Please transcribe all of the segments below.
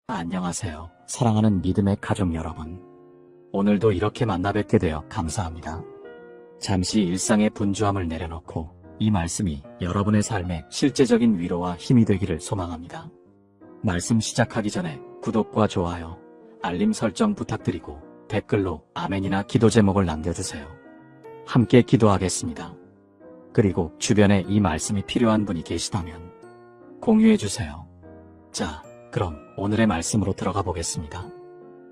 안녕하세요. 사랑하는 믿음의 가족 여러분. 오늘도 이렇게 만나 뵙게 되어 감사합니다. 잠시 일상의 분주함을 내려놓고 이 말씀이 여러분의 삶에 실제적인 위로와 힘이 되기를 소망합니다. 말씀 시작하기 전에 구독과 좋아요, 알림 설정 부탁드리고 댓글로 아멘이나 기도 제목을 남겨주세요. 함께 기도하겠습니다. 그리고 주변에 이 말씀이 필요한 분이 계시다면 공유해주세요. 자, 그럼 오늘의 말씀으로 들어가 보겠습니다.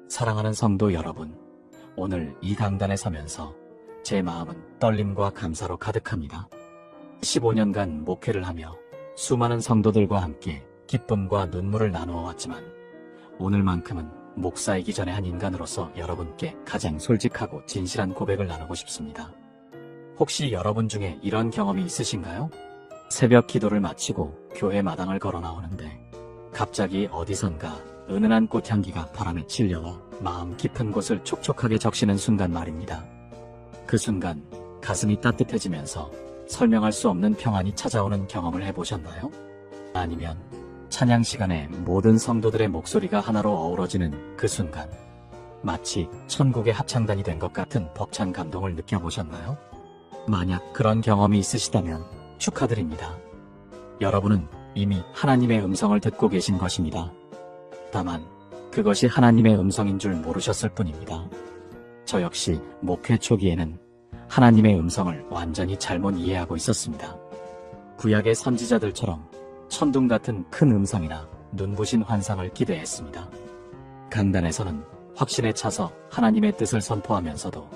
사랑하는 성도 여러분, 오늘 이 강단에 서면서 제 마음은 떨림과 감사로 가득합니다. 15년간 목회를 하며 수많은 성도들과 함께 기쁨과 눈물을 나누어 왔지만 오늘만큼은 목사이기 전에 한 인간으로서 여러분께 가장 솔직하고 진실한 고백을 나누고 싶습니다. 혹시 여러분 중에 이런 경험이 있으신가요? 새벽 기도를 마치고 교회 마당을 걸어 나오는데 갑자기 어디선가 은은한 꽃향기가 바람에 실려와 마음 깊은 곳을 촉촉하게 적시는 순간 말입니다. 그 순간 가슴이 따뜻해지면서 설명할 수 없는 평안이 찾아오는 경험을 해보셨나요? 아니면 찬양 시간에 모든 성도들의 목소리가 하나로 어우러지는 그 순간 마치 천국의 합창단이 된 것 같은 벅찬 감동을 느껴보셨나요? 만약 그런 경험이 있으시다면 축하드립니다. 여러분은 이미 하나님의 음성을 듣고 계신 것입니다. 다만 그것이 하나님의 음성인 줄 모르셨을 뿐입니다. 저 역시 목회 초기에는 하나님의 음성을 완전히 잘못 이해하고 있었습니다. 구약의 선지자들처럼 천둥 같은 큰 음성이나 눈부신 환상을 기대했습니다. 강단에서는 확신에 차서 하나님의 뜻을 선포하면서도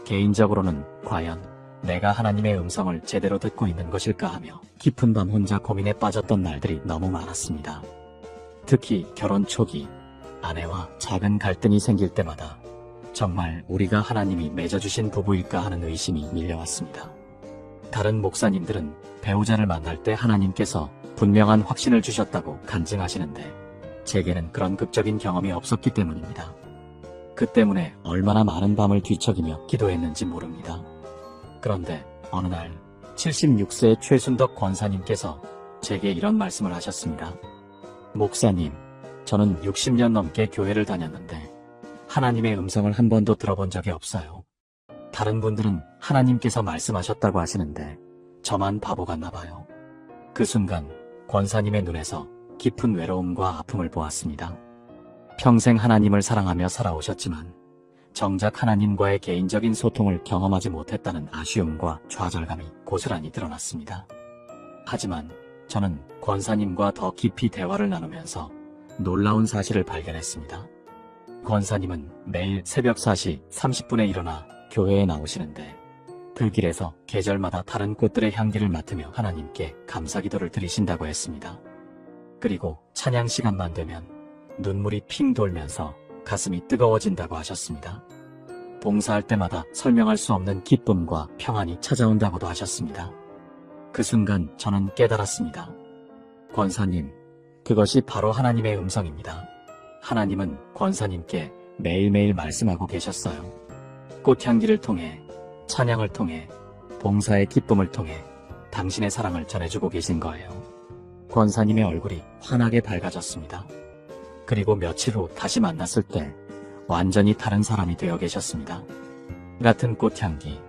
개인적으로는 과연 내가 하나님의 음성을 제대로 듣고 있는 것일까 하며 깊은 밤 혼자 고민에 빠졌던 날들이 너무 많았습니다. 특히 결혼 초기 아내와 작은 갈등이 생길 때마다 정말 우리가 하나님이 맺어주신 부부일까 하는 의심이 밀려왔습니다. 다른 목사님들은 배우자를 만날 때 하나님께서 분명한 확신을 주셨다고 간증하시는데 제게는 그런 극적인 경험이 없었기 때문입니다. 그 때문에 얼마나 많은 밤을 뒤척이며 기도했는지 모릅니다. 그런데 어느 날 76세의 최순덕 권사님께서 제게 이런 말씀을 하셨습니다. 목사님, 저는 60년 넘게 교회를 다녔는데 하나님의 음성을 한 번도 들어본 적이 없어요. 다른 분들은 하나님께서 말씀하셨다고 하시는데 저만 바보 같나 봐요. 그 순간 권사님의 눈에서 깊은 외로움과 아픔을 보았습니다. 평생 하나님을 사랑하며 살아오셨지만 정작 하나님과의 개인적인 소통을 경험하지 못했다는 아쉬움과 좌절감이 고스란히 드러났습니다. 하지만 저는 권사님과 더 깊이 대화를 나누면서 놀라운 사실을 발견했습니다. 권사님은 매일 새벽 4시 30분에 일어나 교회에 나오시는데 그 길에서 계절마다 다른 꽃들의 향기를 맡으며 하나님께 감사기도를 드리신다고 했습니다. 그리고 찬양 시간만 되면 눈물이 핑 돌면서 가슴이 뜨거워진다고 하셨습니다. 봉사할 때마다 설명할 수 없는 기쁨과 평안이 찾아온다고도 하셨습니다. 그 순간 저는 깨달았습니다. 권사님, 그것이 바로 하나님의 음성입니다. 하나님은 권사님께 매일매일 말씀하고 계셨어요. 꽃향기를 통해, 찬양을 통해, 봉사의 기쁨을 통해 당신의 사랑을 전해주고 계신 거예요. 권사님의 얼굴이 환하게 밝아졌습니다. 그리고 며칠 후 다시 만났을 때 완전히 다른 사람이 되어 계셨습니다. 같은 꽃향기,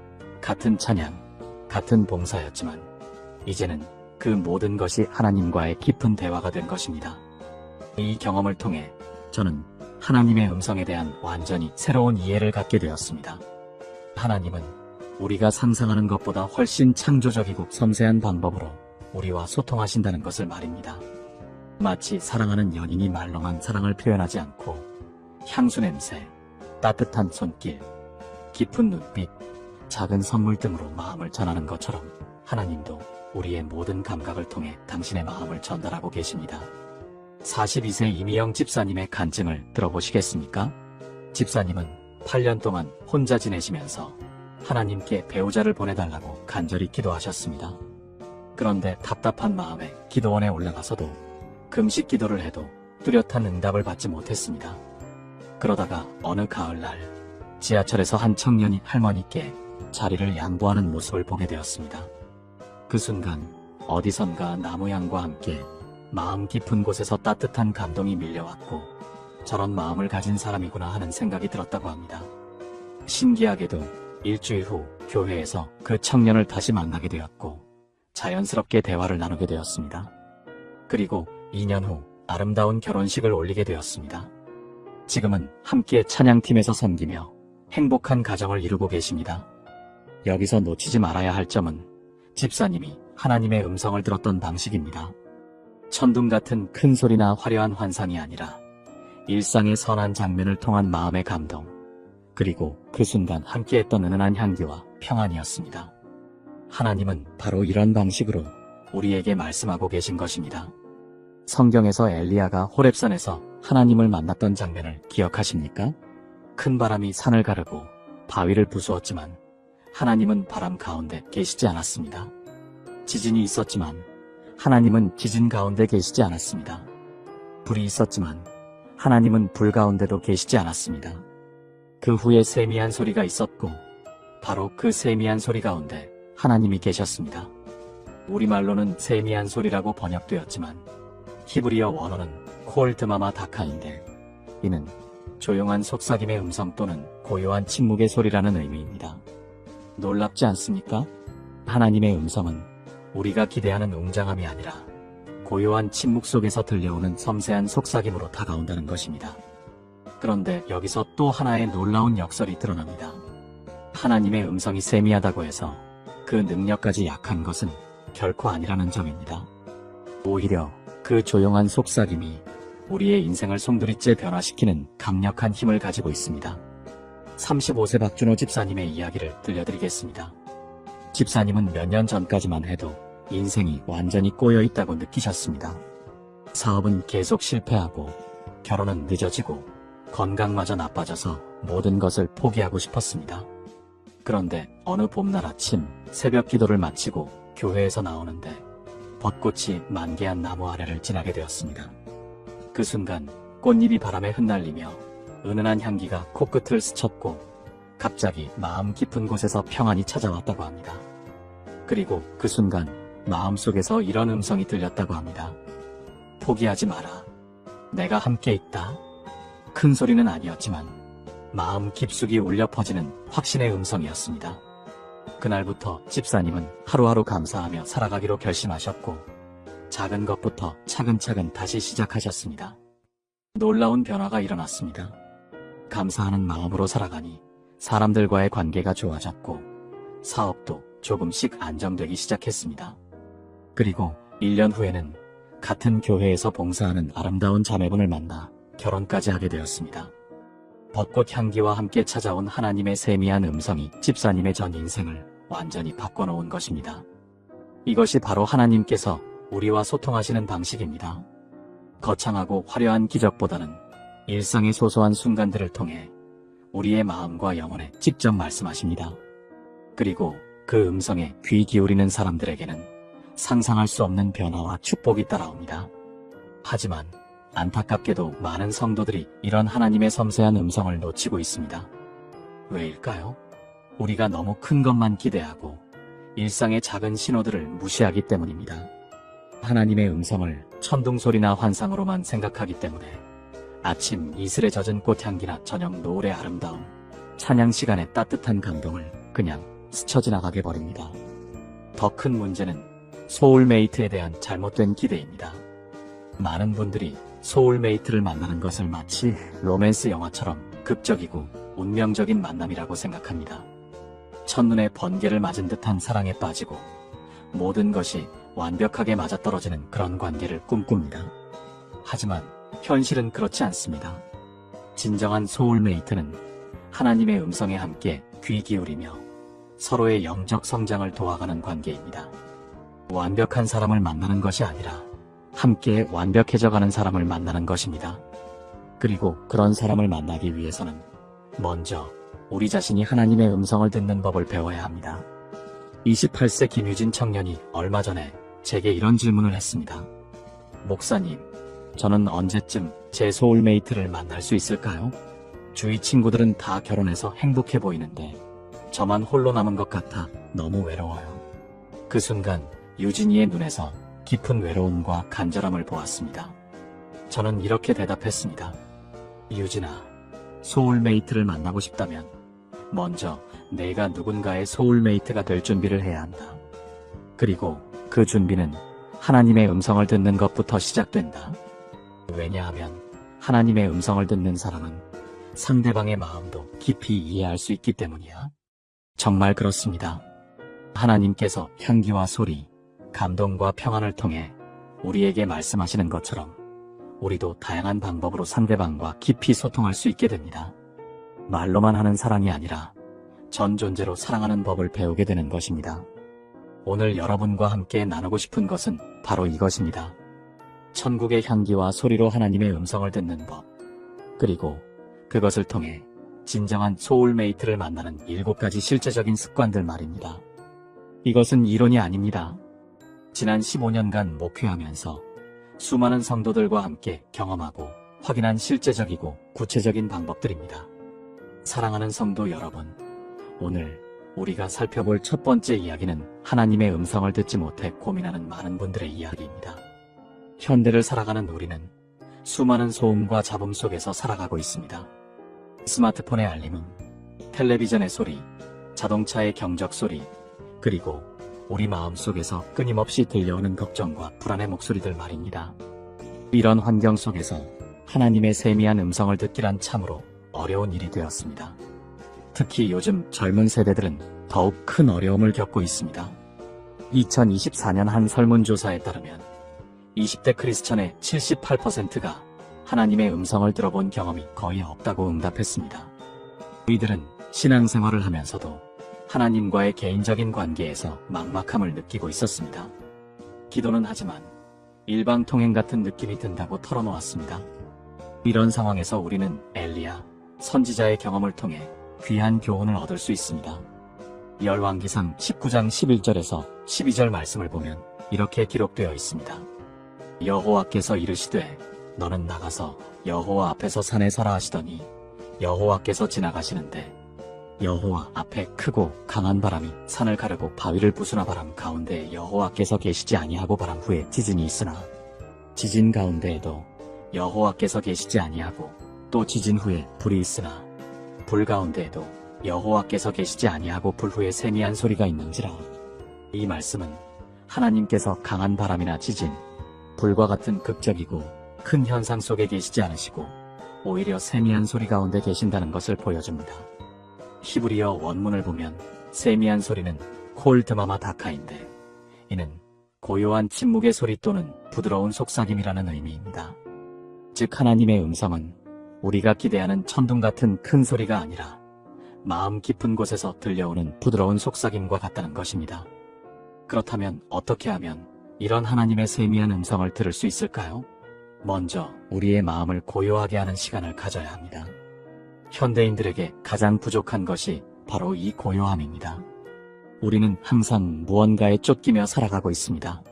같은 찬양, 같은 봉사였지만 이제는 그 모든 것이 하나님과의 깊은 대화가 된 것입니다. 이 경험을 통해 저는 하나님의 음성에 대한 완전히 새로운 이해를 갖게 되었습니다. 하나님은 우리가 상상하는 것보다 훨씬 창조적이고 섬세한 방법으로 우리와 소통하신다는 것을 말입니다. 마치 사랑하는 연인이 말로만 사랑을 표현하지 않고 향수 냄새, 따뜻한 손길, 깊은 눈빛, 작은 선물 등으로 마음을 전하는 것처럼 하나님도 우리의 모든 감각을 통해 당신의 마음을 전달하고 계십니다. 42세 이미영 집사님의 간증을 들어보시겠습니까? 집사님은 8년 동안 혼자 지내시면서 하나님께 배우자를 보내달라고 간절히 기도하셨습니다. 그런데 답답한 마음에 기도원에 올라가서도 금식 기도를 해도 뚜렷한 응답을 받지 못했습니다. 그러다가 어느 가을날 지하철에서 한 청년이 할머니께 자리를 양보하는 모습을 보게 되었습니다. 그 순간 어디선가 나무향과 함께 마음 깊은 곳에서 따뜻한 감동이 밀려왔고 저런 마음을 가진 사람이구나 하는 생각이 들었다고 합니다. 신기하게도 일주일 후 교회에서 그 청년을 다시 만나게 되었고 자연스럽게 대화를 나누게 되었습니다. 그리고 2년 후 아름다운 결혼식을 올리게 되었습니다. 지금은 함께 찬양팀에서 섬기며 행복한 가정을 이루고 계십니다. 여기서 놓치지 말아야 할 점은 집사님이 하나님의 음성을 들었던 방식입니다. 천둥 같은 큰 소리나 화려한 환상이 아니라 일상의 선한 장면을 통한 마음의 감동, 그리고 그 순간 함께했던 은은한 향기와 평안이었습니다. 하나님은 바로 이런 방식으로 우리에게 말씀하고 계신 것입니다. 성경에서 엘리야가 호렙산에서 하나님을 만났던 장면을 기억하십니까? 큰 바람이 산을 가르고 바위를 부수었지만 하나님은 바람 가운데 계시지 않았습니다. 지진이 있었지만 하나님은 지진 가운데 계시지 않았습니다. 불이 있었지만 하나님은 불 가운데도 계시지 않았습니다. 그 후에 세미한 소리가 있었고 바로 그 세미한 소리 가운데 하나님이 계셨습니다. 우리말로는 세미한 소리라고 번역되었지만 히브리어 원어는 콜드마마 다카인데 이는 조용한 속삭임의 음성 또는 고요한 침묵의 소리라는 의미입니다. 놀랍지 않습니까? 하나님의 음성은 우리가 기대하는 웅장함이 아니라 고요한 침묵 속에서 들려오는 섬세한 속삭임으로 다가온다는 것입니다. 그런데 여기서 또 하나의 놀라운 역설이 드러납니다. 하나님의 음성이 세미하다고 해서 그 능력까지 약한 것은 결코 아니라는 점입니다. 오히려 그 조용한 속삭임이 우리의 인생을 송두리째 변화시키는 강력한 힘을 가지고 있습니다. 35세 박준호 집사님의 이야기를 들려드리겠습니다. 집사님은 몇 년 전까지만 해도 인생이 완전히 꼬여 있다고 느끼셨습니다. 사업은 계속 실패하고 결혼은 늦어지고 건강마저 나빠져서 모든 것을 포기하고 싶었습니다. 그런데 어느 봄날 아침 새벽 기도를 마치고 교회에서 나오는데 벚꽃이 만개한 나무 아래를 지나게 되었습니다. 그 순간 꽃잎이 바람에 흩날리며 은은한 향기가 코끝을 스쳤고 갑자기 마음 깊은 곳에서 평안이 찾아왔다고 합니다. 그리고 그 순간 마음속에서 이런 음성이 들렸다고 합니다. 포기하지 마라. 내가 함께 있다. 큰 소리는 아니었지만 마음 깊숙이 울려 퍼지는 확신의 음성이었습니다. 그날부터 집사님은 하루하루 감사하며 살아가기로 결심하셨고 작은 것부터 차근차근 다시 시작하셨습니다. 놀라운 변화가 일어났습니다. 감사하는 마음으로 살아가니 사람들과의 관계가 좋아졌고 사업도 조금씩 안정되기 시작했습니다. 그리고 1년 후에는 같은 교회에서 봉사하는 아름다운 자매분을 만나 결혼까지 하게 되었습니다. 벚꽃 향기와 함께 찾아온 하나님의 세미한 음성이 집사님의 전 인생을 완전히 바꿔놓은 것입니다. 이것이 바로 하나님께서 우리와 소통하시는 방식입니다. 거창하고 화려한 기적보다는 일상의 소소한 순간들을 통해 우리의 마음과 영혼에 직접 말씀하십니다. 그리고 그 음성에 귀 기울이는 사람들에게는 상상할 수 없는 변화와 축복이 따라옵니다. 하지만 안타깝게도 많은 성도들이 이런 하나님의 섬세한 음성을 놓치고 있습니다. 왜일까요? 우리가 너무 큰 것만 기대하고 일상의 작은 신호들을 무시하기 때문입니다. 하나님의 음성을 천둥소리나 환상으로만 생각하기 때문에 아침 이슬에 젖은 꽃향기나 저녁 노을의 아름다움, 찬양 시간의 따뜻한 감동을 그냥 스쳐 지나가게 버립니다. 더 큰 문제는 소울메이트에 대한 잘못된 기대입니다. 많은 분들이 소울메이트를 만나는 것을 마치 로맨스 영화처럼 극적이고 운명적인 만남이라고 생각합니다. 첫눈에 번개를 맞은 듯한 사랑에 빠지고 모든 것이 완벽하게 맞아떨어지는 그런 관계를 꿈꿉니다. 하지만 현실은 그렇지 않습니다. 진정한 소울메이트는 하나님의 음성에 함께 귀 기울이며 서로의 영적 성장을 도와가는 관계입니다. 완벽한 사람을 만나는 것이 아니라 함께 완벽해져가는 사람을 만나는 것입니다. 그리고 그런 사람을 만나기 위해서는 먼저 우리 자신이 하나님의 음성을 듣는 법을 배워야 합니다. 28세 김유진 청년이 얼마 전에 제게 이런 질문을 했습니다. 목사님, 저는 언제쯤 제 소울메이트를 만날 수 있을까요? 주위 친구들은 다 결혼해서 행복해 보이는데 저만 홀로 남은 것 같아 너무 외로워요. 그 순간 유진이의 눈에서 깊은 외로움과 간절함을 보았습니다. 저는 이렇게 대답했습니다. 유진아, 소울메이트를 만나고 싶다면 먼저 내가 누군가의 소울메이트가 될 준비를 해야 한다. 그리고 그 준비는 하나님의 음성을 듣는 것부터 시작된다. 왜냐하면 하나님의 음성을 듣는 사람은 상대방의 마음도 깊이 이해할 수 있기 때문이야. 정말 그렇습니다. 하나님께서 향기와 소리, 감동과 평안을 통해 우리에게 말씀하시는 것처럼 우리도 다양한 방법으로 상대방과 깊이 소통할 수 있게 됩니다. 말로만 하는 사랑이 아니라 전 존재로 사랑하는 법을 배우게 되는 것입니다. 오늘 여러분과 함께 나누고 싶은 것은 바로 이것입니다. 천국의 향기와 소리로 하나님의 음성을 듣는 법, 그리고 그것을 통해 진정한 소울메이트를 만나는 7가지 실제적인 습관들 말입니다. 이것은 이론이 아닙니다. 지난 15년간 목회하면서 수많은 성도들과 함께 경험하고 확인한 실제적이고 구체적인 방법들입니다. 사랑하는 성도 여러분, 오늘 우리가 살펴볼 첫 번째 이야기는 하나님의 음성을 듣지 못해 고민하는 많은 분들의 이야기입니다. 현대를 살아가는 우리는 수많은 소음과 잡음 속에서 살아가고 있습니다. 스마트폰의 알림음, 텔레비전의 소리, 자동차의 경적 소리, 그리고 우리 마음속에서 끊임없이 들려오는 걱정과 불안의 목소리들 말입니다. 이런 환경 속에서 하나님의 세미한 음성을 듣기란 참으로 어려운 일이 되었습니다. 특히 요즘 젊은 세대들은 더욱 큰 어려움을 겪고 있습니다. 2024년 한 설문조사에 따르면 20대 크리스천의 78%가 하나님의 음성을 들어본 경험이 거의 없다고 응답했습니다. 이들은 신앙생활을 하면서도 하나님과의 개인적인 관계에서 막막함을 느끼고 있었습니다. 기도는 하지만 일방통행 같은 느낌이 든다고 털어놓았습니다. 이런 상황에서 우리는 엘리야, 선지자의 경험을 통해 귀한 교훈을 얻을 수 있습니다. 열왕기상 19장 11절에서 12절 말씀을 보면 이렇게 기록되어 있습니다. 여호와께서 이르시되 너는 나가서 여호와 앞에서 산에 서라 하시더니 여호와께서 지나가시는데 여호와 앞에 크고 강한 바람이 산을 가르고 바위를 부수나 바람 가운데 여호와께서 계시지 아니하고 바람 후에 지진이 있으나 지진 가운데에도 여호와께서 계시지 아니하고 또 지진 후에 불이 있으나 불 가운데에도 여호와께서 계시지 아니하고 불 후에 세미한 소리가 있는지라. 이 말씀은 하나님께서 강한 바람이나 지진, 불과 같은 극적이고 큰 현상 속에 계시지 않으시고 오히려 세미한 소리 가운데 계신다는 것을 보여줍니다. 히브리어 원문을 보면 세미한 소리는 콜드마마 다카인데 이는 고요한 침묵의 소리 또는 부드러운 속삭임이라는 의미입니다. 즉 하나님의 음성은 우리가 기대하는 천둥 같은 큰 소리가 아니라 마음 깊은 곳에서 들려오는 부드러운 속삭임과 같다는 것입니다. 그렇다면 어떻게 하면 이런 하나님의 세미한 음성을 들을 수 있을까요? 먼저 우리의 마음을 고요하게 하는 시간을 가져야 합니다. 현대인들에게 가장 부족한 것이 바로 이 고요함입니다. 우리는 항상 무언가에 쫓기며 살아가고 있습니다.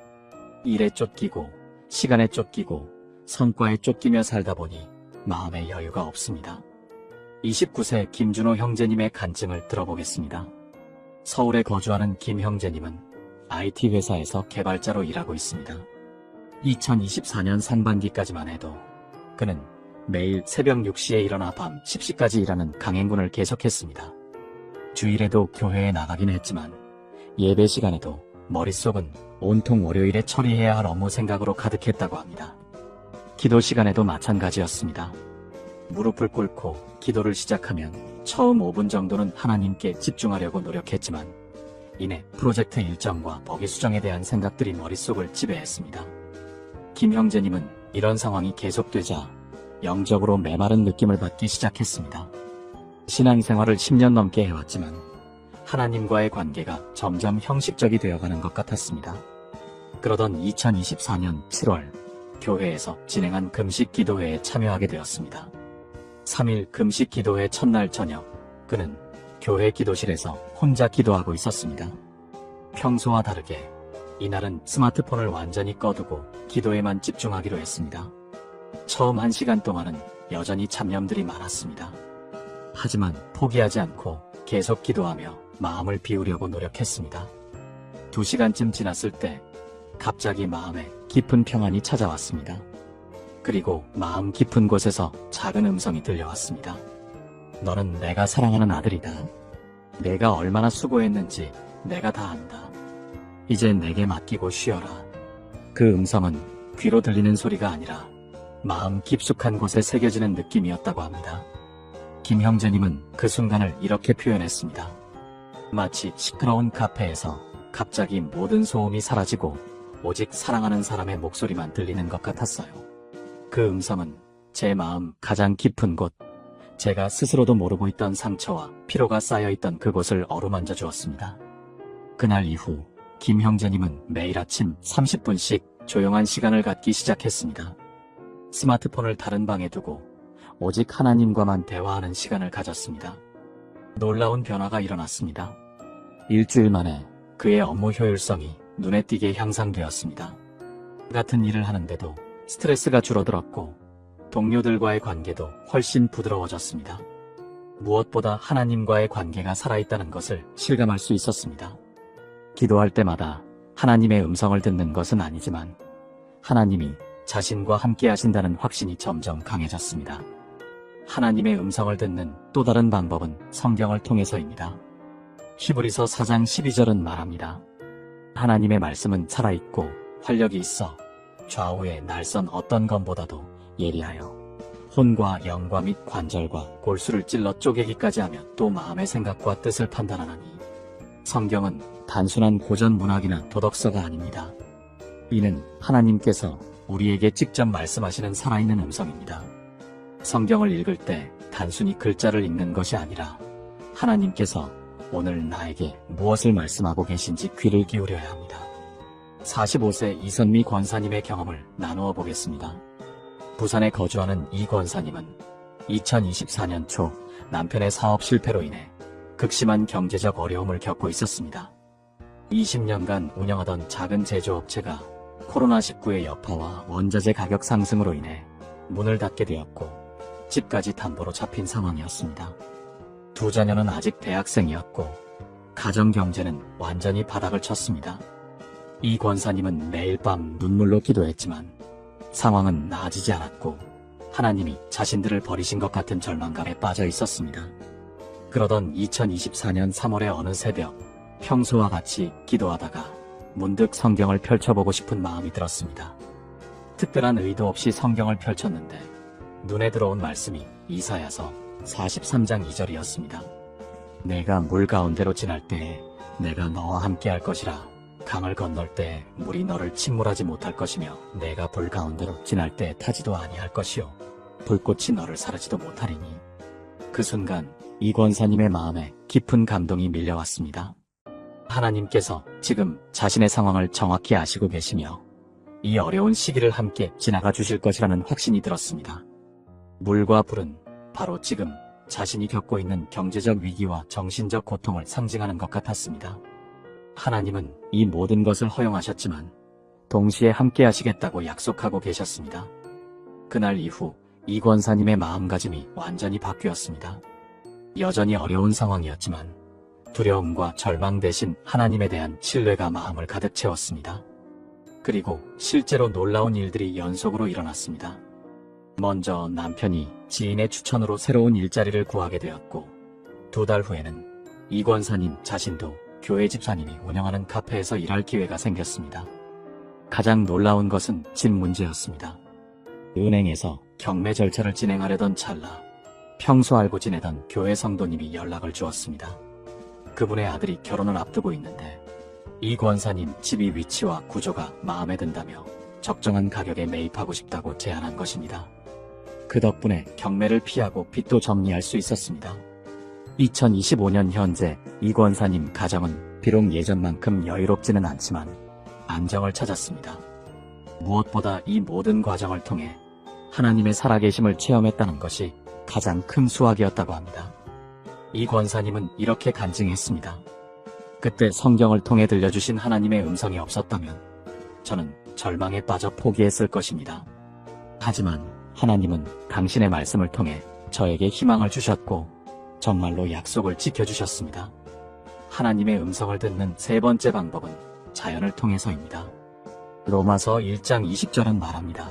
일에 쫓기고 시간에 쫓기고 성과에 쫓기며 살다 보니 마음의 여유가 없습니다. 29세 김준호 형제님의 간증을 들어보겠습니다. 서울에 거주하는 김 형제님은 IT 회사에서 개발자로 일하고 있습니다. 2024년 상반기까지만 해도 그는 매일 새벽 6시에 일어나 밤 10시까지 일하는 강행군을 계속했습니다. 주일에도 교회에 나가긴 했지만 예배 시간에도 머릿속은 온통 월요일에 처리해야 할 업무 생각으로 가득했다고 합니다. 기도 시간에도 마찬가지였습니다. 무릎을 꿇고 기도를 시작하면 처음 5분 정도는 하나님께 집중하려고 노력했지만 이내 프로젝트 일정과 버기 수정에 대한 생각들이 머릿속을 지배했습니다. 김 형제님은 이런 상황이 계속되자 영적으로 메마른 느낌을 받기 시작했습니다. 신앙생활을 10년 넘게 해왔지만 하나님과의 관계가 점점 형식적이 되어가는 것 같았습니다. 그러던 2024년 7월 교회에서 진행한 금식 기도회에 참여하게 되었습니다. 3일 금식 기도회 첫날 저녁 그는 교회 기도실에서 혼자 기도하고 있었습니다. 평소와 다르게 이날은 스마트폰을 완전히 꺼두고 기도에만 집중하기로 했습니다. 처음 1시간 동안은 여전히 잡념들이 많았습니다. 하지만 포기하지 않고 계속 기도하며 마음을 비우려고 노력했습니다. 2시간쯤 지났을 때 갑자기 마음에 깊은 평안이 찾아왔습니다. 그리고 마음 깊은 곳에서 작은 음성이 들려왔습니다. 너는 내가 사랑하는 아들이다. 내가 얼마나 수고했는지 내가 다 안다. 이제 내게 맡기고 쉬어라. 그 음성은 귀로 들리는 소리가 아니라 마음 깊숙한 곳에 새겨지는 느낌이었다고 합니다. 김형제님은 그 순간을 이렇게 표현했습니다. 마치 시끄러운 카페에서 갑자기 모든 소음이 사라지고 오직 사랑하는 사람의 목소리만 들리는 것 같았어요. 그 음성은 제 마음 가장 깊은 곳, 제가 스스로도 모르고 있던 상처와 피로가 쌓여있던 그곳을 어루만져 주었습니다. 그날 이후 김 형제님은 매일 아침 30분씩 조용한 시간을 갖기 시작했습니다. 스마트폰을 다른 방에 두고 오직 하나님과만 대화하는 시간을 가졌습니다. 놀라운 변화가 일어났습니다. 일주일 만에 그의 업무 효율성이 눈에 띄게 향상되었습니다. 같은 일을 하는데도 스트레스가 줄어들었고 동료들과의 관계도 훨씬 부드러워졌습니다. 무엇보다 하나님과의 관계가 살아있다는 것을 실감할 수 있었습니다. 기도할 때마다 하나님의 음성을 듣는 것은 아니지만 하나님이 자신과 함께 하신다는 확신이 점점 강해졌습니다. 하나님의 음성을 듣는 또 다른 방법은 성경을 통해서입니다. 히브리서 4장 12절은 말합니다. 하나님의 말씀은 살아있고 활력이 있어 좌우의 날선 어떤 검보다도 예리하여 혼과 영과 및 관절과 골수를 찔러 쪼개기까지 하며 또 마음의 생각과 뜻을 판단하나니. 성경은 단순한 고전 문학이나 도덕서가 아닙니다. 이는 하나님께서 우리에게 직접 말씀하시는 살아있는 음성입니다. 성경을 읽을 때 단순히 글자를 읽는 것이 아니라 하나님께서 오늘 나에게 무엇을 말씀하고 계신지 귀를 기울여야 합니다. 45세 이선미 권사님의 경험을 나누어 보겠습니다. 부산에 거주하는 이 권사님은 2024년 초 남편의 사업 실패로 인해 극심한 경제적 어려움을 겪고 있었습니다. 20년간 운영하던 작은 제조업체가 코로나19의 여파와 원자재 가격 상승으로 인해 문을 닫게 되었고 집까지 담보로 잡힌 상황이었습니다. 두 자녀는 아직 대학생이었고 가정 경제는 완전히 바닥을 쳤습니다. 이 권사님은 매일 밤 눈물로 기도했지만 상황은 나아지지 않았고 하나님이 자신들을 버리신 것 같은 절망감에 빠져 있었습니다. 그러던 2024년 3월의 어느 새벽, 평소와 같이 기도하다가 문득 성경을 펼쳐보고 싶은 마음이 들었습니다. 특별한 의도 없이 성경을 펼쳤는데 눈에 들어온 말씀이 이사야서 43장 2절이었습니다. 내가 물 가운데로 지날 때에 내가 너와 함께 할 것이라. 강을 건널 때 물이 너를 침몰하지 못할 것이며 내가 불 가운데로 지날 때 타지도 아니할 것이요 불꽃이 너를 사르지도 못하리니. 그 순간 이 권사님의 마음에 깊은 감동이 밀려왔습니다. 하나님께서 지금 자신의 상황을 정확히 아시고 계시며 이 어려운 시기를 함께 지나가 주실 것이라는 확신이 들었습니다. 물과 불은 바로 지금 자신이 겪고 있는 경제적 위기와 정신적 고통을 상징하는 것 같았습니다. 하나님은 이 모든 것을 허용하셨지만 동시에 함께 하시겠다고 약속하고 계셨습니다. 그날 이후 이 권사님의 마음가짐이 완전히 바뀌었습니다. 여전히 어려운 상황이었지만 두려움과 절망 대신 하나님에 대한 신뢰가 마음을 가득 채웠습니다. 그리고 실제로 놀라운 일들이 연속으로 일어났습니다. 먼저 남편이 지인의 추천으로 새로운 일자리를 구하게 되었고 2달 후에는 이 권사님 자신도 교회 집사님이 운영하는 카페에서 일할 기회가 생겼습니다. 가장 놀라운 것은 집 문제였습니다. 은행에서 경매 절차를 진행하려던 찰나 평소 알고 지내던 교회 성도님이 연락을 주었습니다. 그분의 아들이 결혼을 앞두고 있는데 이 권사님 집이 위치와 구조가 마음에 든다며 적정한 가격에 매입하고 싶다고 제안한 것입니다. 그 덕분에 경매를 피하고 빚도 정리할 수 있었습니다. 2025년 현재 이 권사님 가정은 비록 예전만큼 여유롭지는 않지만 안정을 찾았습니다. 무엇보다 이 모든 과정을 통해 하나님의 살아계심을 체험했다는 것이 가장 큰 수확이었다고 합니다. 이 권사님은 이렇게 간증했습니다. 그때 성경을 통해 들려주신 하나님의 음성이 없었다면 저는 절망에 빠져 포기했을 것입니다. 하지만 하나님은 당신의 말씀을 통해 저에게 희망을 주셨고 정말로 약속을 지켜주셨습니다. 하나님의 음성을 듣는 세 번째 방법은 자연을 통해서입니다. 로마서 1장 20절은 말합니다.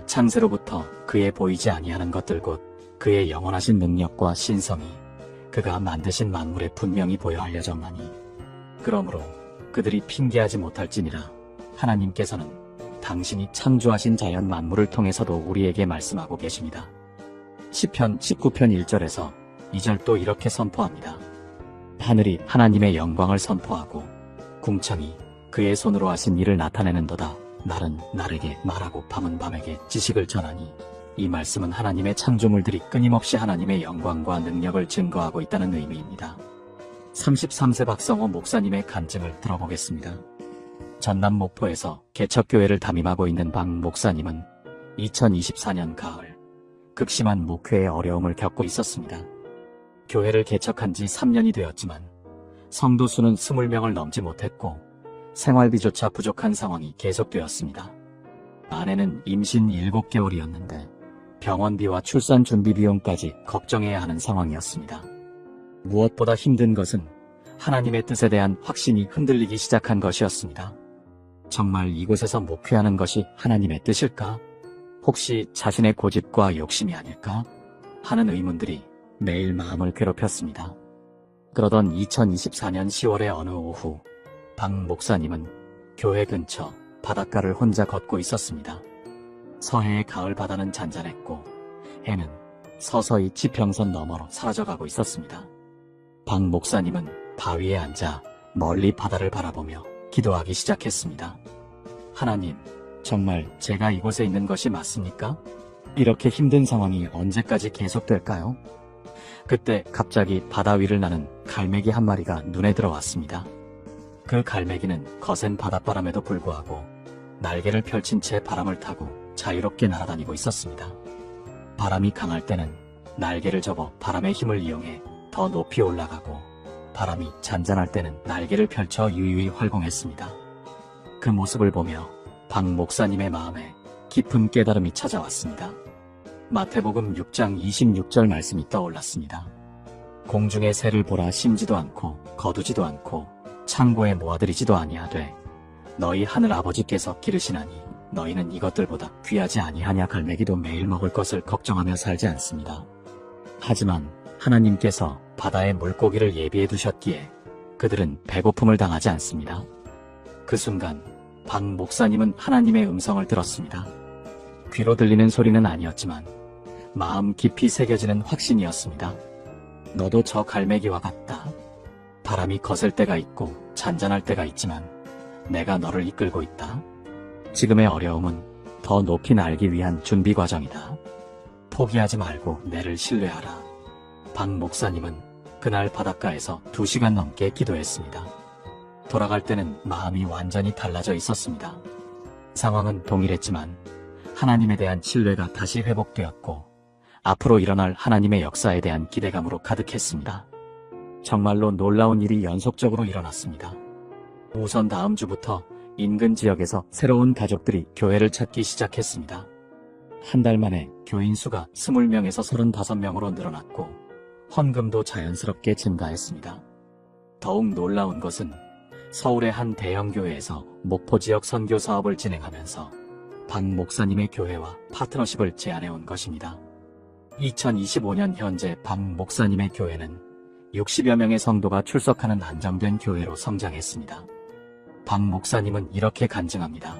창세로부터 그의 보이지 아니하는 것들 곧 그의 영원하신 능력과 신성이 그가 만드신 만물에 분명히 보여 알려졌나니 그러므로 그들이 핑계하지 못할지니라. 하나님께서는 당신이 창조하신 자연 만물을 통해서도 우리에게 말씀하고 계십니다. 시편 19편 1절에서 2절 또 이렇게 선포합니다. 하늘이 하나님의 영광을 선포하고 궁창이 그의 손으로 하신 일을 나타내는도다. 날은 날에게 말하고 밤은 밤에게 지식을 전하니. 이 말씀은 하나님의 창조물들이 끊임없이 하나님의 영광과 능력을 증거하고 있다는 의미입니다. 33세 박성호 목사님의 간증을 들어보겠습니다. 전남 목포에서 개척교회를 담임하고 있는 박 목사님은 2024년 가을 극심한 목회의 어려움을 겪고 있었습니다. 교회를 개척한 지 3년이 되었지만 성도 수는 20명을 넘지 못했고 생활비조차 부족한 상황이 계속되었습니다. 아내는 임신 7개월이었는데 병원비와 출산 준비 비용까지 걱정해야 하는 상황이었습니다. 무엇보다 힘든 것은 하나님의 뜻에 대한 확신이 흔들리기 시작한 것이었습니다. 정말 이곳에서 목회하는 것이 하나님의 뜻일까? 혹시 자신의 고집과 욕심이 아닐까? 하는 의문들이 매일 마음을 괴롭혔습니다. 그러던 2024년 10월의 어느 오후, 박 목사님은 교회 근처 바닷가를 혼자 걷고 있었습니다. 서해의 가을 바다는 잔잔했고 해는 서서히 지평선 너머로 사라져가고 있었습니다. 박 목사님은 바위에 앉아 멀리 바다를 바라보며 기도하기 시작했습니다. 하나님, 정말 제가 이곳에 있는 것이 맞습니까? 이렇게 힘든 상황이 언제까지 계속될까요? 그때 갑자기 바다 위를 나는 갈매기 한 마리가 눈에 들어왔습니다. 그 갈매기는 거센 바닷바람에도 불구하고 날개를 펼친 채 바람을 타고 자유롭게 날아다니고 있었습니다. 바람이 강할 때는 날개를 접어 바람의 힘을 이용해 더 높이 올라가고 바람이 잔잔할 때는 날개를 펼쳐 유유히 활공했습니다. 그 모습을 보며 박 목사님의 마음에 깊은 깨달음이 찾아왔습니다. 마태복음 6장 26절 말씀이 떠올랐습니다. 공중의 새를 보라 심지도 않고 거두지도 않고 창고에 모아들이지도 아니하되 너희 하늘 아버지께서 기르시나니 너희는 이것들보다 귀하지 아니하냐. 갈매기도 매일 먹을 것을 걱정하며 살지 않습니다. 하지만 하나님께서 바다의 물고기를 예비해 두셨기에 그들은 배고픔을 당하지 않습니다. 그 순간 박 목사님은 하나님의 음성을 들었습니다. 귀로 들리는 소리는 아니었지만 마음 깊이 새겨지는 확신이었습니다. 너도 저 갈매기와 같다. 바람이 거셀 때가 있고 잔잔할 때가 있지만 내가 너를 이끌고 있다. 지금의 어려움은 더 높이 날기 위한 준비 과정이다. 포기하지 말고 내를 신뢰하라. 박 목사님은 그날 바닷가에서 2시간 넘게 기도했습니다. 돌아갈 때는 마음이 완전히 달라져 있었습니다. 상황은 동일했지만 하나님에 대한 신뢰가 다시 회복되었고 앞으로 일어날 하나님의 역사에 대한 기대감으로 가득했습니다. 정말로 놀라운 일이 연속적으로 일어났습니다. 우선 다음 주부터 인근 지역에서 새로운 가족들이 교회를 찾기 시작했습니다. 한 달 만에 교인 수가 20명에서 35명으로 늘어났고 헌금도 자연스럽게 증가했습니다. 더욱 놀라운 것은 서울의 한 대형 교회에서 목포 지역 선교 사업을 진행하면서 박 목사님의 교회와 파트너십을 제안해온 것입니다. 2025년 현재 박 목사님의 교회는 60여 명의 성도가 출석하는 안정된 교회로 성장했습니다. 박 목사님은 이렇게 간증합니다.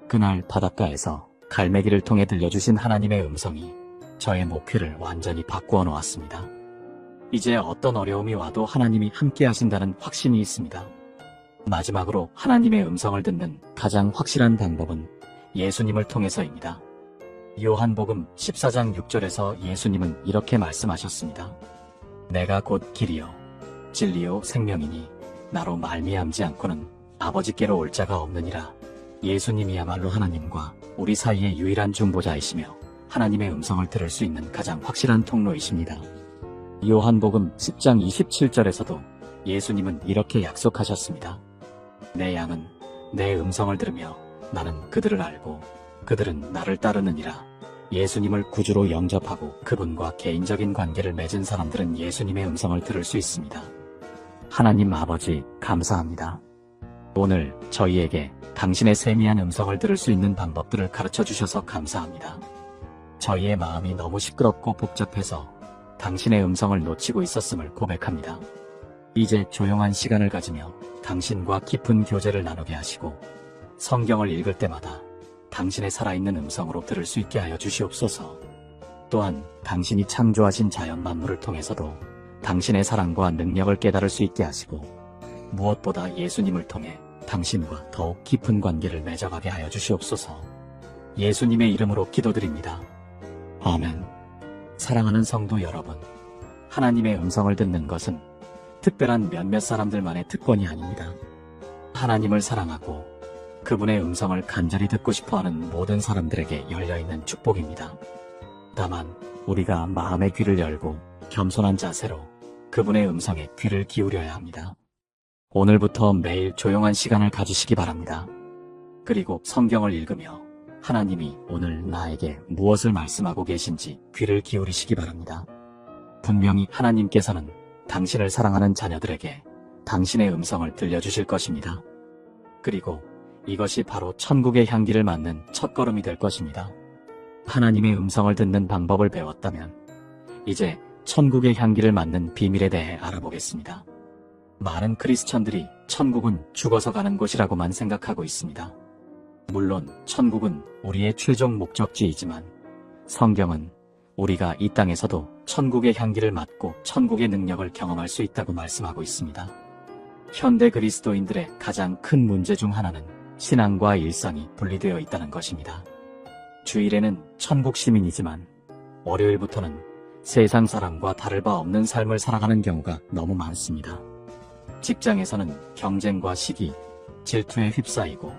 그날 바닷가에서 갈매기를 통해 들려주신 하나님의 음성이 저의 목회를 완전히 바꾸어 놓았습니다. 이제 어떤 어려움이 와도 하나님이 함께 하신다는 확신이 있습니다. 마지막으로 하나님의 음성을 듣는 가장 확실한 방법은 예수님을 통해서입니다. 요한복음 14장 6절에서 예수님은 이렇게 말씀하셨습니다. 내가 곧 길이요 진리요 생명이니 나로 말미암지 않고는 아버지께로 올 자가 없느니라. 예수님이야말로 하나님과 우리 사이의 유일한 중보자이시며 하나님의 음성을 들을 수 있는 가장 확실한 통로이십니다. 요한복음 10장 27절에서도 예수님은 이렇게 약속하셨습니다. 내 양은 내 음성을 들으며 나는 그들을 알고 그들은 나를 따르느니라. 예수님을 구주로 영접하고 그분과 개인적인 관계를 맺은 사람들은 예수님의 음성을 들을 수 있습니다. 하나님 아버지 감사합니다. 오늘 저희에게 당신의 세미한 음성을 들을 수 있는 방법들을 가르쳐 주셔서 감사합니다. 저희의 마음이 너무 시끄럽고 복잡해서 당신의 음성을 놓치고 있었음을 고백합니다. 이제 조용한 시간을 가지며 당신과 깊은 교제를 나누게 하시고 성경을 읽을 때마다 당신의 살아있는 음성으로 들을 수 있게 하여 주시옵소서. 또한 당신이 창조하신 자연 만물을 통해서도 당신의 사랑과 능력을 깨달을 수 있게 하시고 무엇보다 예수님을 통해 당신과 더욱 깊은 관계를 맺어가게 하여 주시옵소서. 예수님의 이름으로 기도드립니다. 아멘. 사랑하는 성도 여러분, 하나님의 음성을 듣는 것은 특별한 몇몇 사람들만의 특권이 아닙니다. 하나님을 사랑하고 그분의 음성을 간절히 듣고 싶어하는 모든 사람들에게 열려있는 축복입니다. 다만 우리가 마음의 귀를 열고 겸손한 자세로 그분의 음성에 귀를 기울여야 합니다. 오늘부터 매일 조용한 시간을 가지시기 바랍니다. 그리고 성경을 읽으며 하나님이 오늘 나에게 무엇을 말씀하고 계신지 귀를 기울이시기 바랍니다. 분명히 하나님께서는 당신을 사랑하는 자녀들에게 당신의 음성을 들려주실 것입니다. 그리고 이것이 바로 천국의 향기를 맡는 첫걸음이 될 것입니다. 하나님의 음성을 듣는 방법을 배웠다면 이제 천국의 향기를 맡는 비밀에 대해 알아보겠습니다. 많은 크리스천들이 천국은 죽어서 가는 곳이라고만 생각하고 있습니다. 물론 천국은 우리의 최종 목적지이지만 성경은 우리가 이 땅에서도 천국의 향기를 맡고 천국의 능력을 경험할 수 있다고 말씀하고 있습니다. 현대 그리스도인들의 가장 큰 문제 중 하나는 신앙과 일상이 분리되어 있다는 것입니다. 주일에는 천국 시민이지만 월요일부터는 세상 사람과 다를 바 없는 삶을 살아가는 경우가 너무 많습니다. 직장에서는 경쟁과 시기, 질투에 휩싸이고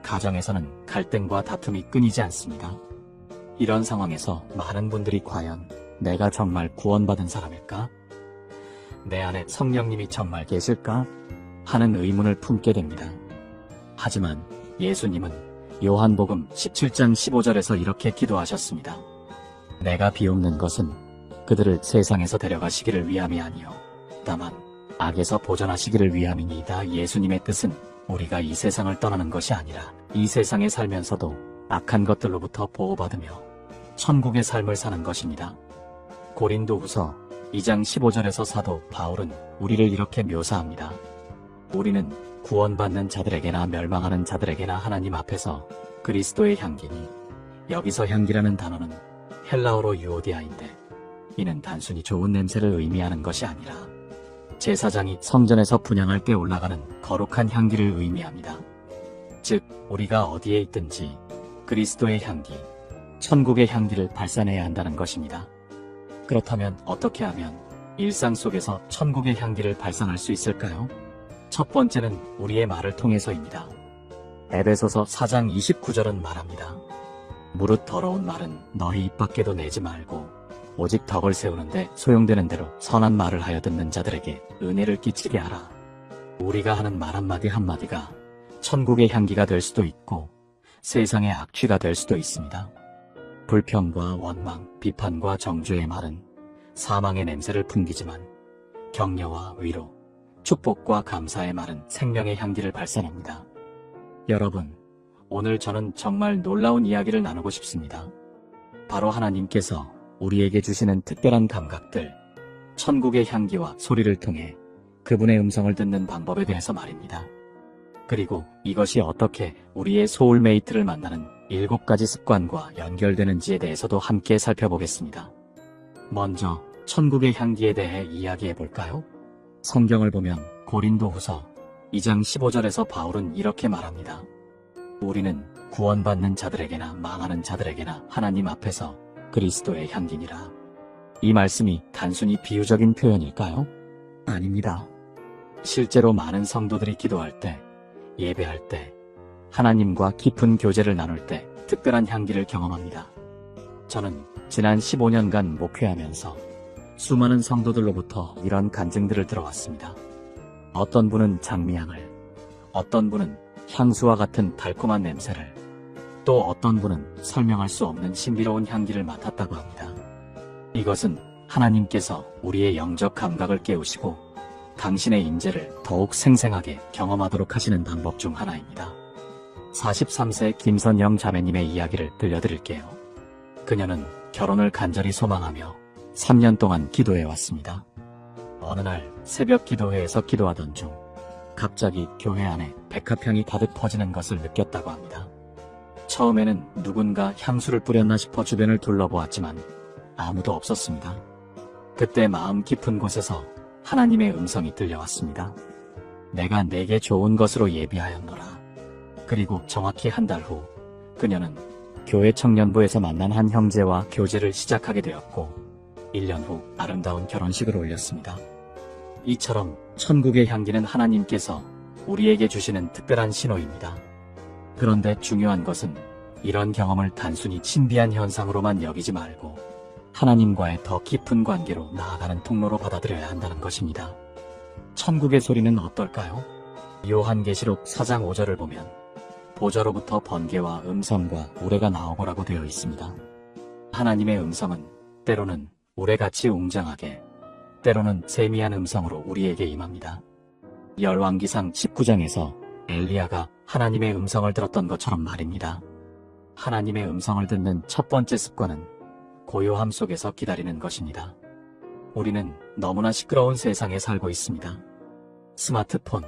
가정에서는 갈등과 다툼이 끊이지 않습니다. 이런 상황에서 많은 분들이 과연 내가 정말 구원받은 사람일까? 내 안에 성령님이 정말 계실까? 하는 의문을 품게 됩니다. 하지만 예수님은 요한복음 17장 15절에서 이렇게 기도하셨습니다. 내가 비옵는 것은 그들을 세상에서 데려가시기를 위함이 아니요 다만 악에서 보전하시기를 위함이니이다. 예수님의 뜻은 우리가 이 세상을 떠나는 것이 아니라 이 세상에 살면서도 악한 것들로부터 보호받으며 천국의 삶을 사는 것입니다. 고린도후서 2장 15절에서 사도 바울은 우리를 이렇게 묘사합니다. 우리는 구원받는 자들에게나 멸망하는 자들에게나 하나님 앞에서 그리스도의 향기니, 여기서 향기라는 단어는 헬라어로 유오디아인데 이는 단순히 좋은 냄새를 의미하는 것이 아니라 제사장이 성전에서 분향할 때 올라가는 거룩한 향기를 의미합니다. 즉 우리가 어디에 있든지 그리스도의 향기, 천국의 향기를 발산해야 한다는 것입니다. 그렇다면 어떻게 하면 일상 속에서 천국의 향기를 발산할 수 있을까요? 첫 번째는 우리의 말을 통해서입니다. 에베소서 4장 29절은 말합니다. 무릇 더러운 말은 너희 입 밖에도 내지 말고 오직 덕을 세우는데 소용되는 대로 선한 말을 하여 듣는 자들에게 은혜를 끼치게 하라. 우리가 하는 말 한마디 한마디가 천국의 향기가 될 수도 있고 세상의 악취가 될 수도 있습니다. 불평과 원망, 비판과 정죄의 말은 사망의 냄새를 풍기지만 격려와 위로, 축복과 감사의 말은 생명의 향기를 발산합니다. 여러분, 오늘 저는 정말 놀라운 이야기를 나누고 싶습니다. 바로 하나님께서 우리에게 주시는 특별한 감각들, 천국의 향기와 소리를 통해 그분의 음성을 듣는 방법에 대해서 말입니다. 그리고 이것이 어떻게 우리의 소울메이트를 만나는 7가지 습관과 연결되는지에 대해서도 함께 살펴보겠습니다. 먼저 천국의 향기에 대해 이야기해 볼까요? 성경을 보면 고린도후서 2장 15절에서 바울은 이렇게 말합니다. 우리는 구원받는 자들에게나 망하는 자들에게나 하나님 앞에서 그리스도의 향기니라. 이 말씀이 단순히 비유적인 표현일까요? 아닙니다. 실제로 많은 성도들이 기도할 때, 예배할 때, 하나님과 깊은 교제를 나눌 때 특별한 향기를 경험합니다. 저는 지난 15년간 목회하면서 수많은 성도들로부터 이런 간증들을 들어왔습니다. 어떤 분은 장미향을, 어떤 분은 향수와 같은 달콤한 냄새를, 또 어떤 분은 설명할 수 없는 신비로운 향기를 맡았다고 합니다. 이것은 하나님께서 우리의 영적 감각을 깨우시고 당신의 임재를 더욱 생생하게 경험하도록 하시는 방법 중 하나입니다. 43세 김선영 자매님의 이야기를 들려드릴게요. 그녀는 결혼을 간절히 소망하며 3년 동안 기도해왔습니다. 어느 날 새벽 기도회에서 기도하던 중 갑자기 교회 안에 백합향이 가득 퍼지는 것을 느꼈다고 합니다. 처음에는 누군가 향수를 뿌렸나 싶어 주변을 둘러보았지만 아무도 없었습니다. 그때 마음 깊은 곳에서 하나님의 음성이 들려왔습니다. 내가 내게 좋은 것으로 예비하였노라. 그리고 정확히 한 달 후 그녀는 교회 청년부에서 만난 한 형제와 교제를 시작하게 되었고 1년 후 아름다운 결혼식을 올렸습니다. 이처럼 천국의 향기는 하나님께서 우리에게 주시는 특별한 신호입니다. 그런데 중요한 것은 이런 경험을 단순히 신비한 현상으로만 여기지 말고 하나님과의 더 깊은 관계로 나아가는 통로로 받아들여야 한다는 것입니다. 천국의 소리는 어떨까요? 요한계시록 4장 5절을 보면 보좌로부터 번개와 음성과 우레가 나오고라고 되어 있습니다. 하나님의 음성은 때로는 우레같이 웅장하게, 때로는 세미한 음성으로 우리에게 임합니다. 열왕기상 19장에서 엘리야가 하나님의 음성을 들었던 것처럼 말입니다. 하나님의 음성을 듣는 첫 번째 습관은 고요함 속에서 기다리는 것입니다. 우리는 너무나 시끄러운 세상에 살고 있습니다. 스마트폰,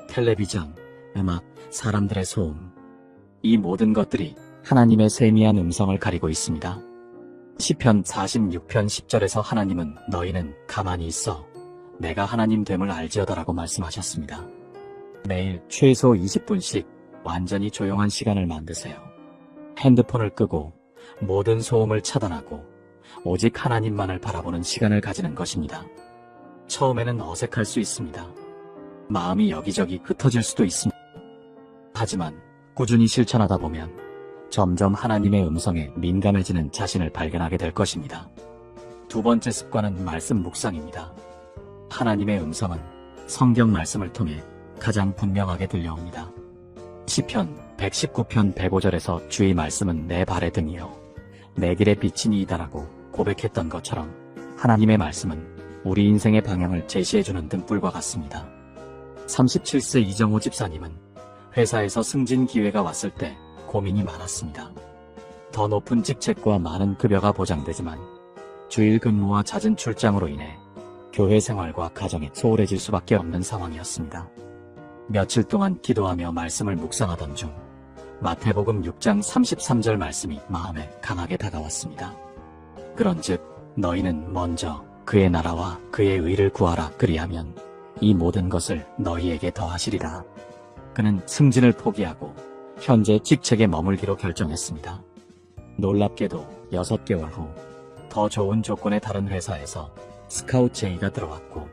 텔레비전, 음악, 사람들의 소음, 이 모든 것들이 하나님의 세미한 음성을 가리고 있습니다. 시편 46편 10절에서 하나님은 너희는 가만히 있어 내가 하나님 됨을 알지어다라고 말씀하셨습니다. 매일 최소 20분씩 완전히 조용한 시간을 만드세요. 핸드폰을 끄고 모든 소음을 차단하고 오직 하나님만을 바라보는 시간을 가지는 것입니다. 처음에는 어색할 수 있습니다. 마음이 여기저기 흩어질 수도 있습니다. 하지만 꾸준히 실천하다 보면 점점 하나님의 음성에 민감해지는 자신을 발견하게 될 것입니다. 두 번째 습관은 말씀 묵상입니다. 하나님의 음성은 성경 말씀을 통해 가장 분명하게 들려옵니다. 시편 119편 105절에서 주의 말씀은 내 발의 등이요 내 길의 빛이니이다라고 고백했던 것처럼 하나님의 말씀은 우리 인생의 방향을 제시해주는 등불과 같습니다. 37세 이정호 집사님은 회사에서 승진 기회가 왔을 때 고민이 많았습니다. 더 높은 직책과 많은 급여가 보장되지만 주일 근무와 잦은 출장으로 인해 교회 생활과 가정에 소홀해질 수밖에 없는 상황이었습니다. 며칠 동안 기도하며 말씀을 묵상하던 중 마태복음 6장 33절 말씀이 마음에 강하게 다가왔습니다. 그런즉 너희는 먼저 그의 나라와 그의 의를 구하라. 그리하면 이 모든 것을 너희에게 더하시리라. 그는 승진을 포기하고 현재 직책에 머물기로 결정했습니다. 놀랍게도 6개월 후 더 좋은 조건의 다른 회사에서 스카우트 제의가 들어왔고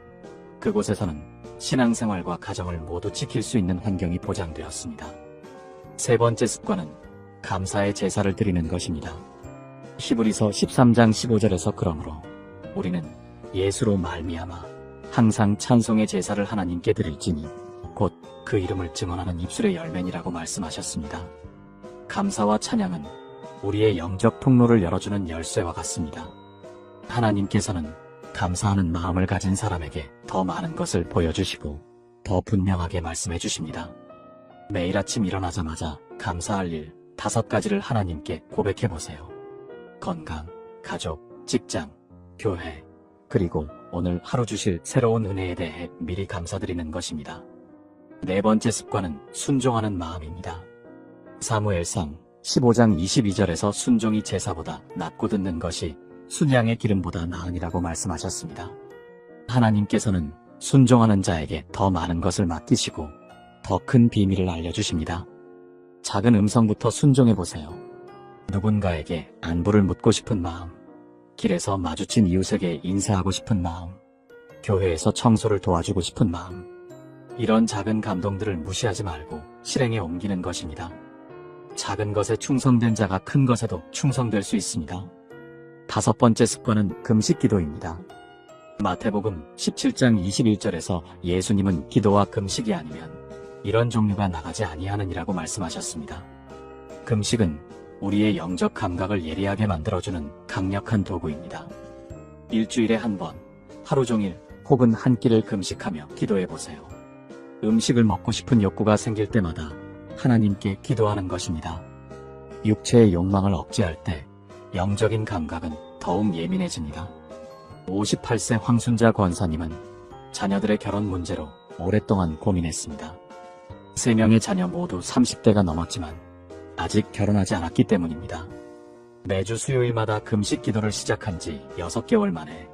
그곳에서는 신앙생활과 가정을 모두 지킬 수 있는 환경이 보장되었습니다. 세 번째 습관은 감사의 제사를 드리는 것입니다. 히브리서 13장 15절에서 그러므로 우리는 예수로 말미암아 항상 찬송의 제사를 하나님께 드릴지니 곧 그 이름을 증언하는 입술의 열매니라고 말씀하셨습니다. 감사와 찬양은 우리의 영적 통로를 열어주는 열쇠와 같습니다. 하나님께서는 감사하는 마음을 가진 사람에게 더 많은 것을 보여주시고 더 분명하게 말씀해 주십니다. 매일 아침 일어나자마자 감사할 일 5가지를 하나님께 고백해 보세요. 건강, 가족, 직장, 교회, 그리고 오늘 하루 주실 새로운 은혜에 대해 미리 감사드리는 것입니다. 네 번째 습관은 순종하는 마음입니다. 사무엘상 15장 22절에서 순종이 제사보다 낫고 듣는 것이 순양의 기름보다 나으니라고 말씀하셨습니다. 하나님께서는 순종하는 자에게 더 많은 것을 맡기시고 더 큰 비밀을 알려주십니다. 작은 음성부터 순종해보세요. 누군가에게 안부를 묻고 싶은 마음, 길에서 마주친 이웃에게 인사하고 싶은 마음, 교회에서 청소를 도와주고 싶은 마음, 이런 작은 감동들을 무시하지 말고 실행에 옮기는 것입니다. 작은 것에 충성된 자가 큰 것에도 충성될 수 있습니다. 다섯 번째 습관은 금식 기도입니다. 마태복음 17장 21절에서 예수님은 기도와 금식이 아니면 이런 종류가 나가지 아니하느니라고 말씀하셨습니다. 금식은 우리의 영적 감각을 예리하게 만들어주는 강력한 도구입니다. 일주일에 한 번, 하루 종일 혹은 한 끼를 금식하며 기도해보세요. 음식을 먹고 싶은 욕구가 생길 때마다 하나님께 기도하는 것입니다. 육체의 욕망을 억제할 때 영적인 감각은 더욱 예민해집니다. 58세 황순자 권사님은 자녀들의 결혼 문제로 오랫동안 고민했습니다. 3명의 자녀 모두 30대가 넘었지만 아직 결혼하지 않았기 때문입니다. 매주 수요일마다 금식 기도를 시작한 지 6개월 만에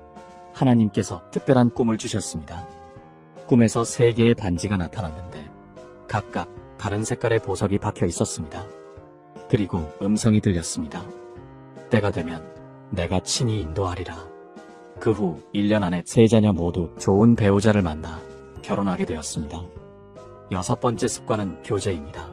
하나님께서 특별한 꿈을 주셨습니다. 꿈에서 3개의 반지가 나타났는데 각각 다른 색깔의 보석이 박혀 있었습니다. 그리고 음성이 들렸습니다. 때가 되면 내가 친히 인도하리라. 그 후 1년 안에 3자녀 모두 좋은 배우자를 만나 결혼하게 되었습니다. 6번째 습관은 교제입니다.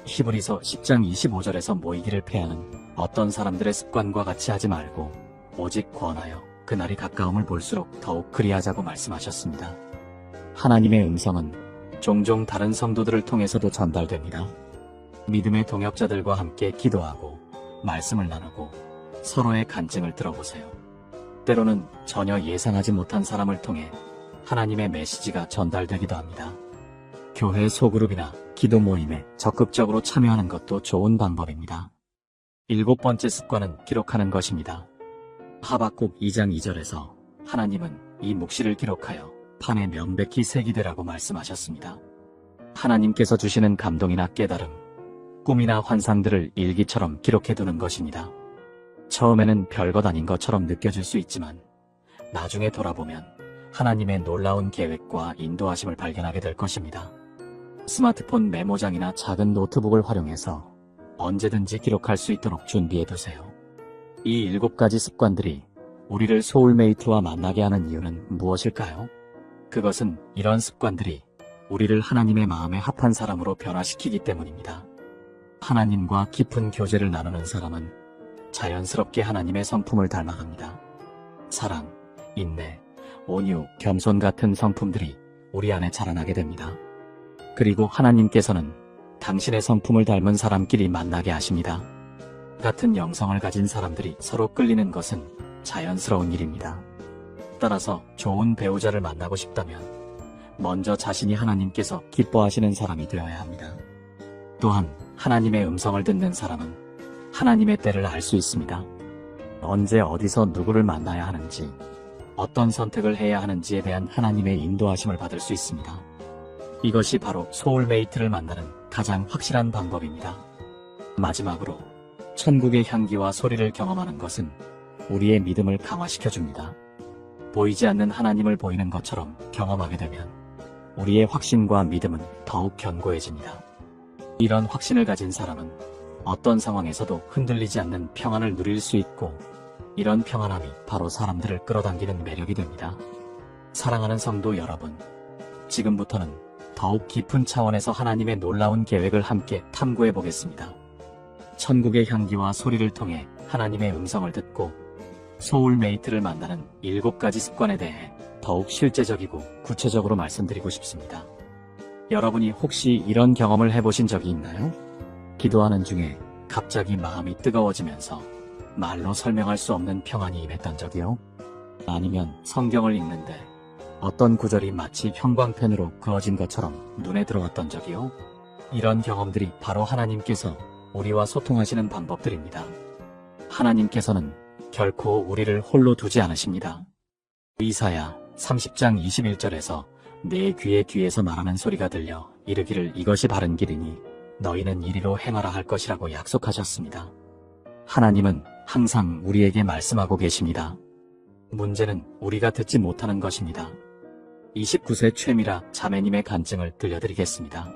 히브리서 10장 25절에서 모이기를 패하는 어떤 사람들의 습관과 같이 하지 말고 오직 권하여 그날이 가까움을 볼수록 더욱 그리하자고 말씀하셨습니다. 하나님의 음성은 종종 다른 성도들을 통해서도 전달됩니다. 믿음의 동역자들과 함께 기도하고 말씀을 나누고 서로의 간증을 들어보세요. 때로는 전혀 예상하지 못한 사람을 통해 하나님의 메시지가 전달되기도 합니다. 교회 소그룹이나 기도 모임에 적극적으로 참여하는 것도 좋은 방법입니다. 7번째 습관은 기록하는 것입니다. 하박국 2장 2절에서 하나님은 이 묵시를 기록하여 판에 명백히 새기되라고 말씀하셨습니다. 하나님께서 주시는 감동이나 깨달음, 꿈이나 환상들을 일기처럼 기록해두는 것입니다. 처음에는 별것 아닌 것처럼 느껴질 수 있지만 나중에 돌아보면 하나님의 놀라운 계획과 인도하심을 발견하게 될 것입니다. 스마트폰 메모장이나 작은 노트북을 활용해서 언제든지 기록할 수 있도록 준비해두세요. 이 7가지 습관들이 우리를 소울메이트와 만나게 하는 이유는 무엇일까요? 그것은 이런 습관들이 우리를 하나님의 마음에 합한 사람으로 변화시키기 때문입니다. 하나님과 깊은 교제를 나누는 사람은 자연스럽게 하나님의 성품을 닮아갑니다. 사랑, 인내, 온유, 겸손 같은 성품들이 우리 안에 자라나게 됩니다. 그리고 하나님께서는 당신의 성품을 닮은 사람끼리 만나게 하십니다. 같은 영성을 가진 사람들이 서로 끌리는 것은 자연스러운 일입니다. 따라서 좋은 배우자를 만나고 싶다면 먼저 자신이 하나님께서 기뻐하시는 사람이 되어야 합니다. 또한 하나님의 음성을 듣는 사람은 하나님의 때를 알 수 있습니다. 언제 어디서 누구를 만나야 하는지, 어떤 선택을 해야 하는지에 대한 하나님의 인도하심을 받을 수 있습니다. 이것이 바로 소울메이트를 만나는 가장 확실한 방법입니다. 마지막으로 천국의 향기와 소리를 경험하는 것은 우리의 믿음을 강화시켜줍니다. 보이지 않는 하나님을 보이는 것처럼 경험하게 되면 우리의 확신과 믿음은 더욱 견고해집니다. 이런 확신을 가진 사람은 어떤 상황에서도 흔들리지 않는 평안을 누릴 수 있고, 이런 평안함이 바로 사람들을 끌어당기는 매력이 됩니다. 사랑하는 성도 여러분, 지금부터는 더욱 깊은 차원에서 하나님의 놀라운 계획을 함께 탐구해 보겠습니다. 천국의 향기와 소리를 통해 하나님의 음성을 듣고 소울메이트를 만나는 7가지 습관에 대해 더욱 실제적이고 구체적으로 말씀드리고 싶습니다. 여러분이 혹시 이런 경험을 해보신 적이 있나요? 기도하는 중에 갑자기 마음이 뜨거워지면서 말로 설명할 수 없는 평안이 임했던 적이요? 아니면 성경을 읽는데 어떤 구절이 마치 형광펜으로 그어진 것처럼 눈에 들어왔던 적이요? 이런 경험들이 바로 하나님께서 우리와 소통하시는 방법들입니다. 하나님께서는 결코 우리를 홀로 두지 않으십니다. 이사야 30장 21절에서 내 귀에 뒤에서 말하는 소리가 들려 이르기를 이것이 바른 길이니 너희는 이리로 행하라 할 것이라고 약속하셨습니다. 하나님은 항상 우리에게 말씀하고 계십니다. 문제는 우리가 듣지 못하는 것입니다. 29세 최미라 자매님의 간증을 들려드리겠습니다.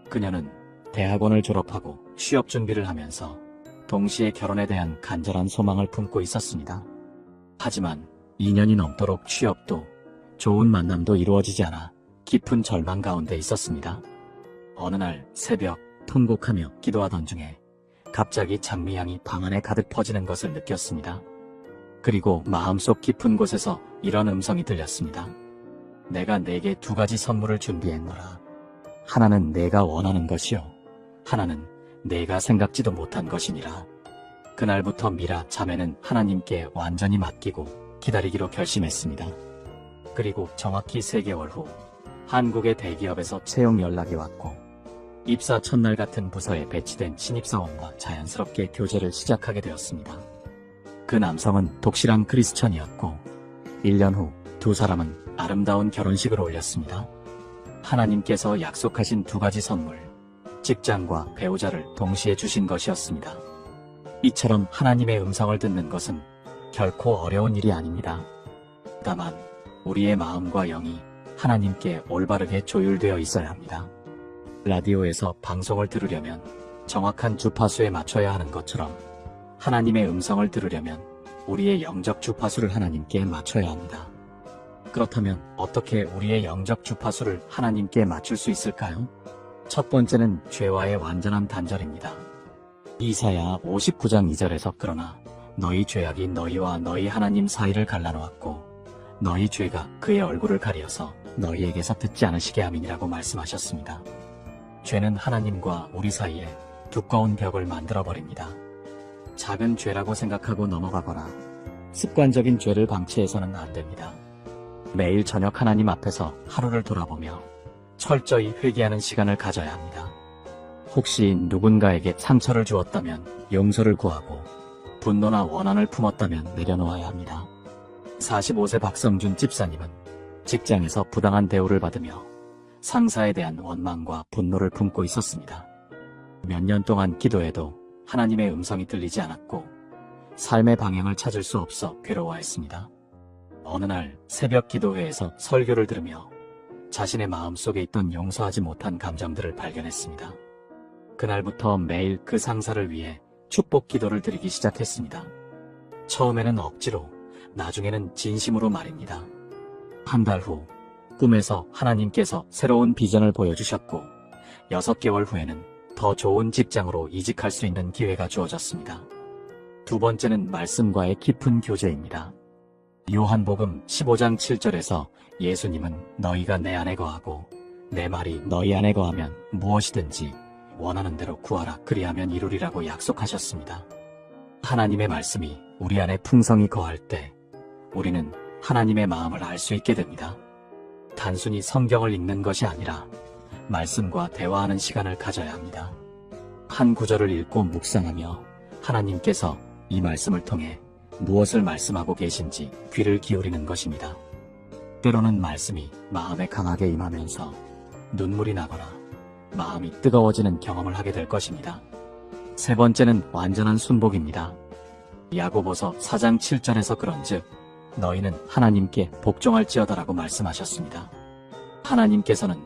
그녀는 대학원을 졸업하고 취업 준비를 하면서 동시에 결혼에 대한 간절한 소망을 품고 있었습니다. 하지만 2년이 넘도록 취업도 좋은 만남도 이루어지지 않아 깊은 절망 가운데 있었습니다. 어느 날 새벽 통곡하며 기도하던 중에 갑자기 장미향이 방 안에 가득 퍼지는 것을 느꼈습니다. 그리고 마음속 깊은 곳에서 이런 음성이 들렸습니다. 내가 네게 2가지 선물을 준비했노라. 하나는 내가 원하는 것이요, 하나는 내가 생각지도 못한 것이니라. 그날부터 미라 자매는 하나님께 완전히 맡기고 기다리기로 결심했습니다. 그리고 정확히 3개월 후 한국의 대기업에서 채용 연락이 왔고 입사 첫날 같은 부서에 배치된 신입사원과 자연스럽게 교제를 시작하게 되었습니다. 그 남성은 독실한 크리스천이었고 1년 후 두 사람은 아름다운 결혼식을 올렸습니다. 하나님께서 약속하신 두 가지 선물, 직장과 배우자를 동시에 주신 것이었습니다. 이처럼 하나님의 음성을 듣는 것은 결코 어려운 일이 아닙니다. 다만 우리의 마음과 영이 하나님께 올바르게 조율되어 있어야 합니다. 라디오에서 방송을 들으려면 정확한 주파수에 맞춰야 하는 것처럼 하나님의 음성을 들으려면 우리의 영적 주파수를 하나님께 맞춰야 합니다. 그렇다면 어떻게 우리의 영적 주파수를 하나님께 맞출 수 있을까요? 첫 번째는 죄와의 완전한 단절입니다. 이사야 59장 2절에서 그러나 너희 죄악이 너희와 너희 하나님 사이를 갈라놓았고 너희 죄가 그의 얼굴을 가리어서 너희에게서 듣지 않으시게 함이니라고 말씀하셨습니다. 죄는 하나님과 우리 사이에 두꺼운 벽을 만들어버립니다. 작은 죄라고 생각하고 넘어가거나 습관적인 죄를 방치해서는 안 됩니다. 매일 저녁 하나님 앞에서 하루를 돌아보며 철저히 회개하는 시간을 가져야 합니다. 혹시 누군가에게 상처를 주었다면 용서를 구하고 분노나 원한을 품었다면 내려놓아야 합니다. 45세 박성준 집사님은 직장에서 부당한 대우를 받으며 상사에 대한 원망과 분노를 품고 있었습니다. 몇 년 동안 기도해도 하나님의 음성이 들리지 않았고 삶의 방향을 찾을 수 없어 괴로워했습니다. 어느 날 새벽 기도회에서 설교를 들으며 자신의 마음속에 있던 용서하지 못한 감정들을 발견했습니다. 그날부터 매일 그 상사를 위해 축복 기도를 드리기 시작했습니다. 처음에는 억지로, 나중에는 진심으로 말입니다. 한 달 후 꿈에서 하나님께서 새로운 비전을 보여주셨고 6개월 후에는 더 좋은 직장으로 이직할 수 있는 기회가 주어졌습니다. 두 번째는 말씀과의 깊은 교제입니다. 요한복음 15장 7절에서 예수님은 너희가 내 안에 거하고 내 말이 너희 안에 거하면 무엇이든지 원하는 대로 구하라 그리하면 이루리라고 약속하셨습니다. 하나님의 말씀이 우리 안에 풍성히 거할 때 우리는 하나님의 마음을 알 수 있게 됩니다. 단순히 성경을 읽는 것이 아니라 말씀과 대화하는 시간을 가져야 합니다. 한 구절을 읽고 묵상하며 하나님께서 이 말씀을 통해 무엇을 말씀하고 계신지 귀를 기울이는 것입니다. 때로는 말씀이 마음에 강하게 임하면서 눈물이 나거나 마음이 뜨거워지는 경험을 하게 될 것입니다. 세 번째는 완전한 순복입니다. 야고보서 4장 7절에서 그런즉 너희는 하나님께 복종할지어다라고 말씀하셨습니다. 하나님께서는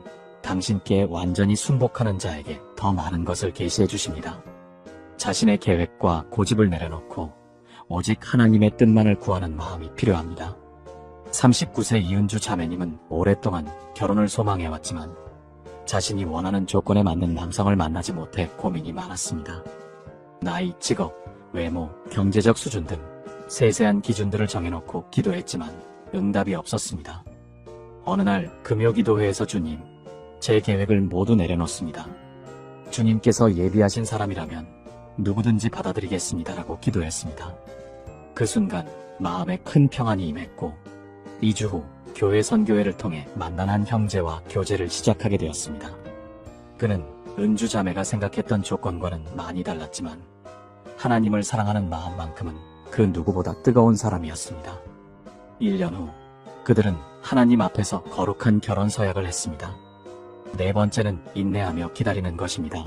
당신께 완전히 순복하는 자에게 더 많은 것을 계시해 주십니다. 자신의 계획과 고집을 내려놓고 오직 하나님의 뜻만을 구하는 마음이 필요합니다. 39세 이은주 자매님은 오랫동안 결혼을 소망해왔지만 자신이 원하는 조건에 맞는 남성을 만나지 못해 고민이 많았습니다. 나이, 직업, 외모, 경제적 수준 등 세세한 기준들을 정해놓고 기도했지만 응답이 없었습니다. 어느 날 금요기도회에서 주님, 제 계획을 모두 내려놓습니다. 주님께서 예비하신 사람이라면 누구든지 받아들이겠습니다라고 기도했습니다. 그 순간 마음에 큰 평안이 임했고 2주 후 교회 선교회를 통해 만난 한 형제와 교제를 시작하게 되었습니다. 그는 은주 자매가 생각했던 조건과는 많이 달랐지만 하나님을 사랑하는 마음만큼은 그 누구보다 뜨거운 사람이었습니다. 1년 후 그들은 하나님 앞에서 거룩한 결혼 서약을 했습니다. 네 번째는 인내하며 기다리는 것입니다.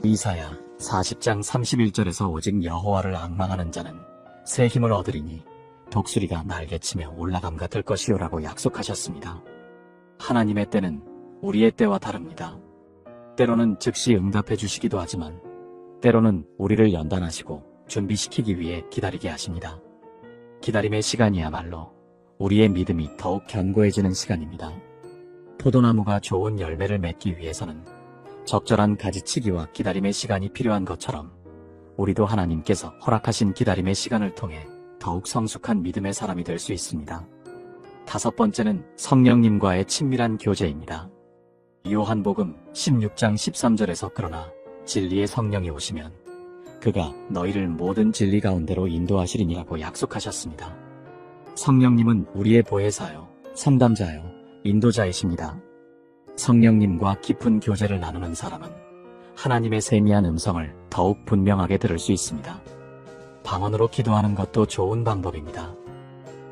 이사야 40장 31절에서 오직 여호와를 앙망하는 자는 새 힘을 얻으리니 독수리가 날개치며 올라감과 될 것이요라고 약속하셨습니다. 하나님의 때는 우리의 때와 다릅니다. 때로는 즉시 응답해 주시기도 하지만 때로는 우리를 연단하시고 준비시키기 위해 기다리게 하십니다. 기다림의 시간이야말로 우리의 믿음이 더욱 견고해지는 시간입니다. 포도나무가 좋은 열매를 맺기 위해서는 적절한 가지치기와 기다림의 시간이 필요한 것처럼 우리도 하나님께서 허락하신 기다림의 시간을 통해 더욱 성숙한 믿음의 사람이 될 수 있습니다. 다섯 번째는 성령님과의 친밀한 교제입니다. 요한복음 16장 13절에서 그러나 진리의 성령이 오시면 그가 너희를 모든 진리 가운데로 인도하시리니라고 약속하셨습니다. 성령님은 우리의 보혜사요, 상담자요, 인도자이십니다. 성령님과 깊은 교제를 나누는 사람은 하나님의 세미한 음성을 더욱 분명하게 들을 수 있습니다. 방언으로 기도하는 것도 좋은 방법입니다.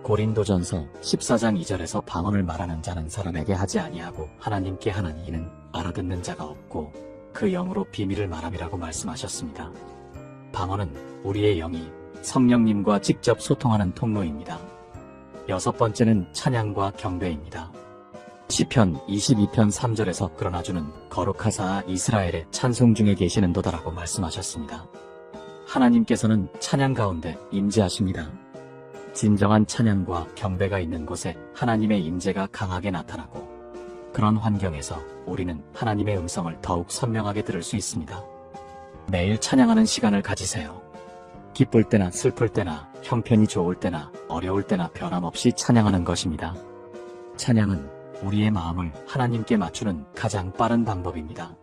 고린도전서 14장 2절에서 방언을 말하는 자는 사람에게 하지 아니하고 하나님께 하나니 이는 알아듣는 자가 없고 그 영으로 비밀을 말함이라고 말씀하셨습니다. 방언은 우리의 영이 성령님과 직접 소통하는 통로입니다. 여섯 번째는 찬양과 경배입니다. 시편 22편 3절에서 그러나 주는 거룩하사 이스라엘의 찬송 중에 계시는도다라고 말씀하셨습니다. 하나님께서는 찬양 가운데 임재하십니다. 진정한 찬양과 경배가 있는 곳에 하나님의 임재가 강하게 나타나고 그런 환경에서 우리는 하나님의 음성을 더욱 선명하게 들을 수 있습니다. 매일 찬양하는 시간을 가지세요. 기쁠 때나 슬플 때나 형편이 좋을 때나 어려울 때나 변함없이 찬양하는 것입니다. 찬양은 우리의 마음을 하나님께 맞추는 가장 빠른 방법입니다.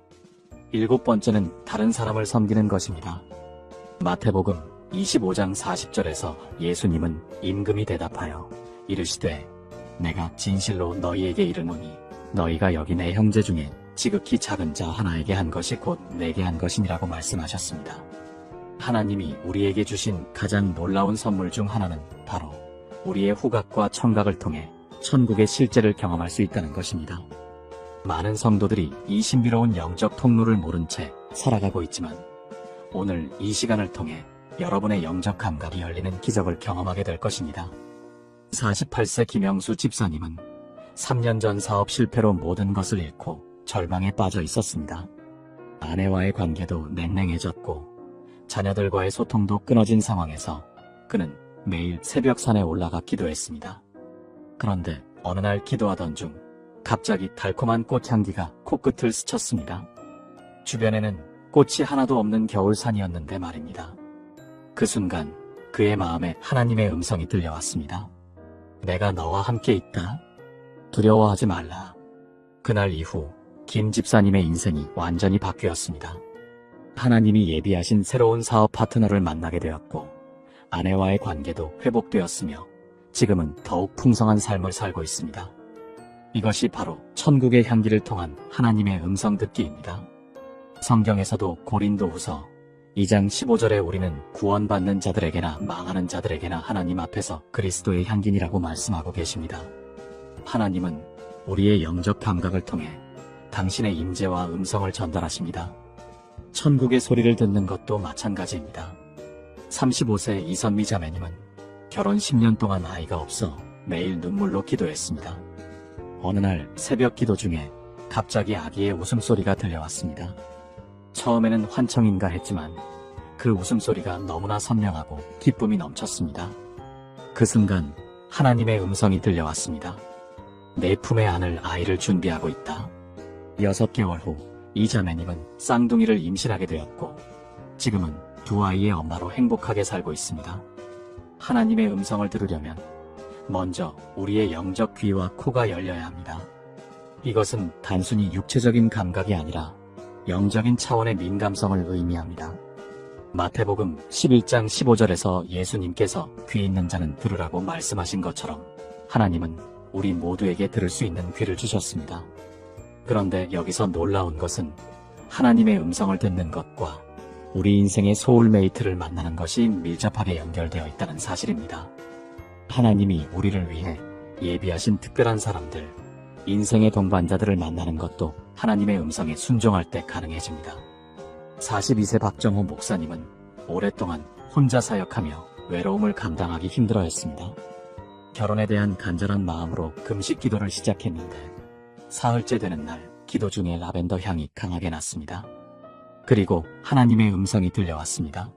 일곱 번째는 다른 사람을 섬기는 것입니다. 마태복음 25장 40절에서 예수님은 임금이 대답하여 이르시되 내가 진실로 너희에게 이르노니 너희가 여기 내 형제 중에 지극히 작은 자 하나에게 한 것이 곧 내게 한 것이니라고 말씀하셨습니다. 하나님이 우리에게 주신 가장 놀라운 선물 중 하나는 바로 우리의 후각과 청각을 통해 천국의 실제를 경험할 수 있다는 것입니다. 많은 성도들이 이 신비로운 영적 통로를 모른 채 살아가고 있지만 오늘 이 시간을 통해 여러분의 영적 감각이 열리는 기적을 경험하게 될 것입니다. 48세 김영수 집사님은 3년 전 사업 실패로 모든 것을 잃고 절망에 빠져 있었습니다. 아내와의 관계도 냉랭해졌고 자녀들과의 소통도 끊어진 상황에서 그는 매일 새벽 산에 올라가 기도했습니다. 그런데 어느 날 기도하던 중 갑자기 달콤한 꽃향기가 코끝을 스쳤습니다. 주변에는 꽃이 하나도 없는 겨울산이었는데 말입니다. 그 순간 그의 마음에 하나님의 음성이 들려왔습니다. 내가 너와 함께 있다. 두려워하지 말라. 그날 이후 김 집사님의 인생이 완전히 바뀌었습니다. 하나님이 예비하신 새로운 사업 파트너를 만나게 되었고 아내와의 관계도 회복되었으며 지금은 더욱 풍성한 삶을 살고 있습니다. 이것이 바로 천국의 향기를 통한 하나님의 음성 듣기입니다. 성경에서도 고린도후서 2장 15절에 우리는 구원받는 자들에게나 망하는 자들에게나 하나님 앞에서 그리스도의 향기니라고 말씀하고 계십니다. 하나님은 우리의 영적 감각을 통해 당신의 임재와 음성을 전달하십니다. 천국의 소리를 듣는 것도 마찬가지입니다. 35세 이선미 자매님은 결혼 10년 동안 아이가 없어 매일 눈물로 기도했습니다. 어느 날 새벽 기도 중에 갑자기 아기의 웃음소리가 들려왔습니다. 처음에는 환청인가 했지만 그 웃음소리가 너무나 선명하고 기쁨이 넘쳤습니다. 그 순간 하나님의 음성이 들려왔습니다. 내 품에 안을 아이를 준비하고 있다. 6개월 후 이 자매님은 쌍둥이를 임신하게 되었고 지금은 두 아이의 엄마로 행복하게 살고 있습니다. 하나님의 음성을 들으려면 먼저 우리의 영적 귀와 코가 열려야 합니다. 이것은 단순히 육체적인 감각이 아니라 영적인 차원의 민감성을 의미합니다. 마태복음 11장 15절에서 예수님께서 귀 있는 자는 들으라고 말씀하신 것처럼 하나님은 우리 모두에게 들을 수 있는 귀를 주셨습니다. 그런데 여기서 놀라운 것은 하나님의 음성을 듣는 것과 우리 인생의 소울메이트를 만나는 것이 밀접하게 연결되어 있다는 사실입니다. 하나님이 우리를 위해 예비하신 특별한 사람들, 인생의 동반자들을 만나는 것도 하나님의 음성에 순종할 때 가능해집니다. 42세 박정호 목사님은 오랫동안 혼자 사역하며 외로움을 감당하기 힘들어했습니다. 결혼에 대한 간절한 마음으로 금식 기도를 시작했는데 사흘째 되는 날 기도 중에 라벤더 향이 강하게 났습니다. 그리고 하나님의 음성이 들려왔습니다.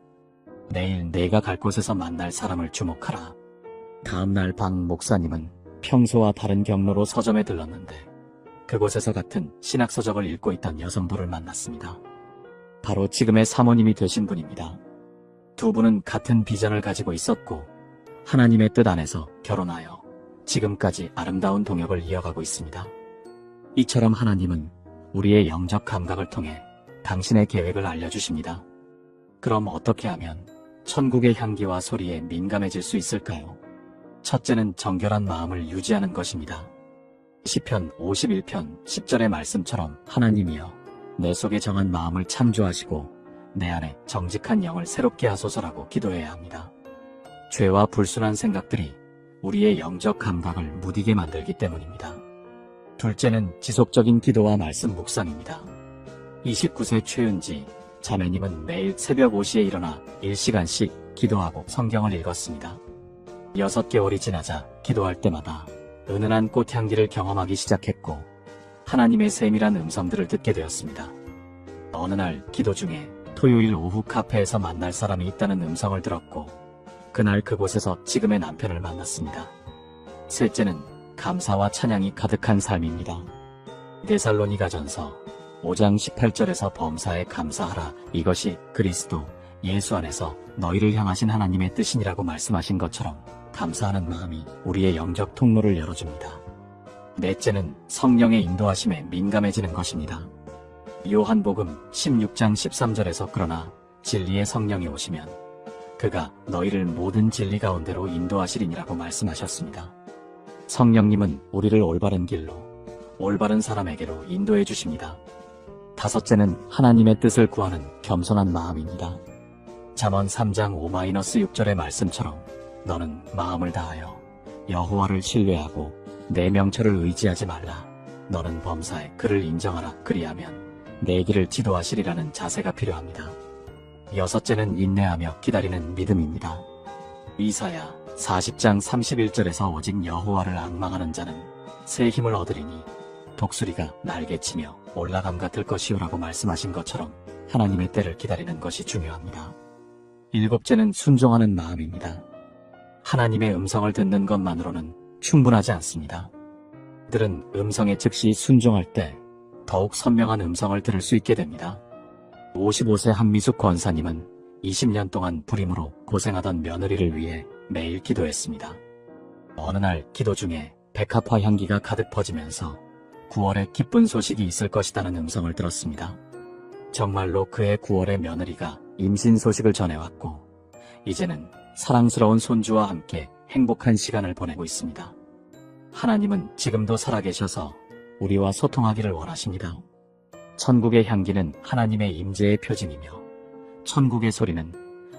내일 내가 갈 곳에서 만날 사람을 주목하라. 다음 날 박 목사님은 평소와 다른 경로로 서점에 들렀는데 그곳에서 같은 신학서적을 읽고 있던 여성들을 만났습니다. 바로 지금의 사모님이 되신 분입니다. 두 분은 같은 비전을 가지고 있었고 하나님의 뜻 안에서 결혼하여 지금까지 아름다운 동역을 이어가고 있습니다. 이처럼 하나님은 우리의 영적 감각을 통해 당신의 계획을 알려주십니다. 그럼 어떻게 하면 천국의 향기와 소리에 민감해질 수 있을까요? 첫째는 정결한 마음을 유지하는 것입니다. 시편 51편 10절의 말씀처럼 하나님이여 내 속에 정한 마음을 창조하시고 내 안에 정직한 영을 새롭게 하소서라고 기도해야 합니다. 죄와 불순한 생각들이 우리의 영적 감각을 무디게 만들기 때문입니다. 둘째는 지속적인 기도와 말씀 묵상입니다. 29세 최은지 자매님은 매일 새벽 5시에 일어나 1시간씩 기도하고 성경을 읽었습니다. 6개월이 지나자 기도할 때마다 은은한 꽃향기를 경험하기 시작했고 하나님의 세밀한 음성들을 듣게 되었습니다. 어느 날 기도 중에 토요일 오후 카페에서 만날 사람이 있다는 음성을 들었고 그날 그곳에서 지금의 남편을 만났습니다. 셋째는 감사와 찬양이 가득한 삶입니다. 데살로니가전서 5장 18절에서 범사에 감사하라. 이것이 그리스도 예수 안에서 너희를 향하신 하나님의 뜻이니라고 말씀하신 것처럼 감사하는 마음이 우리의 영적 통로를 열어줍니다. 넷째는 성령의 인도하심에 민감해지는 것입니다. 요한복음 16장 13절에서 그러나 진리의 성령이 오시면 그가 너희를 모든 진리 가운데로 인도하시리니라고 말씀하셨습니다. 성령님은 우리를 올바른 길로, 올바른 사람에게로 인도해 주십니다. 다섯째는 하나님의 뜻을 구하는 겸손한 마음입니다. 잠언 3장 5-6절의 말씀처럼 너는 마음을 다하여 여호와를 신뢰하고 내 명철을 의지하지 말라. 너는 범사에 그를 인정하라. 그리하면 내 길을 지도하시리라는 자세가 필요합니다. 여섯째는 인내하며 기다리는 믿음입니다. 이사야 40장 31절에서 오직 여호와를 앙망하는 자는 새 힘을 얻으리니 독수리가 날개치며 올라감 같을 것이요라고 말씀하신 것처럼 하나님의 때를 기다리는 것이 중요합니다. 일곱째는 순종하는 마음입니다. 하나님의 음성을 듣는 것만으로는 충분하지 않습니다. 들은 음성에 즉시 순종할 때 더욱 선명한 음성을 들을 수 있게 됩니다. 55세 한미숙 권사님은 20년 동안 불임으로 고생하던 며느리를 위해 매일 기도했습니다. 어느 날 기도 중에 백합화 향기가 가득 퍼지면서 9월에 기쁜 소식이 있을 것이라는 음성을 들었습니다. 정말로 그의 9월의 며느리가 임신 소식을 전해왔고 이제는 사랑스러운 손주와 함께 행복한 시간을 보내고 있습니다. 하나님은 지금도 살아계셔서 우리와 소통하기를 원하십니다. 천국의 향기는 하나님의 임재의 표징이며 천국의 소리는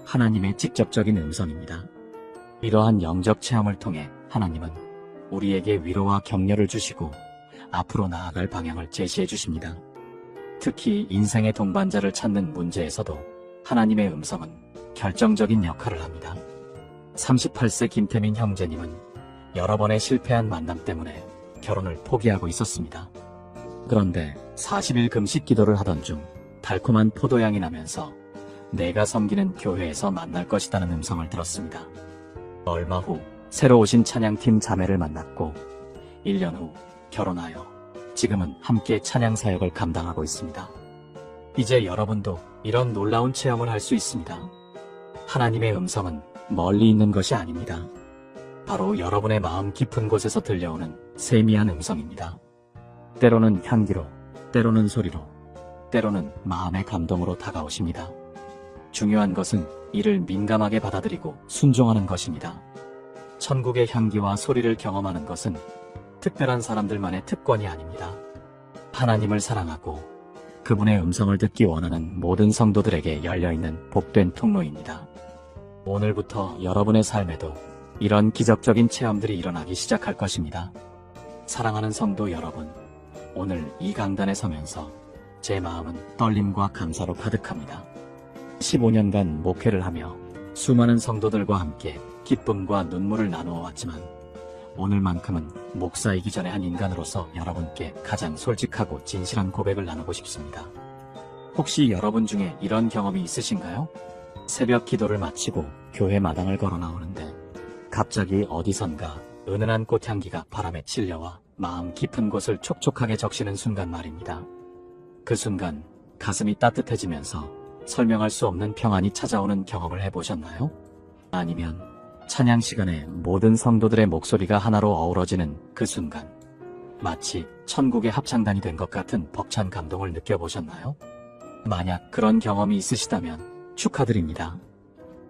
하나님의 직접적인 음성입니다. 이러한 영적 체험을 통해 하나님은 우리에게 위로와 격려를 주시고 앞으로 나아갈 방향을 제시해 주십니다. 특히 인생의 동반자를 찾는 문제에서도 하나님의 음성은 결정적인 역할을 합니다. 38세 김태민 형제님은 여러 번의 실패한 만남 때문에 결혼을 포기하고 있었습니다. 그런데 40일 금식 기도를 하던 중 달콤한 포도향이 나면서 내가 섬기는 교회에서 만날 것이라는 음성을 들었습니다. 얼마 후 새로 오신 찬양팀 자매를 만났고 1년 후 결혼하여 지금은 함께 찬양 사역을 감당하고 있습니다. 이제 여러분도 이런 놀라운 체험을 할 수 있습니다. 하나님의 음성은 멀리 있는 것이 아닙니다. 바로 여러분의 마음 깊은 곳에서 들려오는 세미한 음성입니다. 때로는 향기로, 때로는 소리로, 때로는 마음의 감동으로 다가오십니다. 중요한 것은 이를 민감하게 받아들이고 순종하는 것입니다. 천국의 향기와 소리를 경험하는 것은 특별한 사람들만의 특권이 아닙니다. 하나님을 사랑하고 그분의 음성을 듣기 원하는 모든 성도들에게 열려있는 복된 통로입니다. 오늘부터 여러분의 삶에도 이런 기적적인 체험들이 일어나기 시작할 것입니다. 사랑하는 성도 여러분, 오늘 이 강단에 서면서 제 마음은 떨림과 감사로 가득합니다. 15년간 목회를 하며 수많은 성도들과 함께 기쁨과 눈물을 나누어 왔지만 오늘만큼은 목사이기 전에 한 인간으로서 여러분께 가장 솔직하고 진실한 고백을 나누고 싶습니다. 혹시 여러분 중에 이런 경험이 있으신가요? 새벽 기도를 마치고 교회 마당을 걸어 나오는데 갑자기 어디선가 은은한 꽃향기가 바람에 실려와 마음 깊은 곳을 촉촉하게 적시는 순간 말입니다. 그 순간 가슴이 따뜻해지면서 설명할 수 없는 평안이 찾아오는 경험을 해보셨나요? 아니면 찬양 시간에 모든 성도들의 목소리가 하나로 어우러지는 그 순간 마치 천국의 합창단이 된 것 같은 벅찬 감동을 느껴보셨나요? 만약 그런 경험이 있으시다면 축하드립니다.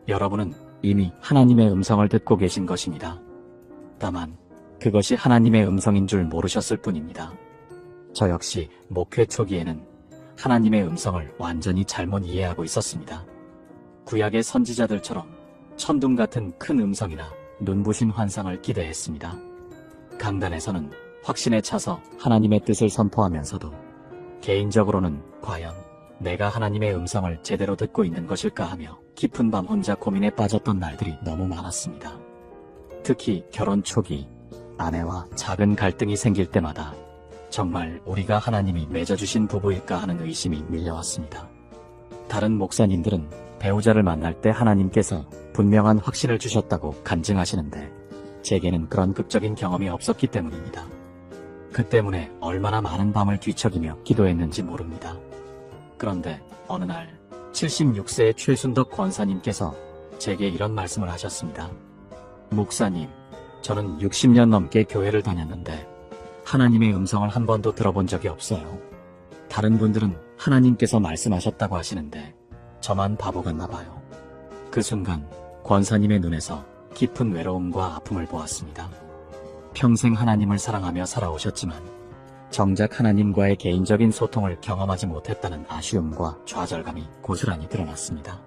여러분은 이미 하나님의 음성을 듣고 계신 것입니다. 다만 그것이 하나님의 음성인 줄 모르셨을 뿐입니다. 저 역시 목회 초기에는 하나님의 음성을 완전히 잘못 이해하고 있었습니다. 구약의 선지자들처럼 천둥 같은 큰 음성이나 눈부신 환상을 기대했습니다. 강단에서는 확신에 차서 하나님의 뜻을 선포하면서도 개인적으로는 과연 내가 하나님의 음성을 제대로 듣고 있는 것일까 하며 깊은 밤 혼자 고민에 빠졌던 날들이 너무 많았습니다. 특히 결혼 초기 아내와 작은 갈등이 생길 때마다 정말 우리가 하나님이 맺어주신 부부일까 하는 의심이 밀려왔습니다. 다른 목사님들은 배우자를 만날 때 하나님께서 분명한 확신을 주셨다고 간증하시는데 제게는 그런 극적인 경험이 없었기 때문입니다. 그 때문에 얼마나 많은 밤을 뒤척이며 기도했는지 모릅니다. 그런데 어느 날 76세의 최순덕 권사님께서 제게 이런 말씀을 하셨습니다. 목사님, 저는 60년 넘게 교회를 다녔는데 하나님의 음성을 한 번도 들어본 적이 없어요. 다른 분들은 하나님께서 말씀하셨다고 하시는데 저만 바보 같나 봐요. 그 순간 권사님의 눈에서 깊은 외로움과 아픔을 보았습니다. 평생 하나님을 사랑하며 살아오셨지만 정작 하나님과의 개인적인 소통을 경험하지 못했다는 아쉬움과 좌절감이 고스란히 드러났습니다.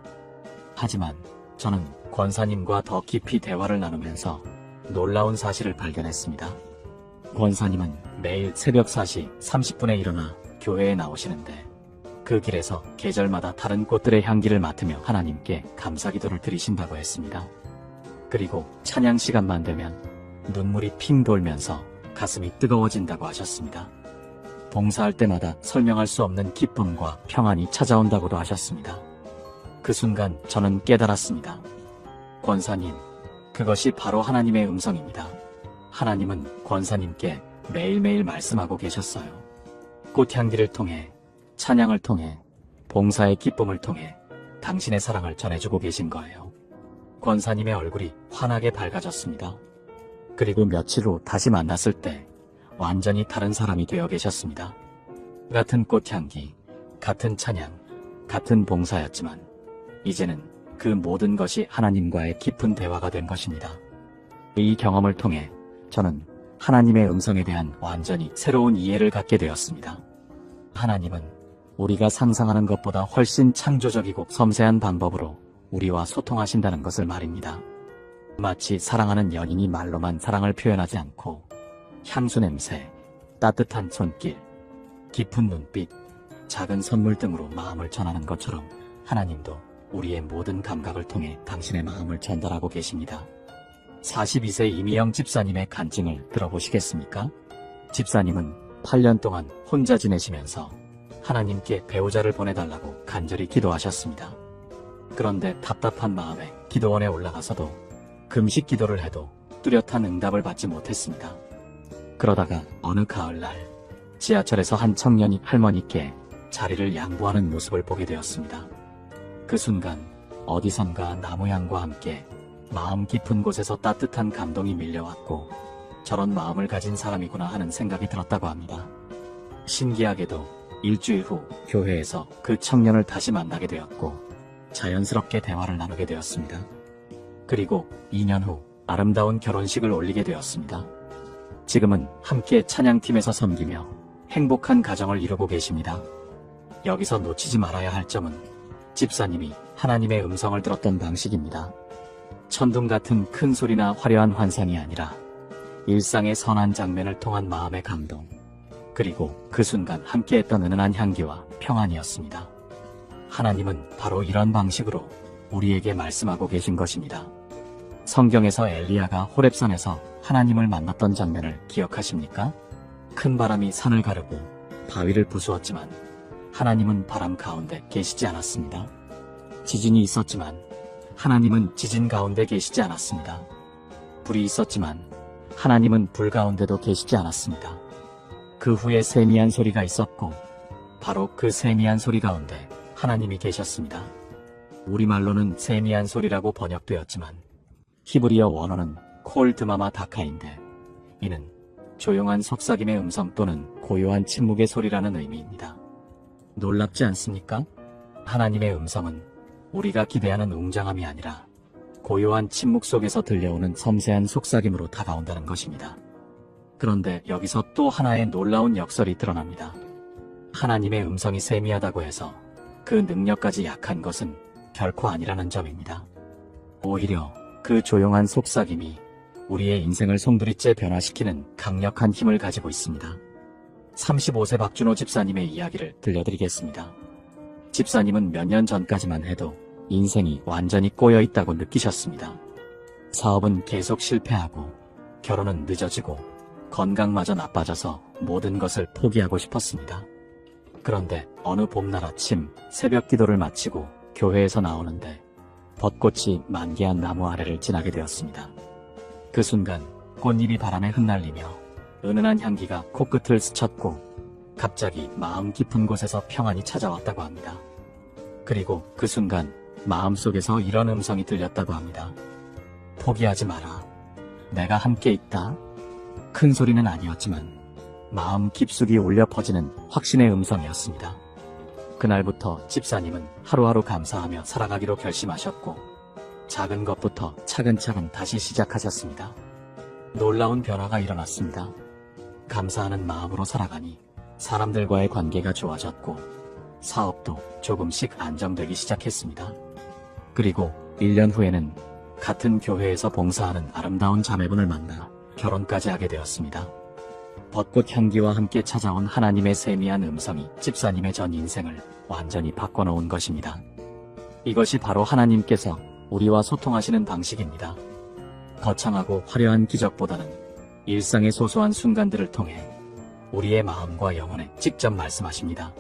하지만 저는 권사님과 더 깊이 대화를 나누면서 놀라운 사실을 발견했습니다. 권사님은 매일 새벽 4시 30분에 일어나 교회에 나오시는데 그 길에서 계절마다 다른 꽃들의 향기를 맡으며 하나님께 감사기도를 드리신다고 했습니다. 그리고 찬양 시간만 되면 눈물이 핑 돌면서 가슴이 뜨거워진다고 하셨습니다. 봉사할 때마다 설명할 수 없는 기쁨과 평안이 찾아온다고도 하셨습니다. 그 순간 저는 깨달았습니다. 권사님, 그것이 바로 하나님의 음성입니다. 하나님은 권사님께 매일매일 말씀하고 계셨어요. 꽃향기를 통해, 찬양을 통해, 봉사의 기쁨을 통해 당신의 사랑을 전해주고 계신 거예요. 권사님의 얼굴이 환하게 밝아졌습니다. 그리고 며칠 후 다시 만났을 때 완전히 다른 사람이 되어 계셨습니다. 같은 꽃향기, 같은 찬양, 같은 봉사였지만 이제는 그 모든 것이 하나님과의 깊은 대화가 된 것입니다. 이 경험을 통해 저는 하나님의 음성에 대한 완전히 새로운 이해를 갖게 되었습니다. 하나님은 우리가 상상하는 것보다 훨씬 창조적이고 섬세한 방법으로 우리와 소통하신다는 것을 말입니다. 마치 사랑하는 연인이 말로만 사랑을 표현하지 않고 향수 냄새, 따뜻한 손길, 깊은 눈빛, 작은 선물 등으로 마음을 전하는 것처럼 하나님도 우리의 모든 감각을 통해 당신의 마음을 전달하고 계십니다. 42세 이미영 집사님의 간증을 들어보시겠습니까? 집사님은 8년 동안 혼자 지내시면서 하나님께 배우자를 보내달라고 간절히 기도하셨습니다. 그런데 답답한 마음에 기도원에 올라가서도 금식 기도를 해도 뚜렷한 응답을 받지 못했습니다. 그러다가 어느 가을날 지하철에서 한 청년이 할머니께 자리를 양보하는 모습을 보게 되었습니다. 그 순간 어디선가 나무향과 함께 마음 깊은 곳에서 따뜻한 감동이 밀려왔고 저런 마음을 가진 사람이구나 하는 생각이 들었다고 합니다. 신기하게도 일주일 후 교회에서 그 청년을 다시 만나게 되었고 자연스럽게 대화를 나누게 되었습니다. 그리고 2년 후 아름다운 결혼식을 올리게 되었습니다. 지금은 함께 찬양팀에서 섬기며 행복한 가정을 이루고 계십니다. 여기서 놓치지 말아야 할 점은 집사님이 하나님의 음성을 들었던 방식입니다. 천둥 같은 큰 소리나 화려한 환상이 아니라 일상의 선한 장면을 통한 마음의 감동, 그리고 그 순간 함께했던 은은한 향기와 평안이었습니다. 하나님은 바로 이런 방식으로 우리에게 말씀하고 계신 것입니다. 성경에서 엘리야가 호렙산에서 하나님을 만났던 장면을 기억하십니까? 큰 바람이 산을 가르고 바위를 부수었지만 하나님은 바람 가운데 계시지 않았습니다. 지진이 있었지만 하나님은 지진 가운데 계시지 않았습니다. 불이 있었지만 하나님은 불 가운데도 계시지 않았습니다. 그 후에 세미한 소리가 있었고 바로 그 세미한 소리 가운데 하나님이 계셨습니다. 우리말로는 세미한 소리라고 번역되었지만 히브리어 원어는 콜드마마 다카인데 이는 조용한 속삭임의 음성 또는 고요한 침묵의 소리라는 의미입니다. 놀랍지 않습니까? 하나님의 음성은 우리가 기대하는 웅장함이 아니라 고요한 침묵 속에서 들려오는 섬세한 속삭임으로 다가온다는 것입니다. 그런데 여기서 또 하나의 놀라운 역설이 드러납니다. 하나님의 음성이 세미하다고 해서 그 능력까지 약한 것은 결코 아니라는 점입니다. 오히려 그 조용한 속삭임이 우리의 인생을 송두리째 변화시키는 강력한 힘을 가지고 있습니다. 35세 박준호 집사님의 이야기를 들려드리겠습니다. 집사님은 몇 년 전까지만 해도 인생이 완전히 꼬여 있다고 느끼셨습니다. 사업은 계속 실패하고 결혼은 늦어지고 건강마저 나빠져서 모든 것을 포기하고 싶었습니다. 그런데 어느 봄날 아침 새벽 기도를 마치고 교회에서 나오는데 벚꽃이 만개한 나무 아래를 지나게 되었습니다. 그 순간 꽃잎이 바람에 흩날리며 은은한 향기가 코끝을 스쳤고 갑자기 마음 깊은 곳에서 평안이 찾아왔다고 합니다. 그리고 그 순간 마음속에서 이런 음성이 들렸다고 합니다. 포기하지 마라. 내가 함께 있다. 큰 소리는 아니었지만 마음 깊숙이 울려 퍼지는 확신의 음성이었습니다. 그날부터 집사님은 하루하루 감사하며 살아가기로 결심하셨고 작은 것부터 차근차근 다시 시작하셨습니다. 놀라운 변화가 일어났습니다. 감사하는 마음으로 살아가니 사람들과의 관계가 좋아졌고 사업도 조금씩 안정되기 시작했습니다. 그리고 1년 후에는 같은 교회에서 봉사하는 아름다운 자매분을 만나 결혼까지 하게 되었습니다. 벚꽃 향기와 함께 찾아온 하나님의 세미한 음성이 집사님의 전 인생을 완전히 바꿔놓은 것입니다. 이것이 바로 하나님께서 우리와 소통하시는 방식입니다. 거창하고 화려한 기적보다는 일상의 소소한 순간들을 통해 우리의 마음과 영혼에 직접 말씀하십니다.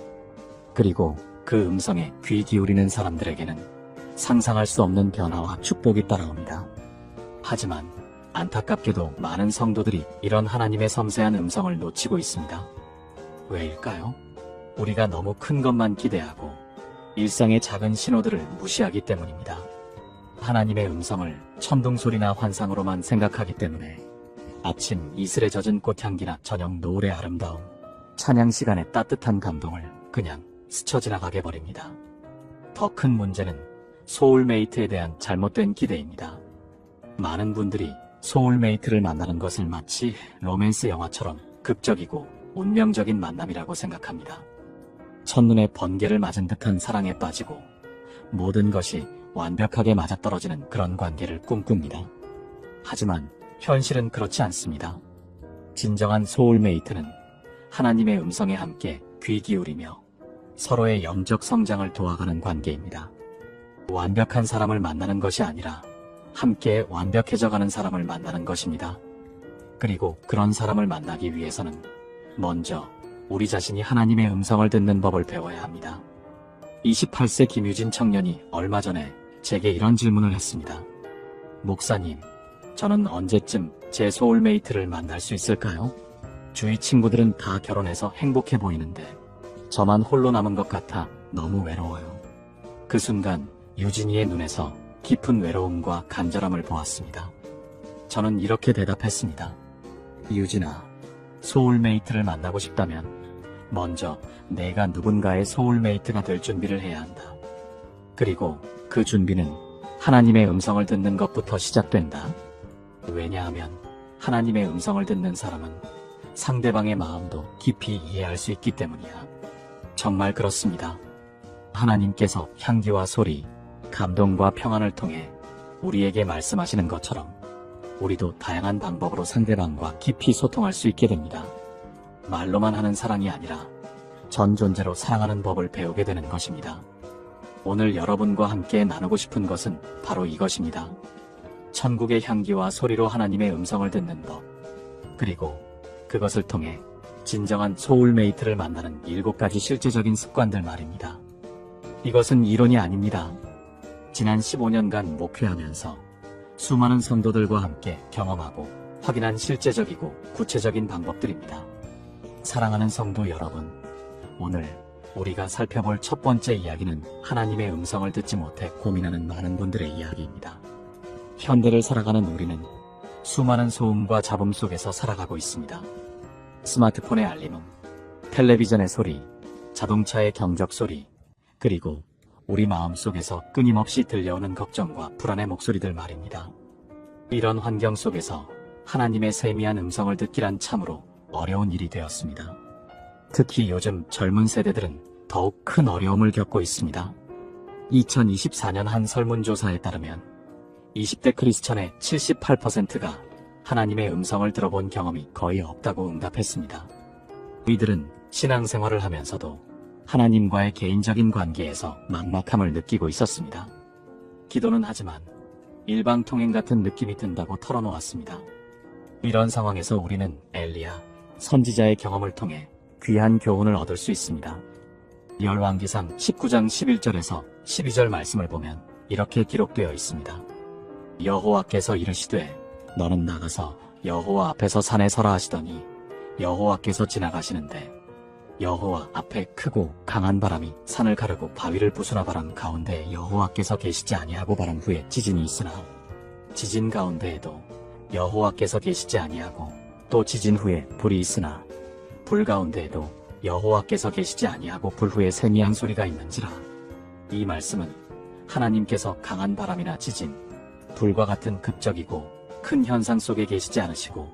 그리고 그 음성에 귀 기울이는 사람들에게는 상상할 수 없는 변화와 축복이 따라옵니다. 하지만 안타깝게도 많은 성도들이 이런 하나님의 섬세한 음성을 놓치고 있습니다. 왜일까요? 우리가 너무 큰 것만 기대하고 일상의 작은 신호들을 무시하기 때문입니다. 하나님의 음성을 천둥소리나 환상으로만 생각하기 때문에 아침 이슬에 젖은 꽃향기나 저녁 노을의 아름다움, 찬양 시간의 따뜻한 감동을 그냥 스쳐 지나가게 버립니다. 더 큰 문제는 소울메이트에 대한 잘못된 기대입니다. 많은 분들이 소울메이트를 만나는 것을 마치 로맨스 영화처럼 극적이고 운명적인 만남이라고 생각합니다. 첫눈에 번개를 맞은 듯한 사랑에 빠지고 모든 것이 완벽하게 맞아떨어지는 그런 관계를 꿈꿉니다. 하지만 현실은 그렇지 않습니다. 진정한 소울메이트는 하나님의 음성에 함께 귀 기울이며 서로의 영적 성장을 도와가는 관계입니다. 완벽한 사람을 만나는 것이 아니라 함께 완벽해져가는 사람을 만나는 것입니다. 그리고 그런 사람을 만나기 위해서는 먼저 우리 자신이 하나님의 음성을 듣는 법을 배워야 합니다. 28세 김유진 청년이 얼마 전에 제게 이런 질문을 했습니다. 목사님, 저는 언제쯤 제 소울메이트를 만날 수 있을까요? 주위 친구들은 다 결혼해서 행복해 보이는데 저만 홀로 남은 것 같아 너무 외로워요. 그 순간 유진이의 눈에서 깊은 외로움과 간절함을 보았습니다. 저는 이렇게 대답했습니다. 유진아, 소울메이트를 만나고 싶다면 먼저 내가 누군가의 소울메이트가 될 준비를 해야 한다. 그리고 그 준비는 하나님의 음성을 듣는 것부터 시작된다. 왜냐하면 하나님의 음성을 듣는 사람은 상대방의 마음도 깊이 이해할 수 있기 때문이야. 정말 그렇습니다. 하나님께서 향기와 소리, 감동과 평안을 통해 우리에게 말씀하시는 것처럼 우리도 다양한 방법으로 상대방과 깊이 소통할 수 있게 됩니다. 말로만 하는 사랑이 아니라 전 존재로 사랑하는 법을 배우게 되는 것입니다. 오늘 여러분과 함께 나누고 싶은 것은 바로 이것입니다. 천국의 향기와 소리로 하나님의 음성을 듣는 법, 그리고 그것을 통해 진정한 소울메이트를 만나는 7가지 실제적인 습관들 말입니다. 이것은 이론이 아닙니다. 지난 15년간 목회하면서 수많은 성도들과 함께 경험하고 확인한 실제적이고 구체적인 방법들입니다. 사랑하는 성도 여러분, 오늘 우리가 살펴볼 첫 번째 이야기는 하나님의 음성을 듣지 못해 고민하는 많은 분들의 이야기입니다. 현대를 살아가는 우리는 수많은 소음과 잡음 속에서 살아가고 있습니다. 스마트폰의 알림음, 텔레비전의 소리, 자동차의 경적 소리, 그리고 우리 마음속에서 끊임없이 들려오는 걱정과 불안의 목소리들 말입니다. 이런 환경 속에서 하나님의 세미한 음성을 듣기란 참으로 어려운 일이 되었습니다. 특히 요즘 젊은 세대들은 더욱 큰 어려움을 겪고 있습니다. 2024년 한 설문조사에 따르면 20대 크리스천의 78%가 하나님의 음성을 들어본 경험이 거의 없다고 응답했습니다. 이들은 신앙생활을 하면서도 하나님과의 개인적인 관계에서 막막함을 느끼고 있었습니다. 기도는 하지만 일방통행 같은 느낌이 든다고 털어놓았습니다. 이런 상황에서 우리는 엘리야, 선지자의 경험을 통해 귀한 교훈을 얻을 수 있습니다. 열왕기상 19장 11절에서 12절 말씀을 보면 이렇게 기록되어 있습니다. 여호와께서 이르시되 너는 나가서 여호와 앞에서 산에 서라 하시더니 여호와께서 지나가시는데 여호와 앞에 크고 강한 바람이 산을 가르고 바위를 부수나 바람 가운데 여호와께서 계시지 아니하고 바람 후에 지진이 있으나 지진 가운데에도 여호와께서 계시지 아니하고 또 지진 후에 불이 있으나 불 가운데에도 여호와께서 계시지 아니하고 불 후에 세미한 소리가 있는지라. 이 말씀은 하나님께서 강한 바람이나 지진, 불과 같은 극적이고 큰 현상 속에 계시지 않으시고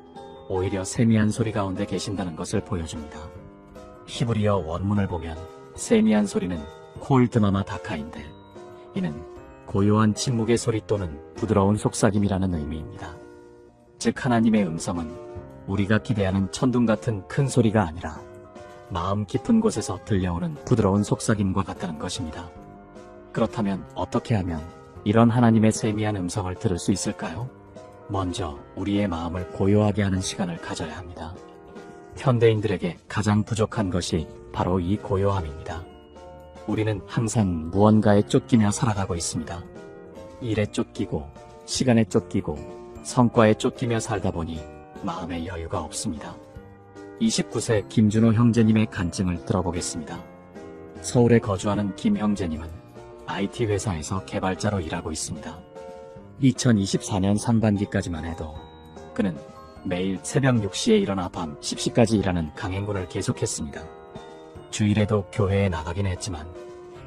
오히려 세미한 소리 가운데 계신다는 것을 보여줍니다. 히브리어 원문을 보면 세미한 소리는 콜드마마 다카인데 이는 고요한 침묵의 소리 또는 부드러운 속삭임이라는 의미입니다. 즉 하나님의 음성은 우리가 기대하는 천둥 같은 큰 소리가 아니라 마음 깊은 곳에서 들려오는 부드러운 속삭임과 같다는 것입니다. 그렇다면 어떻게 하면 이런 하나님의 세미한 음성을 들을 수 있을까요? 먼저 우리의 마음을 고요하게 하는 시간을 가져야 합니다. 현대인들에게 가장 부족한 것이 바로 이 고요함입니다. 우리는 항상 무언가에 쫓기며 살아가고 있습니다. 일에 쫓기고 시간에 쫓기고 성과에 쫓기며 살다 보니 마음의 여유가 없습니다. 29세 김준호 형제님의 간증을 들어보겠습니다. 서울에 거주하는 김 형제님은 IT 회사에서 개발자로 일하고 있습니다. 2024년 상반기까지만 해도 그는 매일 새벽 6시에 일어나 밤 10시까지 일하는 강행군을 계속했습니다. 주일에도 교회에 나가긴 했지만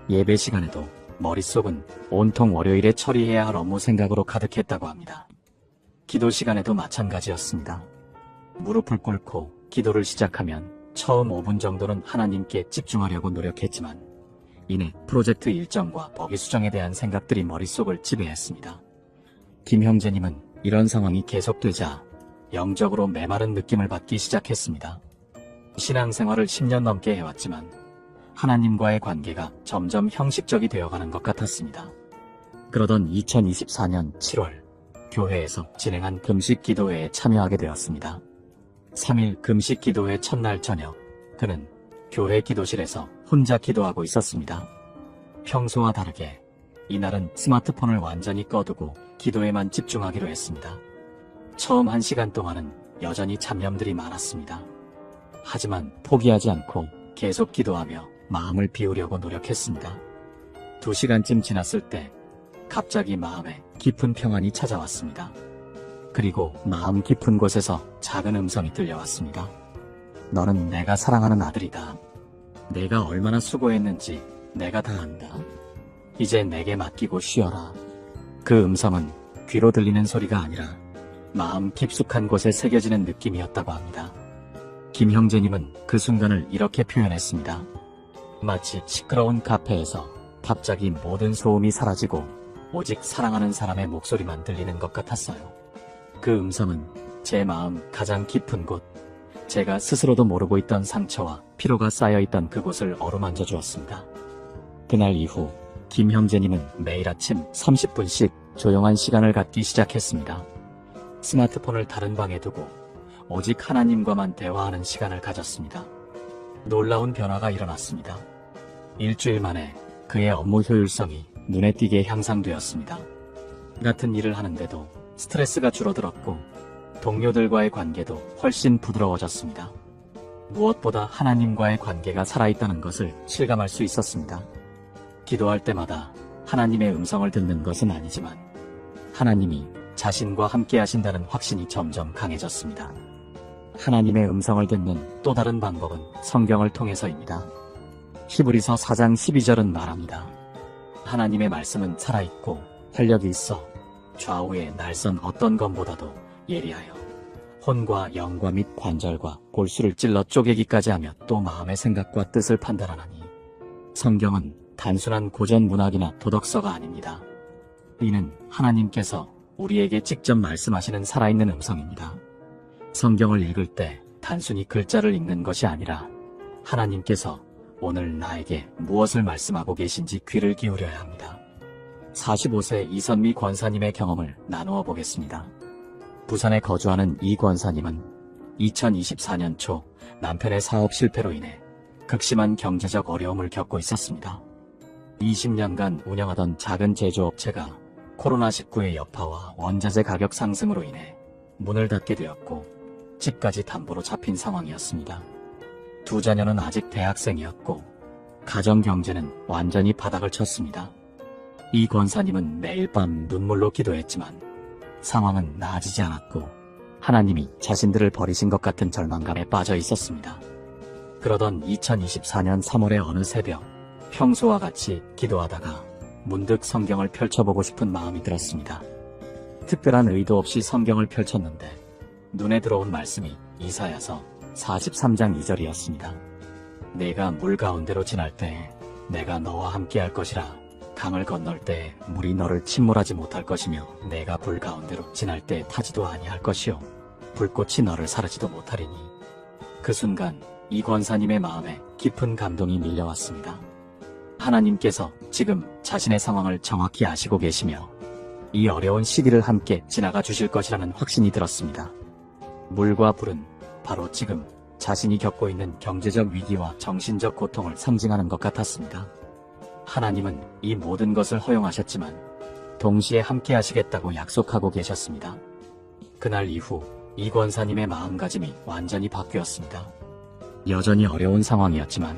예배 시간에도 머릿속은 온통 월요일에 처리해야 할 업무 생각으로 가득했다고 합니다. 기도 시간에도 마찬가지였습니다. 무릎을 꿇고 기도를 시작하면 처음 5분 정도는 하나님께 집중하려고 노력했지만 이내 프로젝트 일정과 버기 수정에 대한 생각들이 머릿속을 지배했습니다. 김 형제님은 이런 상황이 계속되자 영적으로 메마른 느낌을 받기 시작했습니다. 신앙생활을 10년 넘게 해왔지만 하나님과의 관계가 점점 형식적이 되어가는 것 같았습니다. 그러던 2024년 7월 교회에서 진행한 금식 기도회에 참여하게 되었습니다. 3일 금식 기도회 첫날 저녁 그는 교회 기도실에서 혼자 기도하고 있었습니다. 평소와 다르게 이날은 스마트폰을 완전히 꺼두고 기도에만 집중하기로 했습니다. 처음 1시간 동안은 여전히 잡념들이 많았습니다. 하지만 포기하지 않고 계속 기도하며 마음을 비우려고 노력했습니다. 2시간쯤 지났을 때 갑자기 마음에 깊은 평안이 찾아왔습니다. 그리고 마음 깊은 곳에서 작은 음성이 들려왔습니다. 너는 내가 사랑하는 아들이다. 내가 얼마나 수고했는지 내가 다 안다. 이제 내게 맡기고 쉬어라. 그 음성은 귀로 들리는 소리가 아니라 마음 깊숙한 곳에 새겨지는 느낌이었다고 합니다. 김 형제님은 그 순간을 이렇게 표현했습니다. 마치 시끄러운 카페에서 갑자기 모든 소음이 사라지고 오직 사랑하는 사람의 목소리만 들리는 것 같았어요. 그 음성은 제 마음 가장 깊은 곳, 제가 스스로도 모르고 있던 상처와 피로가 쌓여있던 그곳을 어루만져 주었습니다. 그날 이후 김 형제님은 매일 아침 30분씩 조용한 시간을 갖기 시작했습니다. 스마트폰을 다른 방에 두고 오직 하나님과만 대화하는 시간을 가졌습니다. 놀라운 변화가 일어났습니다. 일주일 만에 그의 업무 효율성이 눈에 띄게 향상되었습니다. 같은 일을 하는데도 스트레스가 줄어들었고 동료들과의 관계도 훨씬 부드러워졌습니다. 무엇보다 하나님과의 관계가 살아있다는 것을 실감할 수 있었습니다. 기도할 때마다 하나님의 음성을 듣는 것은 아니지만 하나님이 자신과 함께 하신다는 확신이 점점 강해졌습니다. 하나님의 음성을 듣는 또 다른 방법은 성경을 통해서입니다. 히브리서 4장 12절은 말합니다. 하나님의 말씀은 살아있고 활력이 있어 좌우에 날선 어떤 검보다도 예리하여 혼과 영과 및 관절과 골수를 찔러 쪼개기까지 하며 또 마음의 생각과 뜻을 판단하나니 성경은 단순한 고전 문학이나 도덕서가 아닙니다. 이는 하나님께서 우리에게 직접 말씀하시는 살아있는 음성입니다. 성경을 읽을 때 단순히 글자를 읽는 것이 아니라 하나님께서 오늘 나에게 무엇을 말씀하고 계신지 귀를 기울여야 합니다. 45세 이선미 권사님의 경험을 나누어 보겠습니다. 부산에 거주하는 이 권사님은 2024년 초 남편의 사업 실패로 인해 극심한 경제적 어려움을 겪고 있었습니다. 20년간 운영하던 작은 제조업체가 코로나19의 여파와 원자재 가격 상승으로 인해 문을 닫게 되었고 집까지 담보로 잡힌 상황이었습니다. 두 자녀는 아직 대학생이었고 가정 경제는 완전히 바닥을 쳤습니다. 이 권사님은 매일 밤 눈물로 기도했지만 상황은 나아지지 않았고 하나님이 자신들을 버리신 것 같은 절망감에 빠져 있었습니다. 그러던 2024년 3월의 어느 새벽, 평소와 같이 기도하다가 문득 성경을 펼쳐보고 싶은 마음이 들었습니다. 특별한 의도 없이 성경을 펼쳤는데 눈에 들어온 말씀이 이사야서 43장 2절이었습니다. 내가 물 가운데로 지날 때에 내가 너와 함께 할 것이라. 강을 건널 때에 물이 너를 침몰하지 못할 것이며 내가 불 가운데로 지날 때에 타지도 아니할 것이요 불꽃이 너를 사르지도 못하리니. 그 순간 이 권사님의 마음에 깊은 감동이 밀려왔습니다. 하나님께서 지금 자신의 상황을 정확히 아시고 계시며 이 어려운 시기를 함께 지나가 주실 것이라는 확신이 들었습니다. 물과 불은 바로 지금 자신이 겪고 있는 경제적 위기와 정신적 고통을 상징하는 것 같았습니다. 하나님은 이 모든 것을 허용하셨지만 동시에 함께 하시겠다고 약속하고 계셨습니다. 그날 이후 이 권사님의 마음가짐이 완전히 바뀌었습니다. 여전히 어려운 상황이었지만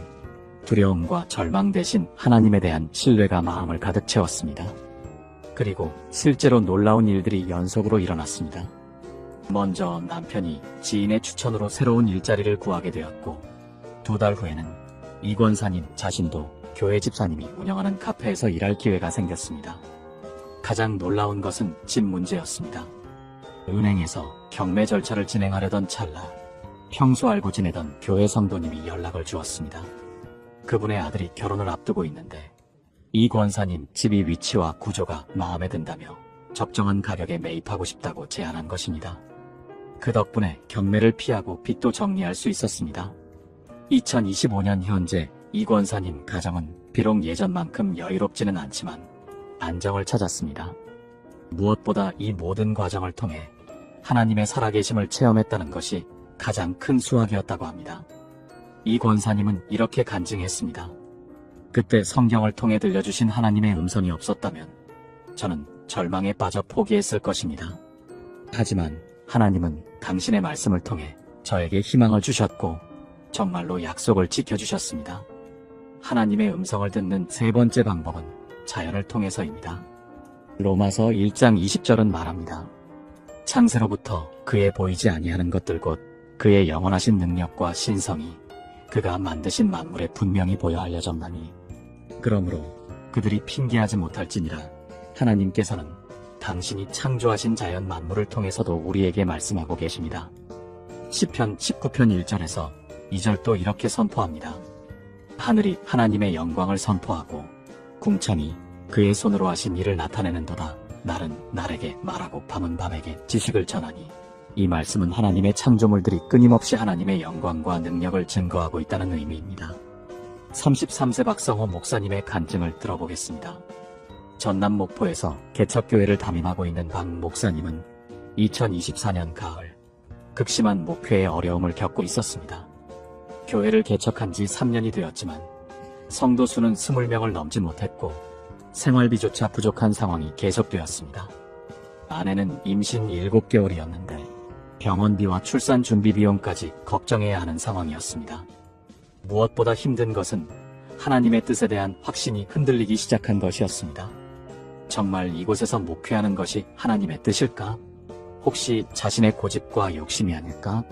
두려움과 절망 대신 하나님에 대한 신뢰가 마음을 가득 채웠습니다. 그리고 실제로 놀라운 일들이 연속으로 일어났습니다. 먼저 남편이 지인의 추천으로 새로운 일자리를 구하게 되었고 2달 후에는 이 권사님 자신도 교회 집사님이 운영하는 카페에서 일할 기회가 생겼습니다. 가장 놀라운 것은 집 문제였습니다. 은행에서 경매 절차를 진행하려던 찰나 평소 알고 지내던 교회 성도님이 연락을 주었습니다. 그분의 아들이 결혼을 앞두고 있는데 이 권사님 집이 위치와 구조가 마음에 든다며 적정한 가격에 매입하고 싶다고 제안한 것입니다. 그 덕분에 경매를 피하고 빚도 정리할 수 있었습니다. 2025년 현재 이 권사님 가정은 비록 예전만큼 여유롭지는 않지만 안정을 찾았습니다. 무엇보다 이 모든 과정을 통해 하나님의 살아계심을 체험했다는 것이 가장 큰 수확이었다고 합니다. 이 권사님은 이렇게 간증했습니다. 그때 성경을 통해 들려주신 하나님의 음성이 없었다면 저는 절망에 빠져 포기했을 것입니다. 하지만 하나님은 당신의 말씀을 통해 저에게 희망을 주셨고 정말로 약속을 지켜주셨습니다. 하나님의 음성을 듣는 세 번째 방법은 자연을 통해서입니다. 로마서 1장 20절은 말합니다. 창세로부터 그의 보이지 아니하는 것들 곧 그의 영원하신 능력과 신성이 그가 만드신 만물에 분명히 보여 알려졌나니 그러므로 그들이 핑계하지 못할지니라. 하나님께서는 당신이 창조하신 자연 만물을 통해서도 우리에게 말씀하고 계십니다. 시편 19편 1절에서 2절도 이렇게 선포합니다. 하늘이 하나님의 영광을 선포하고 궁창이 그의 손으로 하신 일을 나타내는도다. 날은 날에게 말하고 밤은 밤에게 지식을 전하니. 이 말씀은 하나님의 창조물들이 끊임없이 하나님의 영광과 능력을 증거하고 있다는 의미입니다. 33세 박성호 목사님의 간증을 들어보겠습니다. 전남 목포에서 개척교회를 담임하고 있는 박 목사님은 2024년 가을 극심한 목회의 어려움을 겪고 있었습니다. 교회를 개척한 지 3년이 되었지만 성도 수는 20명을 넘지 못했고 생활비조차 부족한 상황이 계속되었습니다. 아내는 임신 7개월이었는데 병원비와 출산 준비 비용까지 걱정해야 하는 상황이었습니다. 무엇보다 힘든 것은 하나님의 뜻에 대한 확신이 흔들리기 시작한 것이었습니다. 정말 이곳에서 목회하는 것이 하나님의 뜻일까? 혹시 자신의 고집과 욕심이 아닐까?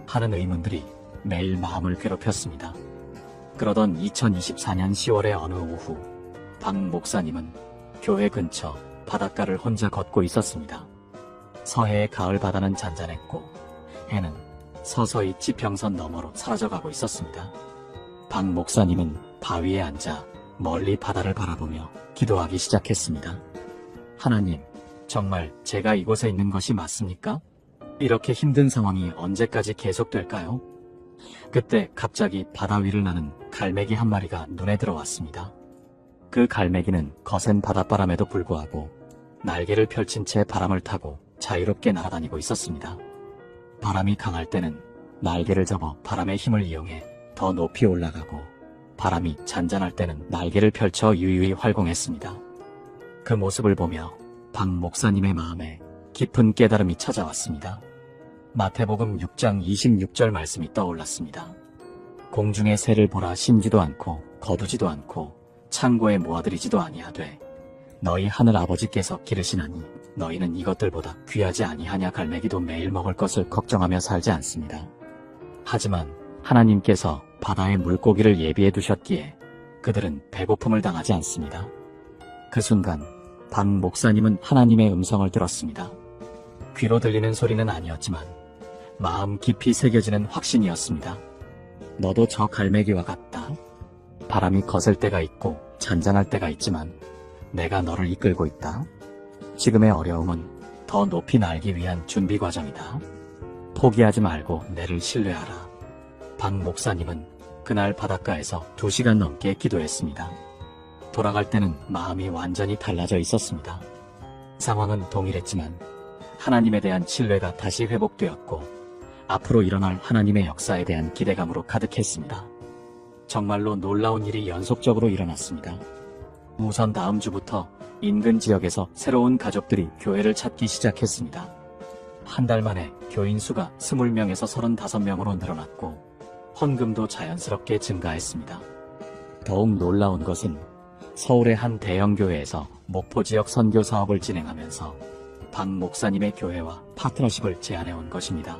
하는 의문들이 매일 마음을 괴롭혔습니다. 그러던 2024년 10월의 어느 오후, 박 목사님은 교회 근처 바닷가를 혼자 걷고 있었습니다. 서해의 가을 바다는 잔잔했고 해는 서서히 지평선 너머로 사라져가고 있었습니다. 박 목사님은 바위에 앉아 멀리 바다를 바라보며 기도하기 시작했습니다. 하나님, 정말 제가 이곳에 있는 것이 맞습니까? 이렇게 힘든 상황이 언제까지 계속될까요? 그때 갑자기 바다 위를 나는 갈매기 한 마리가 눈에 들어왔습니다. 그 갈매기는 거센 바닷바람에도 불구하고 날개를 펼친 채 바람을 타고 자유롭게 날아다니고 있었습니다. 바람이 강할 때는 날개를 접어 바람의 힘을 이용해 더 높이 올라가고, 바람이 잔잔할 때는 날개를 펼쳐 유유히 활공했습니다. 그 모습을 보며 박 목사님의 마음에 깊은 깨달음이 찾아왔습니다. 마태복음 6장 26절 말씀이 떠올랐습니다. 공중의 새를 보라, 심지도 않고 거두지도 않고 창고에 모아들이지도 아니하되 너희 하늘 아버지께서 기르시나니 너희는 이것들보다 귀하지 아니하냐. 갈매기도 매일 먹을 것을 걱정하며 살지 않습니다. 하지만 하나님께서 바다의 물고기를 예비해 두셨기에 그들은 배고픔을 당하지 않습니다. 그 순간 박 목사님은 하나님의 음성을 들었습니다. 귀로 들리는 소리는 아니었지만 마음 깊이 새겨지는 확신이었습니다. 너도 저 갈매기와 같다. 바람이 거셀 때가 있고 잔잔할 때가 있지만 내가 너를 이끌고 있다. 지금의 어려움은 더 높이 날기 위한 준비 과정이다. 포기하지 말고 내를 신뢰하라. 박 목사님은 그날 바닷가에서 2시간 넘게 기도했습니다. 돌아갈 때는 마음이 완전히 달라져 있었습니다. 상황은 동일했지만 하나님에 대한 신뢰가 다시 회복되었고, 앞으로 일어날 하나님의 역사에 대한 기대감으로 가득했습니다. 정말로 놀라운 일이 연속적으로 일어났습니다. 우선 다음 주부터 인근 지역에서 새로운 가족들이 교회를 찾기 시작했습니다. 한 달 만에 교인 수가 20명에서 35명으로 늘어났고, 헌금도 자연스럽게 증가했습니다. 더욱 놀라운 것은 서울의 한 대형 교회에서 목포 지역 선교 사업을 진행하면서 박 목사님의 교회와 파트너십을 제안해온 것입니다.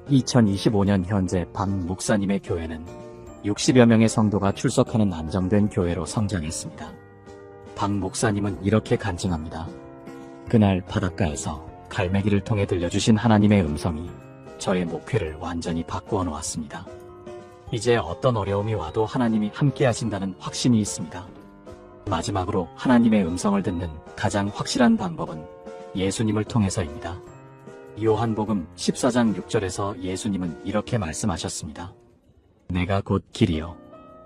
2025년 현재 박 목사님의 교회는 60여 명의 성도가 출석하는 안정된 교회로 성장했습니다. 박 목사님은 이렇게 간증합니다. 그날 바닷가에서 갈매기를 통해 들려주신 하나님의 음성이 저의 목회를 완전히 바꾸어 놓았습니다. 이제 어떤 어려움이 와도 하나님이 함께 하신다는 확신이 있습니다. 마지막으로 하나님의 음성을 듣는 가장 확실한 방법은 예수님을 통해서입니다. 요한복음 14장 6절에서 예수님은 이렇게 말씀하셨습니다. 내가 곧 길이요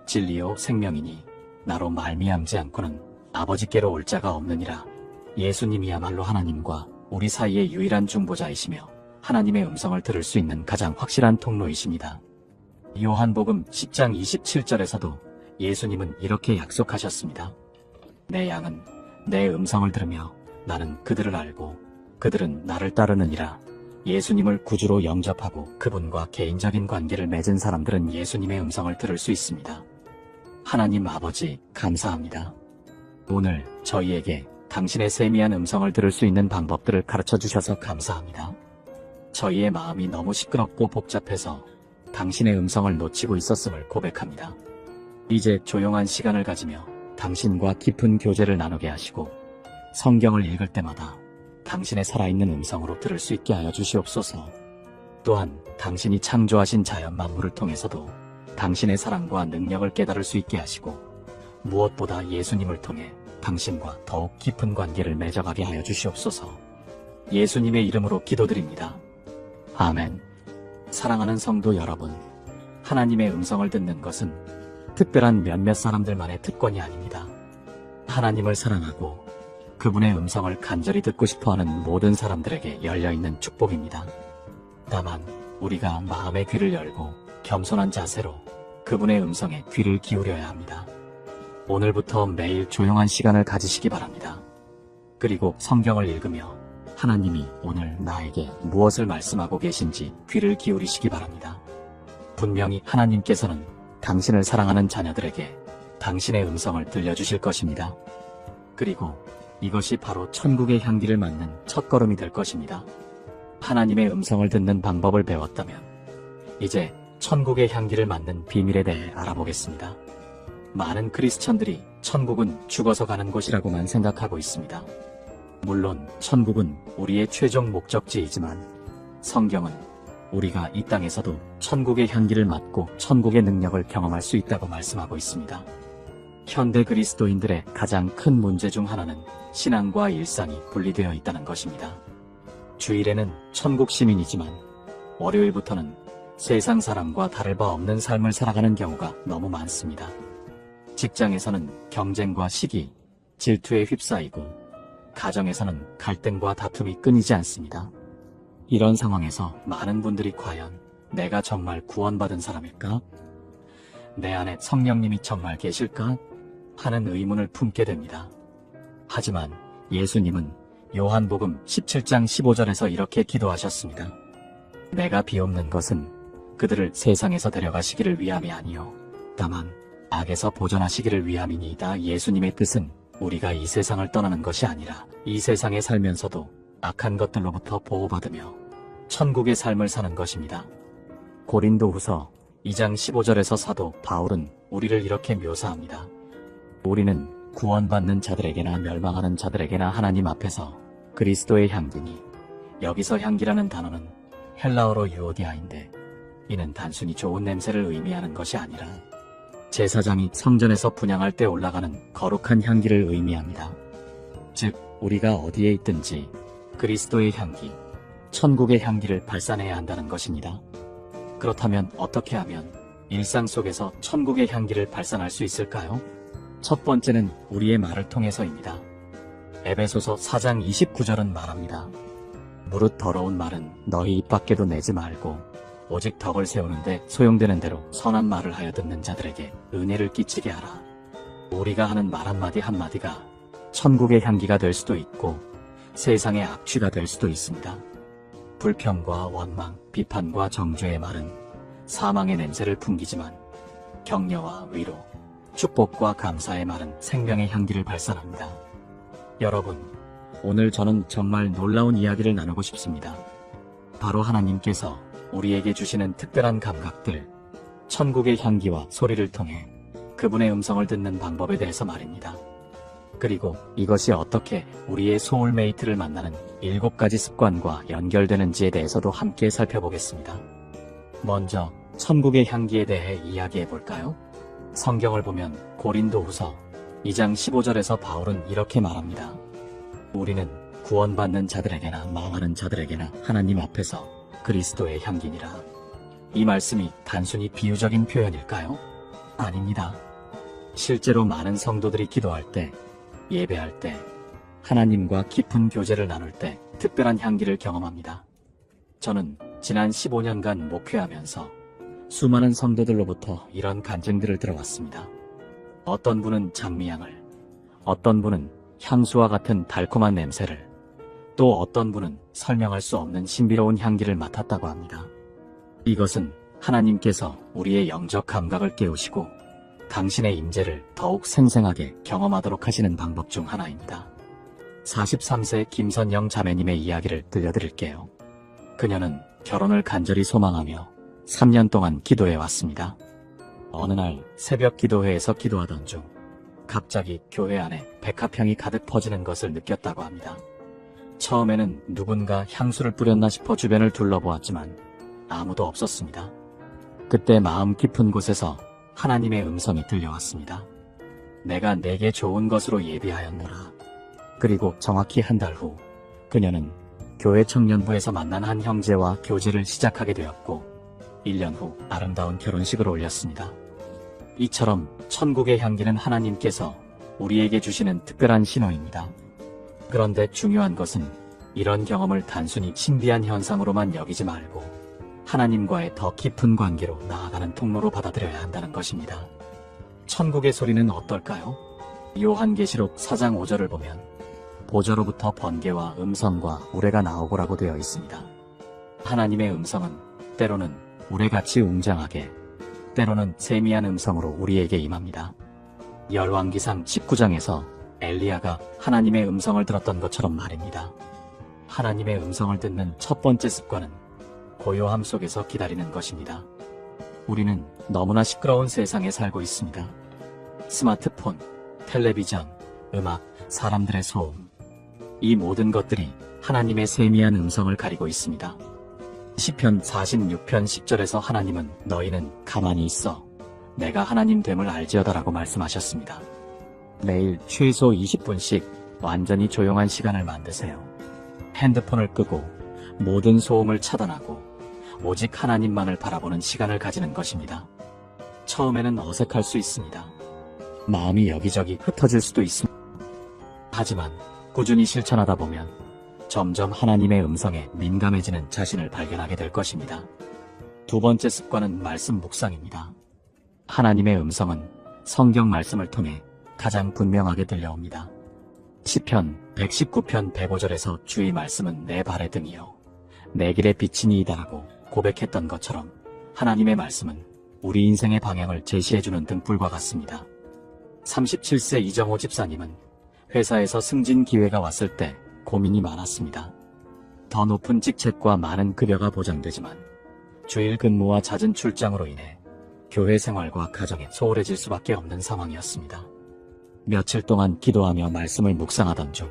진리요 생명이니 나로 말미암지 않고는 아버지께로 올 자가 없느니라. 예수님이야말로 하나님과 우리 사이의 유일한 중보자이시며 하나님의 음성을 들을 수 있는 가장 확실한 통로이십니다. 요한복음 10장 27절에서도 예수님은 이렇게 약속하셨습니다. 내 양은 내 음성을 들으며 나는 그들을 알고 그들은 나를 따르느니라. 예수님을 구주로 영접하고 그분과 개인적인 관계를 맺은 사람들은 예수님의 음성을 들을 수 있습니다. 하나님 아버지, 감사합니다. 오늘 저희에게 당신의 세미한 음성을 들을 수 있는 방법들을 가르쳐 주셔서 감사합니다. 저희의 마음이 너무 시끄럽고 복잡해서 당신의 음성을 놓치고 있었음을 고백합니다. 이제 조용한 시간을 가지며 당신과 깊은 교제를 나누게 하시고 성경을 읽을 때마다 당신의 살아있는 음성으로 들을 수 있게 하여 주시옵소서. 또한 당신이 창조하신 자연 만물을 통해서도 당신의 사랑과 능력을 깨달을 수 있게 하시고 무엇보다 예수님을 통해 당신과 더욱 깊은 관계를 맺어가게 하여 주시옵소서. 예수님의 이름으로 기도드립니다. 아멘. 사랑하는 성도 여러분, 하나님의 음성을 듣는 것은 특별한 몇몇 사람들만의 특권이 아닙니다. 하나님을 사랑하고 그분의 음성을 간절히 듣고 싶어하는 모든 사람들에게 열려있는 축복입니다. 다만 우리가 마음의 귀를 열고 겸손한 자세로 그분의 음성에 귀를 기울여야 합니다. 오늘부터 매일 조용한 시간을 가지시기 바랍니다. 그리고 성경을 읽으며 하나님이 오늘 나에게 무엇을 말씀하고 계신지 귀를 기울이시기 바랍니다. 분명히 하나님께서는 당신을 사랑하는 자녀들에게 당신의 음성을 들려주실 것입니다. 그리고 이것이 바로 천국의 향기를 맡는 첫걸음이 될 것입니다. 하나님의 음성을 듣는 방법을 배웠다면 이제 천국의 향기를 맡는 비밀에 대해 알아보겠습니다. 많은 크리스천들이 천국은 죽어서 가는 곳이라고만 생각하고 있습니다. 물론 천국은 우리의 최종 목적지이지만 성경은 우리가 이 땅에서도 천국의 향기를 맡고 천국의 능력을 경험할 수 있다고 말씀하고 있습니다. 현대 그리스도인들의 가장 큰 문제 중 하나는 신앙과 일상이 분리되어 있다는 것입니다. 주일에는 천국 시민이지만 월요일부터는 세상 사람과 다를 바 없는 삶을 살아가는 경우가 너무 많습니다. 직장에서는 경쟁과 시기, 질투에 휩싸이고 가정에서는 갈등과 다툼이 끊이지 않습니다. 이런 상황에서 많은 분들이 과연 내가 정말 구원받은 사람일까? 내 안에 성령님이 정말 계실까? 하는 의문을 품게 됩니다. 하지만 예수님은 요한복음 17장 15절에서 이렇게 기도하셨습니다. 내가 비옵는 것은 그들을 세상에서 데려가시기를 위함이 아니요 다만 악에서 보존하시기를 위함이니이다. 예수님의 뜻은 우리가 이 세상을 떠나는 것이 아니라 이 세상에 살면서도 악한 것들로부터 보호받으며 천국의 삶을 사는 것입니다. 고린도후서 2장 15절에서 사도 바울은 우리를 이렇게 묘사합니다. 우리는 구원받는 자들에게나 멸망하는 자들에게나 하나님 앞에서 그리스도의 향기니, 여기서 향기라는 단어는 헬라어로 유오디아인데 이는 단순히 좋은 냄새를 의미하는 것이 아니라 제사장이 성전에서 분향할 때 올라가는 거룩한 향기를 의미합니다. 즉 우리가 어디에 있든지 그리스도의 향기, 천국의 향기를 발산해야 한다는 것입니다. 그렇다면 어떻게 하면 일상 속에서 천국의 향기를 발산할 수 있을까요? 첫 번째는 우리의 말을 통해서입니다. 에베소서 4장 29절은 말합니다. 무릇 더러운 말은 너희 입 밖에도 내지 말고 오직 덕을 세우는데 소용되는 대로 선한 말을 하여 듣는 자들에게 은혜를 끼치게 하라. 우리가 하는 말 한마디 한마디가 천국의 향기가 될 수도 있고 세상의 악취가 될 수도 있습니다. 불평과 원망, 비판과 정죄의 말은 사망의 냄새를 풍기지만 격려와 위로, 축복과 감사의 말은 생명의 향기를 발산합니다. 여러분, 오늘 저는 정말 놀라운 이야기를 나누고 싶습니다. 바로 하나님께서 우리에게 주시는 특별한 감각들, 천국의 향기와 소리를 통해 그분의 음성을 듣는 방법에 대해서 말입니다. 그리고 이것이 어떻게 우리의 소울메이트를 만나는 7가지 습관과 연결되는지에 대해서도 함께 살펴보겠습니다. 먼저 천국의 향기에 대해 이야기해 볼까요? 성경을 보면 고린도후서 2장 15절에서 바울은 이렇게 말합니다. 우리는 구원받는 자들에게나 망하는 자들에게나 하나님 앞에서 그리스도의 향기니라. 이 말씀이 단순히 비유적인 표현일까요? 아닙니다. 실제로 많은 성도들이 기도할 때, 예배할 때, 하나님과 깊은 교제를 나눌 때 특별한 향기를 경험합니다. 저는 지난 15년간 목회하면서 수많은 성도들로부터 이런 간증들을 들어왔습니다. 어떤 분은 장미향을, 어떤 분은 향수와 같은 달콤한 냄새를, 또 어떤 분은 설명할 수 없는 신비로운 향기를 맡았다고 합니다. 이것은 하나님께서 우리의 영적 감각을 깨우시고 당신의 임재를 더욱 생생하게 경험하도록 하시는 방법 중 하나입니다. 43세 김선영 자매님의 이야기를 들려드릴게요. 그녀는 결혼을 간절히 소망하며 3년 동안 기도해 왔습니다. 어느 날 새벽 기도회에서 기도하던 중 갑자기 교회 안에 백합향이 가득 퍼지는 것을 느꼈다고 합니다. 처음에는 누군가 향수를 뿌렸나 싶어 주변을 둘러보았지만 아무도 없었습니다. 그때 마음 깊은 곳에서 하나님의 음성이 들려왔습니다. 내가 내게 좋은 것으로 예비하였노라. 그리고 정확히 한 달 후 그녀는 교회 청년부에서 만난 한 형제와 교제를 시작하게 되었고 1년 후 아름다운 결혼식을 올렸습니다. 이처럼 천국의 향기는 하나님께서 우리에게 주시는 특별한 신호입니다. 그런데 중요한 것은 이런 경험을 단순히 신비한 현상으로만 여기지 말고 하나님과의 더 깊은 관계로 나아가는 통로로 받아들여야 한다는 것입니다. 천국의 소리는 어떨까요? 요한계시록 4장 5절을 보면 보좌로부터 번개와 음성과 우레가 나오고라고 되어 있습니다. 하나님의 음성은 때로는 우레같이 웅장하게, 때로는 세미한 음성으로 우리에게 임합니다. 열왕기상 19장에서 엘리야가 하나님의 음성을 들었던 것처럼 말입니다. 하나님의 음성을 듣는 첫 번째 습관은 고요함 속에서 기다리는 것입니다. 우리는 너무나 시끄러운 세상에 살고 있습니다. 스마트폰, 텔레비전, 음악, 사람들의 소음, 이 모든 것들이 하나님의 세미한 음성을 가리고 있습니다. 시편 46편 10절에서 하나님은 너희는 가만히 있어 내가 하나님 됨을 알지어다라고 말씀하셨습니다. 매일 최소 20분씩 완전히 조용한 시간을 만드세요. 핸드폰을 끄고 모든 소음을 차단하고 오직 하나님만을 바라보는 시간을 가지는 것입니다. 처음에는 어색할 수 있습니다. 마음이 여기저기 흩어질 수도 있습니다. 하지만 꾸준히 실천하다 보면 점점 하나님의 음성에 민감해지는 자신을 발견하게 될 것입니다. 두 번째 습관은 말씀 묵상입니다. 하나님의 음성은 성경 말씀을 통해 가장 분명하게 들려옵니다. 시편 119편 105절에서 주의 말씀은 내 발의 등이요 내 길의 빛이니이다라고 고백했던 것처럼 하나님의 말씀은 우리 인생의 방향을 제시해주는 등불과 같습니다. 37세 이정호 집사님은 회사에서 승진 기회가 왔을 때 고민이 많았습니다. 더 높은 직책과 많은 급여가 보장되지만 주일 근무와 잦은 출장으로 인해 교회 생활과 가정에 소홀해질 수밖에 없는 상황이었습니다. 며칠 동안 기도하며 말씀을 묵상하던 중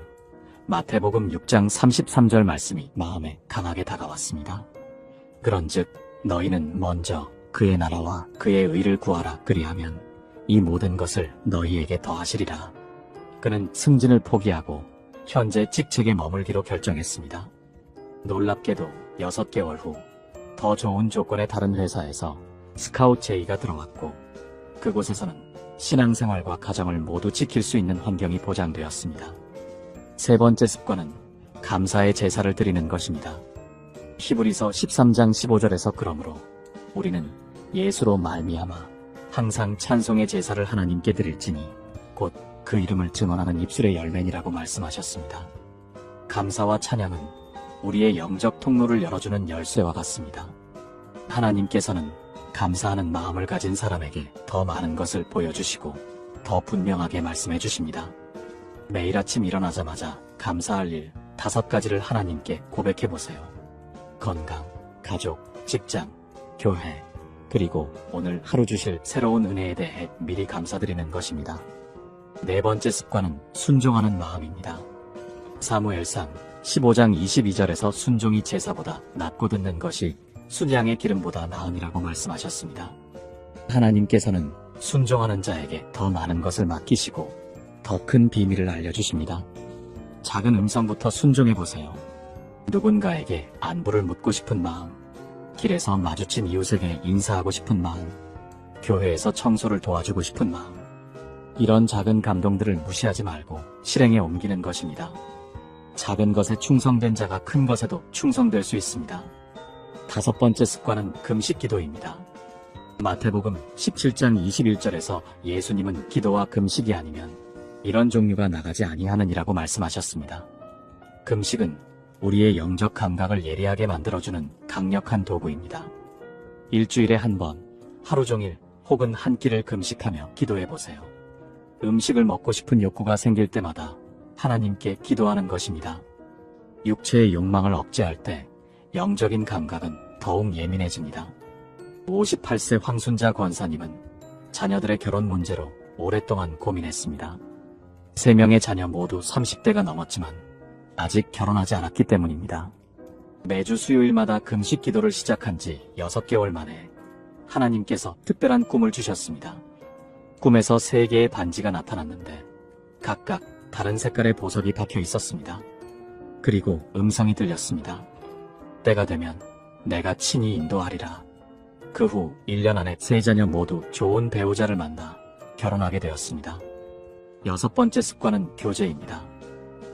마태복음 6장 33절 말씀이 마음에 강하게 다가왔습니다. 그런즉 너희는 먼저 그의 나라와 그의 의를 구하라. 그리하면 이 모든 것을 너희에게 더하시리라. 그는 승진을 포기하고 현재 직책에 머물기로 결정했습니다. 놀랍게도 6개월 후 더 좋은 조건의 다른 회사에서 스카우트 제의가 들어왔고 그곳에서는 신앙생활과 가정을 모두 지킬 수 있는 환경이 보장되었습니다. 세 번째 습관은 감사의 제사를 드리는 것입니다. 히브리서 13장 15절에서 그러므로 우리는 예수로 말미암아 항상 찬송의 제사를 하나님께 드릴지니 곧 그 이름을 증언하는 입술의 열매니라고 말씀하셨습니다. 감사와 찬양은 우리의 영적 통로를 열어주는 열쇠와 같습니다. 하나님께서는 감사하는 마음을 가진 사람에게 더 많은 것을 보여주시고 더 분명하게 말씀해 주십니다. 매일 아침 일어나자마자 감사할 일 5가지를 하나님께 고백해 보세요. 건강, 가족, 직장, 교회, 그리고 오늘 하루 주실 새로운 은혜에 대해 미리 감사드리는 것입니다. 네 번째 습관은 순종하는 마음입니다. 사무엘상 15장 22절에서 순종이 제사보다 낫고 듣는 것이 순양의 기름보다 나으니라고 말씀하셨습니다. 하나님께서는 순종하는 자에게 더 많은 것을 맡기시고 더 큰 비밀을 알려주십니다. 작은 음성부터 순종해보세요. 누군가에게 안부를 묻고 싶은 마음, 길에서 마주친 이웃에게 인사하고 싶은 마음, 교회에서 청소를 도와주고 싶은 마음, 이런 작은 감동들을 무시하지 말고 실행에 옮기는 것입니다. 작은 것에 충성된 자가 큰 것에도 충성될 수 있습니다. 다섯 번째 습관은 금식 기도입니다. 마태복음 17장 21절에서 예수님은 기도와 금식이 아니면 이런 종류가 나가지 아니하느니라고 말씀하셨습니다. 금식은 우리의 영적 감각을 예리하게 만들어주는 강력한 도구입니다. 일주일에 한 번, 하루 종일 혹은 한 끼를 금식하며 기도해보세요. 음식을 먹고 싶은 욕구가 생길 때마다 하나님께 기도하는 것입니다. 육체의 욕망을 억제할 때 영적인 감각은 더욱 예민해집니다. 58세 황순자 권사님은 자녀들의 결혼 문제로 오랫동안 고민했습니다. 3명의 자녀 모두 30대가 넘었지만 아직 결혼하지 않았기 때문입니다. 매주 수요일마다 금식 기도를 시작한 지 6개월 만에 하나님께서 특별한 꿈을 주셨습니다. 꿈에서 3개의 반지가 나타났는데 각각 다른 색깔의 보석이 박혀 있었습니다. 그리고 음성이 들렸습니다. 때가 되면 내가 친히 인도하리라. 그 후 1년 안에 3자녀 모두 좋은 배우자를 만나 결혼하게 되었습니다. 6번째 습관은 교제입니다.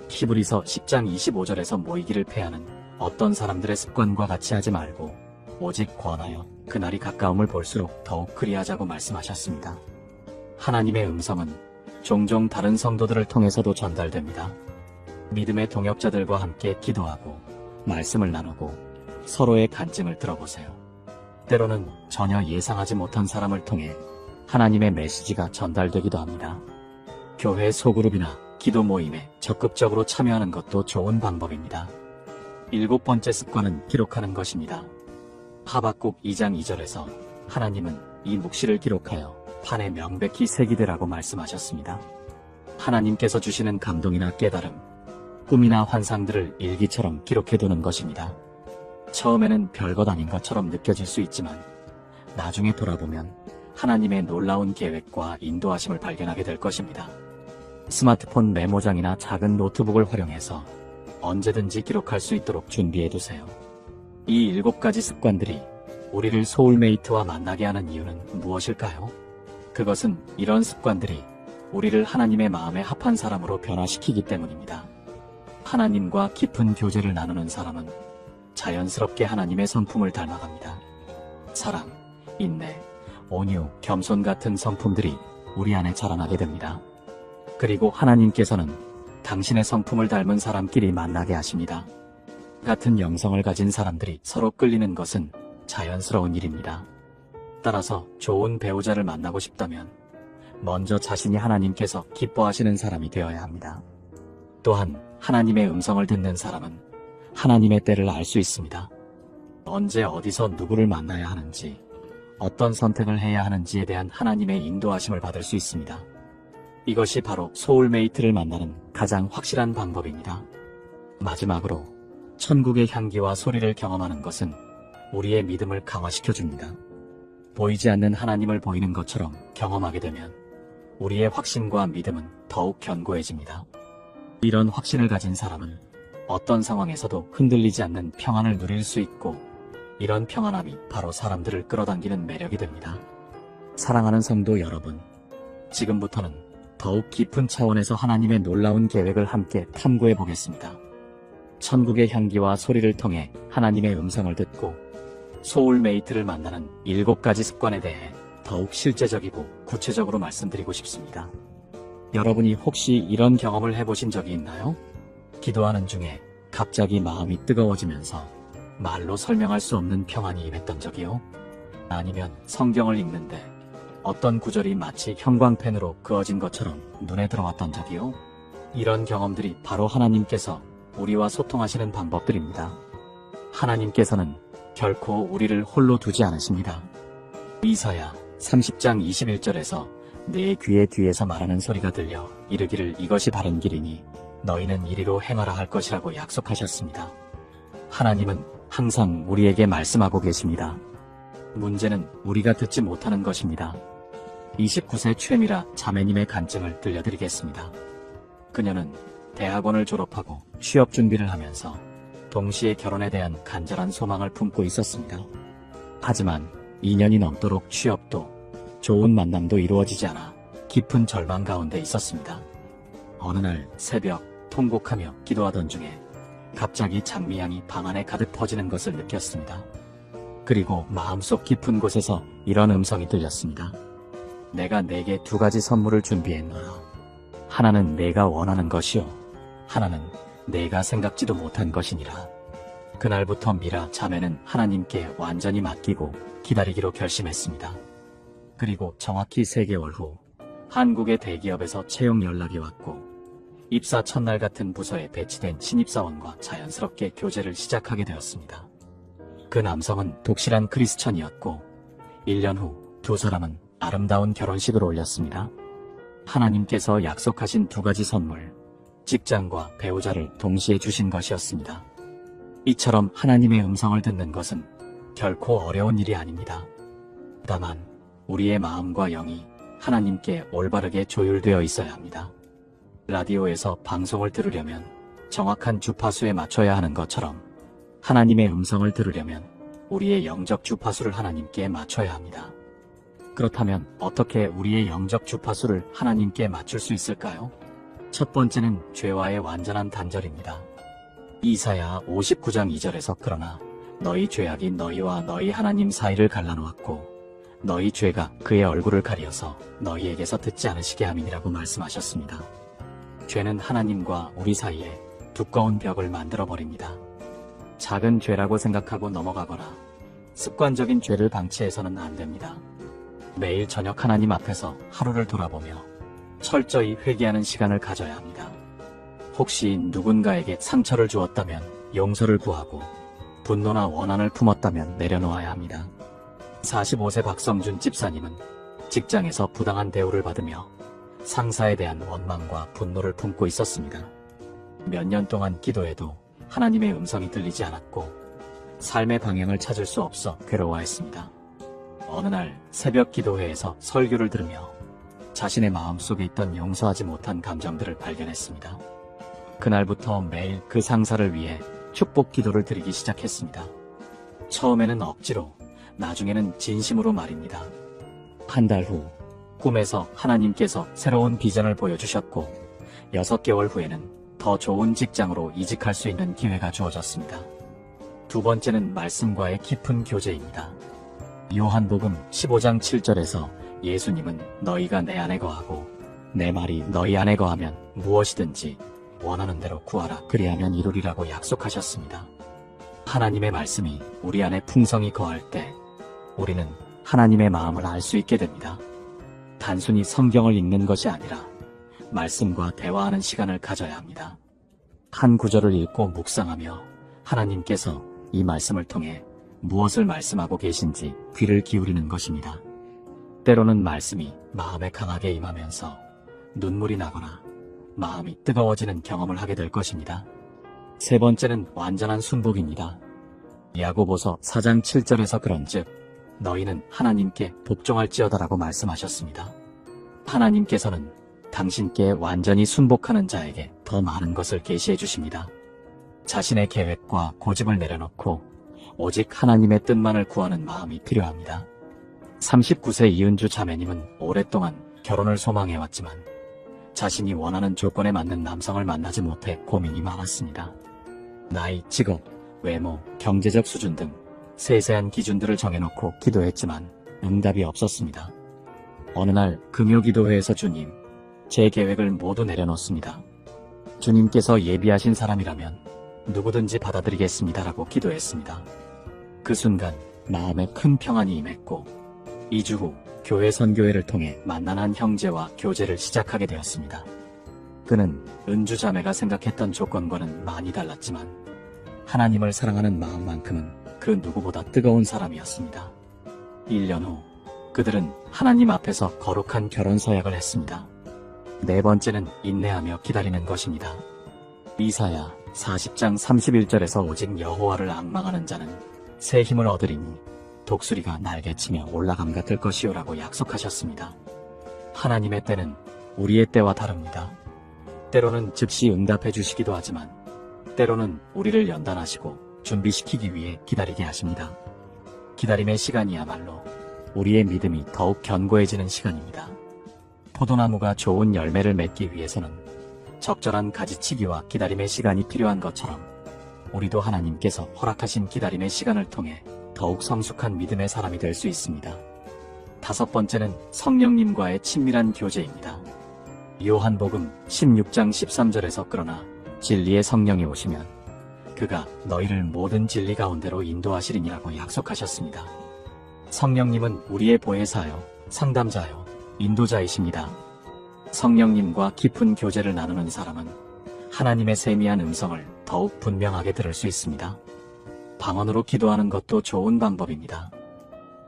히브리서 10장 25절에서 모이기를 패하는 어떤 사람들의 습관과 같이 하지 말고 오직 권하여 그날이 가까움을 볼수록 더욱 그리하자고 말씀하셨습니다. 하나님의 음성은 종종 다른 성도들을 통해서도 전달됩니다. 믿음의 동역자들과 함께 기도하고 말씀을 나누고 서로의 간증을 들어보세요. 때로는 전혀 예상하지 못한 사람을 통해 하나님의 메시지가 전달되기도 합니다. 교회 소그룹이나 기도 모임에 적극적으로 참여하는 것도 좋은 방법입니다. 7번째 습관은 기록하는 것입니다. 하박국 2장 2절에서 하나님은 이 묵시를 기록하여 판에 명백히 새기되라고 말씀하셨습니다. 하나님께서 주시는 감동이나 깨달음, 꿈이나 환상들을 일기처럼 기록해두는 것입니다. 처음에는 별것 아닌 것처럼 느껴질 수 있지만 나중에 돌아보면 하나님의 놀라운 계획과 인도하심을 발견하게 될 것입니다. 스마트폰 메모장이나 작은 노트북을 활용해서 언제든지 기록할 수 있도록 준비해두세요. 이 7가지 습관들이 우리를 소울메이트와 만나게 하는 이유는 무엇일까요? 그것은 이런 습관들이 우리를 하나님의 마음에 합한 사람으로 변화시키기 때문입니다. 하나님과 깊은 교제를 나누는 사람은 자연스럽게 하나님의 성품을 닮아갑니다. 사랑, 인내, 온유, 겸손 같은 성품들이 우리 안에 자라나게 됩니다. 그리고 하나님께서는 당신의 성품을 닮은 사람끼리 만나게 하십니다. 같은 영성을 가진 사람들이 서로 끌리는 것은 자연스러운 일입니다. 따라서 좋은 배우자를 만나고 싶다면 먼저 자신이 하나님께서 기뻐하시는 사람이 되어야 합니다. 또한 하나님의 음성을 듣는 사람은 하나님의 때를 알 수 있습니다. 언제 어디서 누구를 만나야 하는지, 어떤 선택을 해야 하는지에 대한 하나님의 인도하심을 받을 수 있습니다. 이것이 바로 소울메이트를 만나는 가장 확실한 방법입니다. 마지막으로 천국의 향기와 소리를 경험하는 것은 우리의 믿음을 강화시켜줍니다. 보이지 않는 하나님을 보이는 것처럼 경험하게 되면 우리의 확신과 믿음은 더욱 견고해집니다. 이런 확신을 가진 사람은 어떤 상황에서도 흔들리지 않는 평안을 누릴 수 있고, 이런 평안함이 바로 사람들을 끌어당기는 매력이 됩니다. 사랑하는 성도 여러분, 지금부터는 더욱 깊은 차원에서 하나님의 놀라운 계획을 함께 탐구해 보겠습니다. 천국의 향기와 소리를 통해 하나님의 음성을 듣고 소울메이트를 만나는 7가지 습관에 대해 더욱 실제적이고 구체적으로 말씀드리고 싶습니다. 여러분이 혹시 이런 경험을 해보신 적이 있나요? 기도하는 중에 갑자기 마음이 뜨거워지면서 말로 설명할 수 없는 평안이 임했던 적이요? 아니면 성경을 읽는데 어떤 구절이 마치 형광펜으로 그어진 것처럼 눈에 들어왔던 적이요? 이런 경험들이 바로 하나님께서 우리와 소통하시는 방법들입니다. 하나님께서는 결코 우리를 홀로 두지 않으십니다. 이사야 30장 21절에서 내 귀의 뒤에서 말하는 소리가 들려 이르기를 이것이 바른 길이니 너희는 이리로 행하라 할 것이라고 약속하셨습니다. 하나님은 항상 우리에게 말씀하고 계십니다. 문제는 우리가 듣지 못하는 것입니다. 29세 최미라 자매님의 간증을 들려드리겠습니다. 그녀는 대학원을 졸업하고 취업 준비를 하면서 동시에 결혼에 대한 간절한 소망을 품고 있었습니다. 하지만 2년이 넘도록 취업도 좋은 만남도 이루어지지 않아 깊은 절망 가운데 있었습니다. 어느 날 새벽 통곡하며 기도하던 중에 갑자기 장미향이 방 안에 가득 퍼지는 것을 느꼈습니다. 그리고 마음속 깊은 곳에서 이런 음성이 들렸습니다. 내가 내게 2가지 선물을 준비했노라. 하나는 내가 원하는 것이요, 하나는 내가 생각지도 못한 것이니라. 그날부터 미라 자매는 하나님께 완전히 맡기고 기다리기로 결심했습니다. 그리고 정확히 3개월 후 한국의 대기업에서 채용 연락이 왔고, 입사 첫날 같은 부서에 배치된 신입사원과 자연스럽게 교제를 시작하게 되었습니다. 그 남성은 독실한 크리스천이었고 1년 후 2사람은 아름다운 결혼식을 올렸습니다. 하나님께서 약속하신 2가지 선물, 직장과 배우자를 동시에 주신 것이었습니다. 이처럼 하나님의 음성을 듣는 것은 결코 어려운 일이 아닙니다. 다만 우리의 마음과 영이 하나님께 올바르게 조율되어 있어야 합니다. 라디오에서 방송을 들으려면 정확한 주파수에 맞춰야 하는 것처럼 하나님의 음성을 들으려면 우리의 영적 주파수를 하나님께 맞춰야 합니다. 그렇다면 어떻게 우리의 영적 주파수를 하나님께 맞출 수 있을까요? 첫 번째는 죄와의 완전한 단절입니다. 이사야 59장 2절에서 그러나 너희 죄악이 너희와 너희 하나님 사이를 갈라놓았고 너희 죄가 그의 얼굴을 가리어서 너희에게서 듣지 않으시게 함이니라고 말씀하셨습니다. 죄는 하나님과 우리 사이에 두꺼운 벽을 만들어버립니다. 작은 죄라고 생각하고 넘어가거나 습관적인 죄를 방치해서는 안 됩니다. 매일 저녁 하나님 앞에서 하루를 돌아보며 철저히 회개하는 시간을 가져야 합니다. 혹시 누군가에게 상처를 주었다면 용서를 구하고 분노나 원한을 품었다면 내려놓아야 합니다. 45세 박성준 집사님은 직장에서 부당한 대우를 받으며 상사에 대한 원망과 분노를 품고 있었습니다. 몇 년 동안 기도해도 하나님의 음성이 들리지 않았고 삶의 방향을 찾을 수 없어 괴로워했습니다. 어느 날 새벽 기도회에서 설교를 들으며 자신의 마음속에 있던 용서하지 못한 감정들을 발견했습니다. 그날부터 매일 그 상사를 위해 축복 기도를 드리기 시작했습니다. 처음에는 억지로, 나중에는 진심으로 말입니다. 한 달 후, 꿈에서 하나님께서 새로운 비전을 보여주셨고, 6개월 후에는 더 좋은 직장으로 이직할 수 있는 기회가 주어졌습니다. 두 번째는 말씀과의 깊은 교제입니다. 요한복음 15장 7절에서 예수님은 너희가 내 안에 거하고 내 말이 너희 안에 거하면 무엇이든지 원하는 대로 구하라 그리하면 이루리라고 약속하셨습니다. 하나님의 말씀이 우리 안에 풍성히 거할 때 우리는 하나님의 마음을 알 수 있게 됩니다. 단순히 성경을 읽는 것이 아니라 말씀과 대화하는 시간을 가져야 합니다. 한 구절을 읽고 묵상하며 하나님께서 이 말씀을 통해 무엇을 말씀하고 계신지 귀를 기울이는 것입니다. 때로는 말씀이 마음에 강하게 임하면서 눈물이 나거나 마음이 뜨거워지는 경험을 하게 될 것입니다. 세 번째는 완전한 순복입니다. 야고보서 4장 7절에서 그런즉 너희는 하나님께 복종할지어다라고 말씀하셨습니다. 하나님께서는 당신께 완전히 순복하는 자에게 더 많은 것을 계시해 주십니다. 자신의 계획과 고집을 내려놓고 오직 하나님의 뜻만을 구하는 마음이 필요합니다. 39세 이은주 자매님은 오랫동안 결혼을 소망해왔지만 자신이 원하는 조건에 맞는 남성을 만나지 못해 고민이 많았습니다. 나이, 직업, 외모, 경제적 수준 등 세세한 기준들을 정해놓고 기도했지만 응답이 없었습니다. 어느 날 금요기도회에서 주님, 제 계획을 모두 내려놓습니다. 주님께서 예비하신 사람이라면 누구든지 받아들이겠습니다라고 기도했습니다. 그 순간 마음에 큰 평안이 임했고 2주 후 교회 선교회를 통해 만난 한 형제와 교제를 시작하게 되었습니다. 그는 은주 자매가 생각했던 조건과는 많이 달랐지만 하나님을 사랑하는 마음만큼은 그 누구보다 뜨거운 사람이었습니다. 1년 후 그들은 하나님 앞에서 거룩한 결혼 서약을 했습니다. 네 번째는 인내하며 기다리는 것입니다. 이사야 40장 31절에서 오직 여호와를 앙망하는 자는 새 힘을 얻으리니 독수리가 날개치며 올라감 같을 것이요라고 약속하셨습니다. 하나님의 때는 우리의 때와 다릅니다. 때로는 즉시 응답해 주시기도 하지만 때로는 우리를 연단하시고 준비시키기 위해 기다리게 하십니다. 기다림의 시간이야말로 우리의 믿음이 더욱 견고해지는 시간입니다. 포도나무가 좋은 열매를 맺기 위해서는 적절한 가지치기와 기다림의 시간이 필요한 것처럼 우리도 하나님께서 허락하신 기다림의 시간을 통해 더욱 성숙한 믿음의 사람이 될 수 있습니다. 다섯 번째는 성령님과의 친밀한 교제입니다. 요한복음 16장 13절에서 그러나 진리의 성령이 오시면 그가 너희를 모든 진리 가운데로 인도하시리니라고 약속하셨습니다. 성령님은 우리의 보혜사요, 상담자요, 인도자이십니다. 성령님과 깊은 교제를 나누는 사람은 하나님의 세미한 음성을 더욱 분명하게 들을 수 있습니다. 방언으로 기도하는 것도 좋은 방법입니다.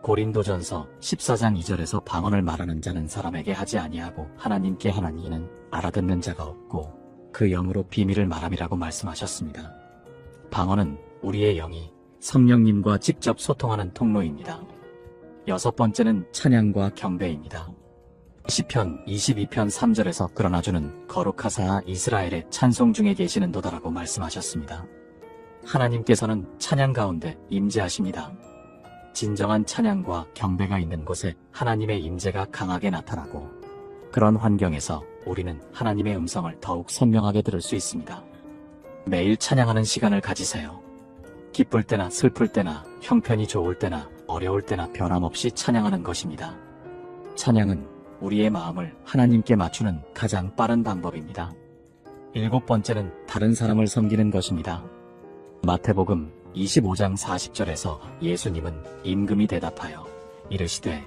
고린도전서 14장 2절에서 방언을 말하는 자는 사람에게 하지 아니하고 하나님께 하나니 이는 알아듣는 자가 없고 그 영으로 비밀을 말함이라고 말씀하셨습니다. 방언은 우리의 영이 성령님과 직접 소통하는 통로입니다. 여섯 번째는 찬양과 경배입니다. 시편 22편 3절에서 그러나 주는 거룩하사 이스라엘의 찬송 중에 계시는도다라고 말씀하셨습니다. 하나님께서는 찬양 가운데 임재하십니다. 진정한 찬양과 경배가 있는 곳에 하나님의 임재가 강하게 나타나고 그런 환경에서 우리는 하나님의 음성을 더욱 선명하게 들을 수 있습니다. 매일 찬양하는 시간을 가지세요. 기쁠 때나 슬플 때나 형편이 좋을 때나 어려울 때나 변함없이 찬양하는 것입니다. 찬양은 우리의 마음을 하나님께 맞추는 가장 빠른 방법입니다. 일곱 번째는 다른 사람을 섬기는 것입니다. 마태복음 25장 40절에서 예수님은 임금이 대답하여 이르시되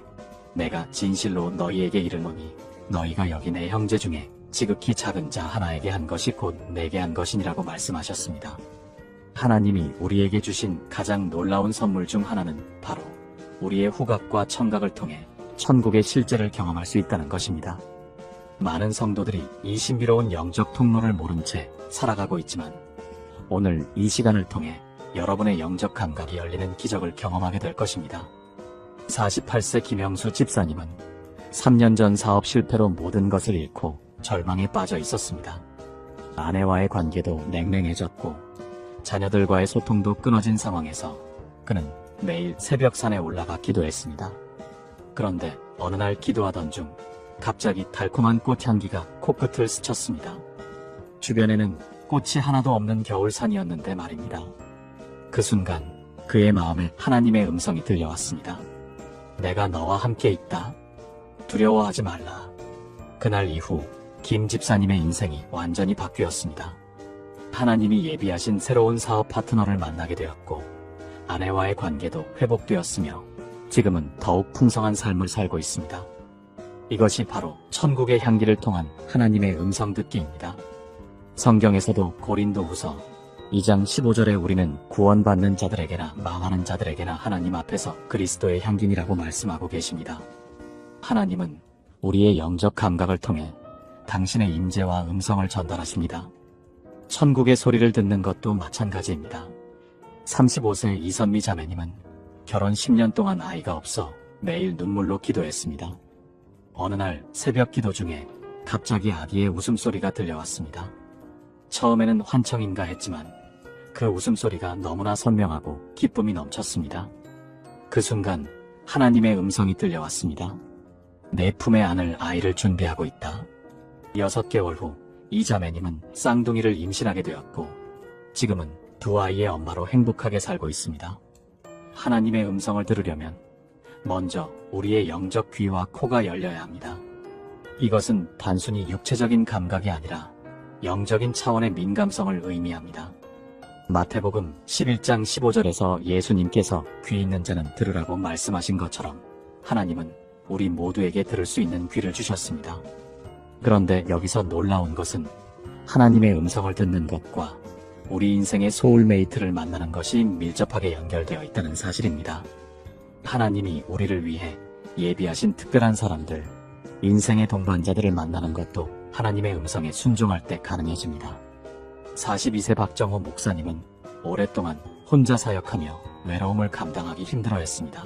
내가 진실로 너희에게 이르노니 너희가 여기 내 형제 중에 지극히 작은 자 하나에게 한 것이 곧 내게 한 것이니라고 말씀하셨습니다. 하나님이 우리에게 주신 가장 놀라운 선물 중 하나는 바로 우리의 후각과 청각을 통해 천국의 실제를 경험할 수 있다는 것입니다. 많은 성도들이 이 신비로운 영적 통로를 모른 채 살아가고 있지만 오늘 이 시간을 통해 여러분의 영적 감각이 열리는 기적을 경험하게 될 것입니다. 48세 김영수 집사님은 3년 전 사업 실패로 모든 것을 잃고 절망에 빠져 있었습니다. 아내와의 관계도 냉랭해졌고 자녀들과의 소통도 끊어진 상황에서 그는 매일 새벽산에 올라가 기도했습니다. 그런데 어느 날 기도하던 중 갑자기 달콤한 꽃향기가 코끝을 스쳤습니다. 주변에는 꽃이 하나도 없는 겨울산이었는데 말입니다. 그 순간 그의 마음에 하나님의 음성이 들려왔습니다. 내가 너와 함께 있다. 두려워하지 말라. 그날 이후 김 집사님의 인생이 완전히 바뀌었습니다. 하나님이 예비하신 새로운 사업 파트너를 만나게 되었고 아내와의 관계도 회복되었으며 지금은 더욱 풍성한 삶을 살고 있습니다. 이것이 바로 천국의 향기를 통한 하나님의 음성 듣기입니다. 성경에서도 고린도후서 2장 15절에 우리는 구원받는 자들에게나 망하는 자들에게나 하나님 앞에서 그리스도의 향기니라고 말씀하고 계십니다. 하나님은 우리의 영적 감각을 통해 당신의 임재와 음성을 전달하십니다. 천국의 소리를 듣는 것도 마찬가지입니다. 35세 이선미 자매님은 결혼 10년 동안 아이가 없어 매일 눈물로 기도했습니다. 어느 날 새벽 기도 중에 갑자기 아기의 웃음소리가 들려왔습니다. 처음에는 환청인가 했지만 그 웃음소리가 너무나 선명하고 기쁨이 넘쳤습니다. 그 순간 하나님의 음성이 들려왔습니다. 내 품에 안을 아이를 준비하고 있다. 6개월 후 이 자매님은 쌍둥이를 임신하게 되었고 지금은 두 아이의 엄마로 행복하게 살고 있습니다. 하나님의 음성을 들으려면 먼저 우리의 영적 귀와 코가 열려야 합니다. 이것은 단순히 육체적인 감각이 아니라 영적인 차원의 민감성을 의미합니다. 마태복음 11장 15절에서 예수님께서 귀 있는 자는 들으라고 말씀하신 것처럼 하나님은 우리 모두에게 들을 수 있는 귀를 주셨습니다. 그런데 여기서 놀라운 것은 하나님의 음성을 듣는 것과 우리 인생의 소울메이트를 만나는 것이 밀접하게 연결되어 있다는 사실입니다. 하나님이 우리를 위해 예비하신 특별한 사람들, 인생의 동반자들을 만나는 것도 하나님의 음성에 순종할 때 가능해집니다. 42세 박정호 목사님은 오랫동안 혼자 사역하며 외로움을 감당하기 힘들어했습니다.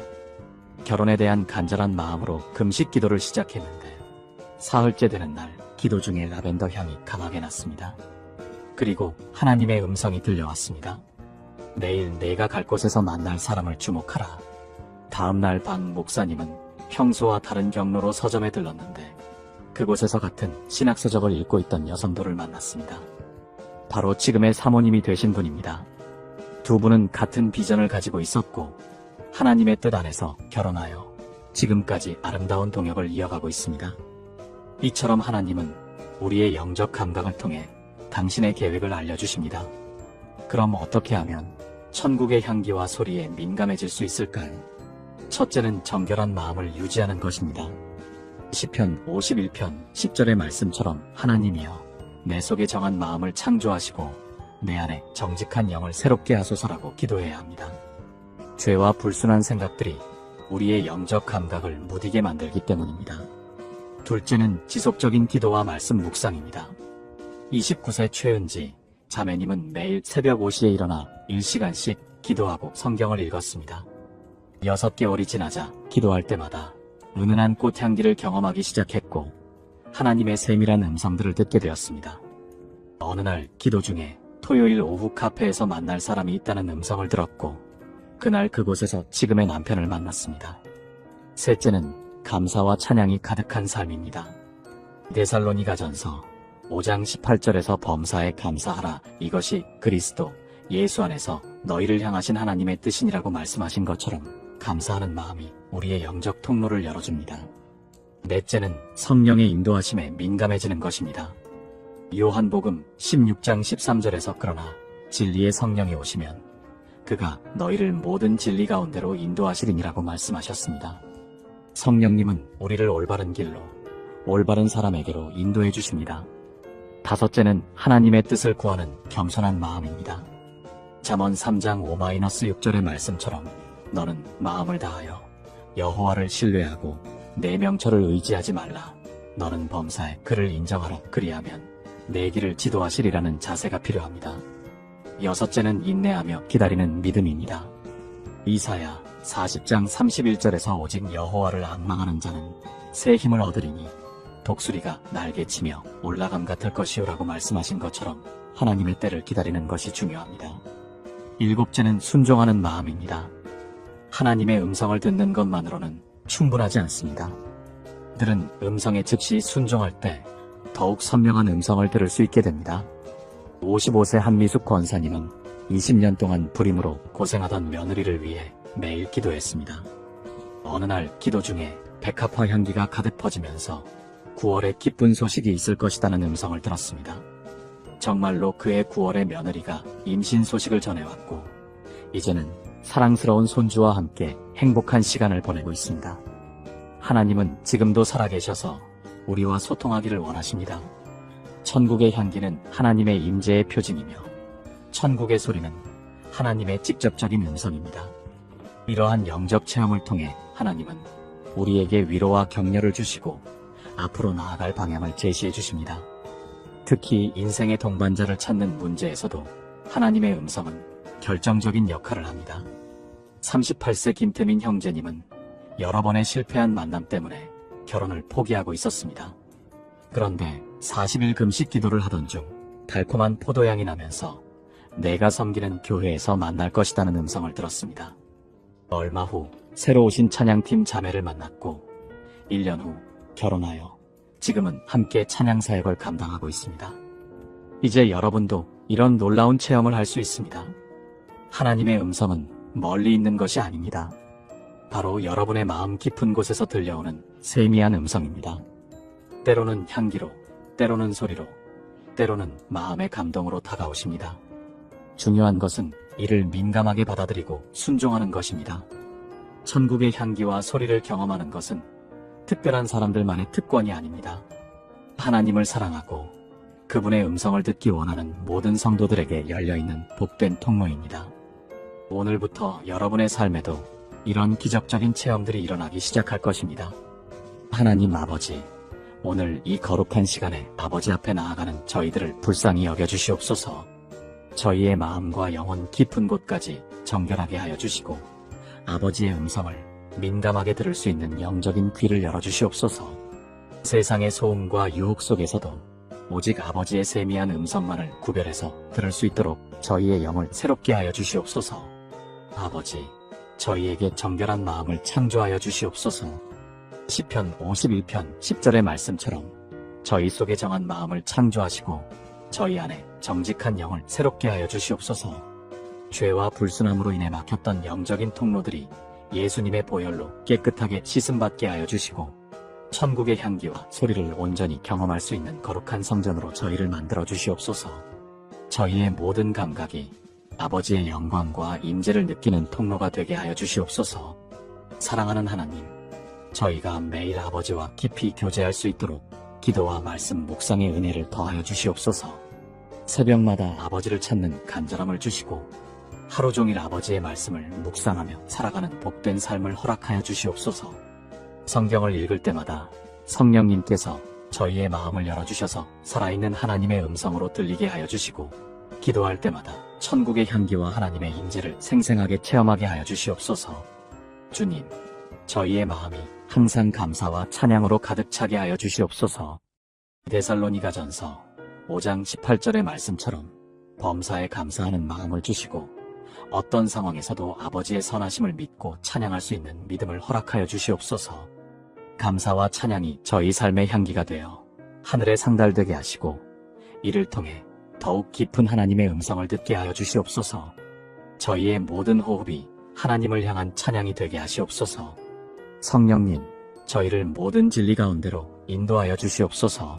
결혼에 대한 간절한 마음으로 금식 기도를 시작했는데 사흘째 되는 날 기도 중에 라벤더 향이 강하게 났습니다. 그리고 하나님의 음성이 들려왔습니다. 내일 내가 갈 곳에서 만날 사람을 주목하라. 다음 날 박 목사님은 평소와 다른 경로로 서점에 들렀는데 그곳에서 같은 신학서적을 읽고 있던 여성들을 만났습니다. 바로 지금의 사모님이 되신 분입니다. 두 분은 같은 비전을 가지고 있었고 하나님의 뜻 안에서 결혼하여 지금까지 아름다운 동역을 이어가고 있습니다. 이처럼 하나님은 우리의 영적 감각을 통해 당신의 계획을 알려주십니다. 그럼 어떻게 하면 천국의 향기와 소리에 민감해질 수 있을까요? 첫째는 정결한 마음을 유지하는 것입니다. 시편 51편 10절의 말씀처럼 하나님이여 내 속에 정한 마음을 창조하시고 내 안에 정직한 영을 새롭게 하소서라고 기도해야 합니다. 죄와 불순한 생각들이 우리의 영적 감각을 무디게 만들기 때문입니다. 둘째는 지속적인 기도와 말씀 묵상입니다. 29세 최은지 자매님은 매일 새벽 5시에 일어나 1시간씩 기도하고 성경을 읽었습니다. 6개월이 지나자 기도할 때마다 은은한 꽃향기를 경험하기 시작했고 하나님의 세밀한 음성들을 듣게 되었습니다. 어느 날 기도 중에 토요일 오후 카페에서 만날 사람이 있다는 음성을 들었고 그날 그곳에서 지금의 남편을 만났습니다. 셋째는 감사와 찬양이 가득한 삶입니다. 데살로니가전서 5장 18절에서 범사에 감사하라. 이것이 그리스도 예수 안에서 너희를 향하신 하나님의 뜻이니라고 말씀하신 것처럼 감사하는 마음이 우리의 영적 통로를 열어줍니다. 넷째는 성령의 인도하심에 민감해지는 것입니다. 요한복음 16장 13절에서 그러나 진리의 성령이 오시면 그가 너희를 모든 진리 가운데로 인도하시리니라고 말씀하셨습니다. 성령님은 우리를 올바른 길로, 올바른 사람에게로 인도해 주십니다. 다섯째는 하나님의 뜻을 구하는 겸손한 마음입니다. 잠언 3장 5-6절의 말씀처럼 너는 마음을 다하여 여호와를 신뢰하고 내 명철을 의지하지 말라. 너는 범사에 그를 인정하라. 그리하면 내 길을 지도하시리라는 자세가 필요합니다. 6째는 인내하며 기다리는 믿음입니다. 이사야 40장 31절에서 오직 여호와를 앙망하는 자는 새 힘을 얻으리니 독수리가 날개치며 올라감 같을 것이요라고 말씀하신 것처럼 하나님의 때를 기다리는 것이 중요합니다. 7째는 순종하는 마음입니다. 하나님의 음성을 듣는 것만으로는 충분하지 않습니다. 들은 음성에 즉시 순종할 때 더욱 선명한 음성을 들을 수 있게 됩니다. 55세 한미숙 권사님은 20년 동안 불임으로 고생하던 며느리를 위해 매일 기도했습니다. 어느 날 기도 중에 백합화 향기가 가득 퍼지면서 9월에 기쁜 소식이 있을 것이라는 음성을 들었습니다. 정말로 그의 9월의 며느리가 임신 소식을 전해왔고 이제는 사랑스러운 손주와 함께 행복한 시간을 보내고 있습니다. 하나님은 지금도 살아계셔서 우리와 소통하기를 원하십니다. 천국의 향기는 하나님의 임재의 표징이며 천국의 소리는 하나님의 직접적인 음성입니다. 이러한 영적 체험을 통해 하나님은 우리에게 위로와 격려를 주시고 앞으로 나아갈 방향을 제시해 주십니다. 특히 인생의 동반자를 찾는 문제에서도 하나님의 음성은 결정적인 역할을 합니다. 38세 김태민 형제님은 여러 번의 실패한 만남 때문에 결혼을 포기하고 있었습니다. 그런데 40일 금식 기도를 하던 중 달콤한 포도향이 나면서 내가 섬기는 교회에서 만날 것이라는 음성을 들었습니다. 얼마 후 새로 오신 찬양팀 자매를 만났고 1년 후 결혼하여 지금은 함께 찬양 사역을 감당하고 있습니다. 이제 여러분도 이런 놀라운 체험을 할 수 있습니다. 하나님의 음성은 멀리 있는 것이 아닙니다. 바로 여러분의 마음 깊은 곳에서 들려오는 세미한 음성입니다. 때로는 향기로, 때로는 소리로, 때로는 마음의 감동으로 다가오십니다. 중요한 것은 이를 민감하게 받아들이고 순종하는 것입니다. 천국의 향기와 소리를 경험하는 것은 특별한 사람들만의 특권이 아닙니다. 하나님을 사랑하고 그분의 음성을 듣기 원하는 모든 성도들에게 열려있는 복된 통로입니다. 오늘부터 여러분의 삶에도 이런 기적적인 체험들이 일어나기 시작할 것입니다. 하나님 아버지, 오늘 이 거룩한 시간에 아버지 앞에 나아가는 저희들을 불쌍히 여겨주시옵소서. 저희의 마음과 영혼 깊은 곳까지 정결하게 하여 주시고 아버지의 음성을 민감하게 들을 수 있는 영적인 귀를 열어주시옵소서. 세상의 소음과 유혹 속에서도 오직 아버지의 세미한 음성만을 구별해서 들을 수 있도록 저희의 영을 새롭게 하여 주시옵소서. 아버지, 저희에게 정결한 마음을 창조하여 주시옵소서. 시편 51편 10절의 말씀처럼 저희 속에 정한 마음을 창조하시고 저희 안에 정직한 영을 새롭게 하여 주시옵소서. 죄와 불순함으로 인해 막혔던 영적인 통로들이 예수님의 보혈로 깨끗하게 씻음받게 하여 주시고 천국의 향기와 소리를 온전히 경험할 수 있는 거룩한 성전으로 저희를 만들어 주시옵소서. 저희의 모든 감각이 아버지의 영광과 임재를 느끼는 통로가 되게 하여 주시옵소서. 사랑하는 하나님, 저희가 매일 아버지와 깊이 교제할 수 있도록 기도와 말씀 묵상의 은혜를 더하여 주시옵소서. 새벽마다 아버지를 찾는 간절함을 주시고 하루 종일 아버지의 말씀을 묵상하며 살아가는 복된 삶을 허락하여 주시옵소서. 성경을 읽을 때마다 성령님께서 저희의 마음을 열어주셔서 살아있는 하나님의 음성으로 들리게 하여 주시고 기도할 때마다 천국의 향기와 하나님의 임재를 생생하게 체험하게 하여 주시옵소서. 주님, 저희의 마음이 항상 감사와 찬양으로 가득 차게 하여 주시옵소서. 데살로니가전서 5장 18절의 말씀처럼 범사에 감사하는 마음을 주시고 어떤 상황에서도 아버지의 선하심을 믿고 찬양할 수 있는 믿음을 허락하여 주시옵소서. 감사와 찬양이 저희 삶의 향기가 되어 하늘에 상달되게 하시고 이를 통해 더욱 깊은 하나님의 음성을 듣게 하여 주시옵소서. 저희의 모든 호흡이 하나님을 향한 찬양이 되게 하시옵소서. 성령님, 저희를 모든 진리 가운데로 인도하여 주시옵소서.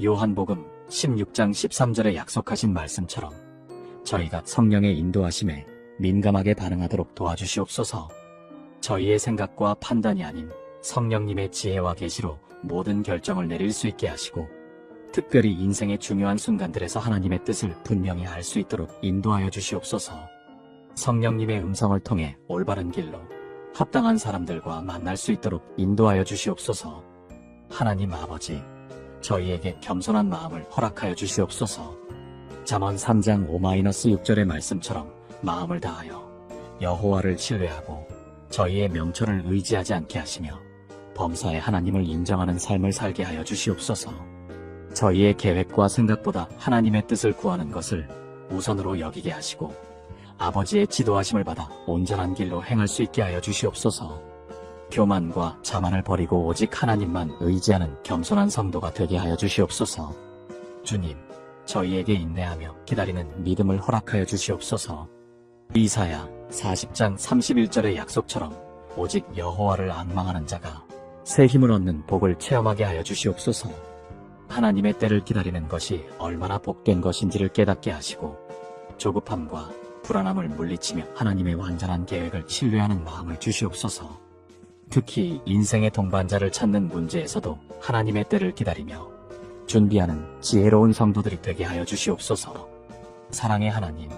요한복음 16장 13절에 약속하신 말씀처럼 저희가 성령의 인도하심에 민감하게 반응하도록 도와주시옵소서. 저희의 생각과 판단이 아닌 성령님의 지혜와 계시로 모든 결정을 내릴 수 있게 하시고 특별히 인생의 중요한 순간들에서 하나님의 뜻을 분명히 알 수 있도록 인도하여 주시옵소서. 성령님의 음성을 통해 올바른 길로 합당한 사람들과 만날 수 있도록 인도하여 주시옵소서. 하나님 아버지, 저희에게 겸손한 마음을 허락하여 주시옵소서. 잠언 3장 5-6절의 말씀처럼 마음을 다하여 여호와를 신뢰하고 저희의 명철을 의지하지 않게 하시며 범사의 하나님을 인정하는 삶을 살게 하여 주시옵소서. 저희의 계획과 생각보다 하나님의 뜻을 구하는 것을 우선으로 여기게 하시고 아버지의 지도하심을 받아 온전한 길로 행할 수 있게 하여 주시옵소서. 교만과 자만을 버리고 오직 하나님만 의지하는 겸손한 성도가 되게 하여 주시옵소서. 주님, 저희에게 인내하며 기다리는 믿음을 허락하여 주시옵소서. 이사야 40장 31절의 약속처럼 오직 여호와를 앙망하는 자가 새 힘을 얻는 복을 체험하게 하여 주시옵소서. 하나님의 때를 기다리는 것이 얼마나 복된 것인지를 깨닫게 하시고 조급함과 불안함을 물리치며 하나님의 완전한 계획을 신뢰하는 마음을 주시옵소서. 특히 인생의 동반자를 찾는 문제에서도 하나님의 때를 기다리며 준비하는 지혜로운 성도들이 되게 하여 주시옵소서. 사랑의 하나님,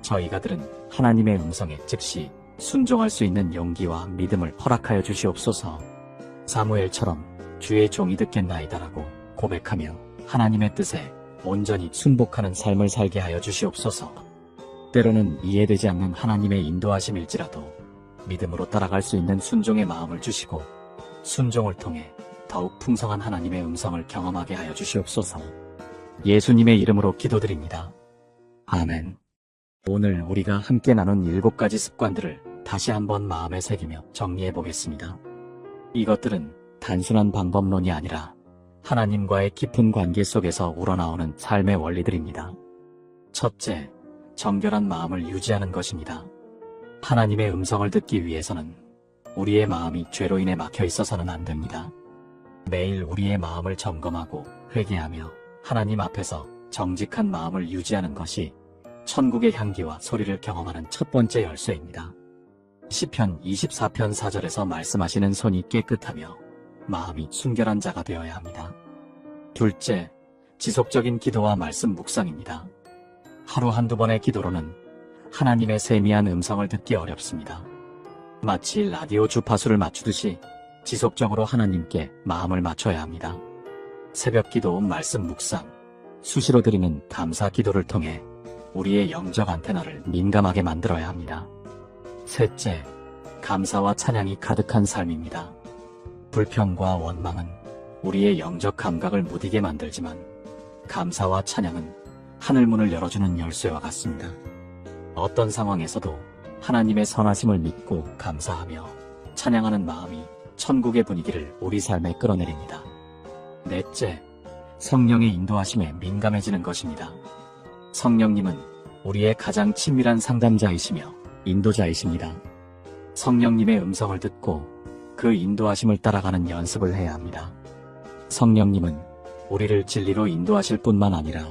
저희가 들은 하나님의 음성에 즉시 순종할 수 있는 용기와 믿음을 허락하여 주시옵소서. 사무엘처럼 주의 종이 듣겠나이다라고 고백하며 하나님의 뜻에 온전히 순복하는 삶을 살게 하여 주시옵소서. 때로는 이해되지 않는 하나님의 인도하심일지라도 믿음으로 따라갈 수 있는 순종의 마음을 주시고 순종을 통해 더욱 풍성한 하나님의 음성을 경험하게 하여 주시옵소서. 예수님의 이름으로 기도드립니다. 아멘. 오늘 우리가 함께 나눈 7가지 습관들을 다시 한번 마음에 새기며 정리해 보겠습니다. 이것들은 단순한 방법론이 아니라 하나님과의 깊은 관계 속에서 우러나오는 삶의 원리들입니다. 첫째, 정결한 마음을 유지하는 것입니다. 하나님의 음성을 듣기 위해서는 우리의 마음이 죄로 인해 막혀 있어서는 안 됩니다. 매일 우리의 마음을 점검하고 회개하며 하나님 앞에서 정직한 마음을 유지하는 것이 천국의 향기와 소리를 경험하는 첫 번째 열쇠입니다. 시편 24편 4절에서 말씀하시는 손이 깨끗하며 마음이 순결한 자가 되어야 합니다. 둘째, 지속적인 기도와 말씀 묵상입니다. 하루 한두 번의 기도로는 하나님의 세미한 음성을 듣기 어렵습니다. 마치 라디오 주파수를 맞추듯이 지속적으로 하나님께 마음을 맞춰야 합니다. 새벽 기도, 말씀 묵상, 수시로 드리는 감사 기도를 통해 우리의 영적 안테나를 민감하게 만들어야 합니다. 셋째, 감사와 찬양이 가득한 삶입니다. 불평과 원망은 우리의 영적 감각을 무디게 만들지만 감사와 찬양은 하늘문을 열어주는 열쇠와 같습니다. 어떤 상황에서도 하나님의 선하심을 믿고 감사하며 찬양하는 마음이 천국의 분위기를 우리 삶에 끌어내립니다. 넷째, 성령의 인도하심에 민감해지는 것입니다. 성령님은 우리의 가장 친밀한 상담자이시며 인도자이십니다. 성령님의 음성을 듣고 그 인도하심을 따라가는 연습을 해야 합니다. 성령님은 우리를 진리로 인도하실 뿐만 아니라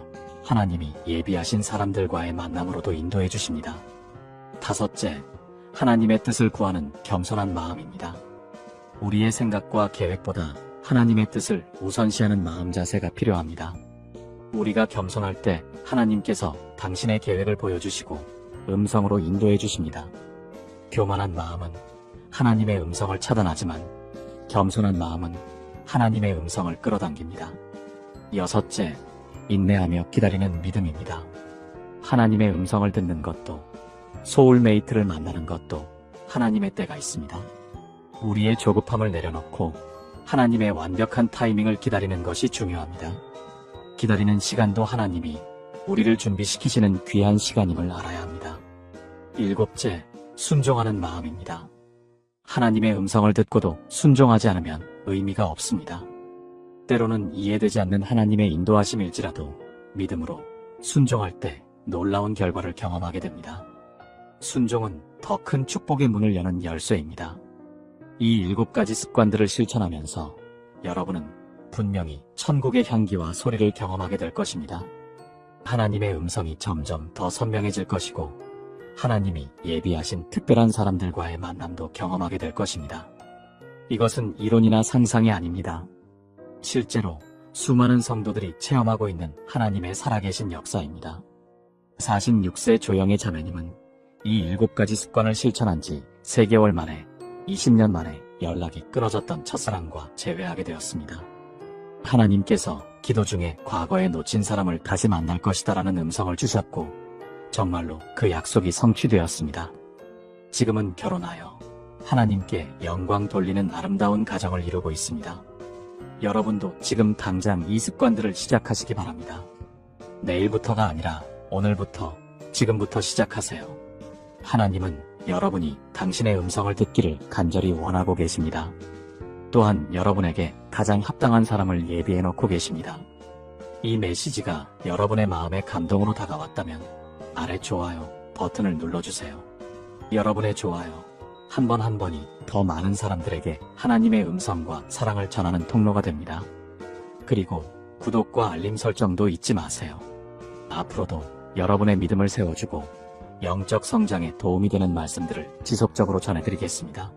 하나님이 예비하신 사람들과의 만남으로도 인도해 주십니다. 다섯째, 하나님의 뜻을 구하는 겸손한 마음입니다. 우리의 생각과 계획보다 하나님의 뜻을 우선시하는 마음 자세가 필요합니다. 우리가 겸손할 때 하나님께서 당신의 계획을 보여주시고 음성으로 인도해 주십니다. 교만한 마음은 하나님의 음성을 차단하지만 겸손한 마음은 하나님의 음성을 끌어당깁니다. 여섯째, 인내하며 기다리는 믿음입니다. 하나님의 음성을 듣는 것도 소울메이트를 만나는 것도 하나님의 때가 있습니다. 우리의 조급함을 내려놓고 하나님의 완벽한 타이밍을 기다리는 것이 중요합니다. 기다리는 시간도 하나님이 우리를 준비시키시는 귀한 시간임을 알아야 합니다. 일곱째, 순종하는 마음입니다. 하나님의 음성을 듣고도 순종하지 않으면 의미가 없습니다. 때로는 이해되지 않는 하나님의 인도하심일지라도 믿음으로 순종할 때 놀라운 결과를 경험하게 됩니다. 순종은 더 큰 축복의 문을 여는 열쇠입니다. 이 7가지 습관들을 실천하면서 여러분은 분명히 천국의 향기와 소리를 경험하게 될 것입니다. 하나님의 음성이 점점 더 선명해질 것이고 하나님이 예비하신 특별한 사람들과의 만남도 경험하게 될 것입니다. 이것은 이론이나 상상이 아닙니다. 실제로 수많은 성도들이 체험하고 있는 하나님의 살아계신 역사입니다. 46세 조영의 자매님은 이 7가지 습관을 실천한 지 3개월 만에 20년 만에 연락이 끊어졌던 첫사랑과 재회하게 되었습니다. 하나님께서 기도 중에 과거에 놓친 사람을 다시 만날 것이다라는 음성을 주셨고 정말로 그 약속이 성취되었습니다. 지금은 결혼하여 하나님께 영광 돌리는 아름다운 가정을 이루고 있습니다. 여러분도 지금 당장 이 습관들을 시작하시기 바랍니다. 내일부터가 아니라 오늘부터, 지금부터 시작하세요. 하나님은 여러분이 당신의 음성을 듣기를 간절히 원하고 계십니다. 또한 여러분에게 가장 합당한 사람을 예비해 놓고 계십니다. 이 메시지가 여러분의 마음에 감동으로 다가왔다면 아래 좋아요 버튼을 눌러주세요. 여러분의 좋아요 한 번 한 번이 더 많은 사람들에게 하나님의 음성과 사랑을 전하는 통로가 됩니다. 그리고 구독과 알림 설정도 잊지 마세요. 앞으로도 여러분의 믿음을 세워주고 영적 성장에 도움이 되는 말씀들을 지속적으로 전해드리겠습니다.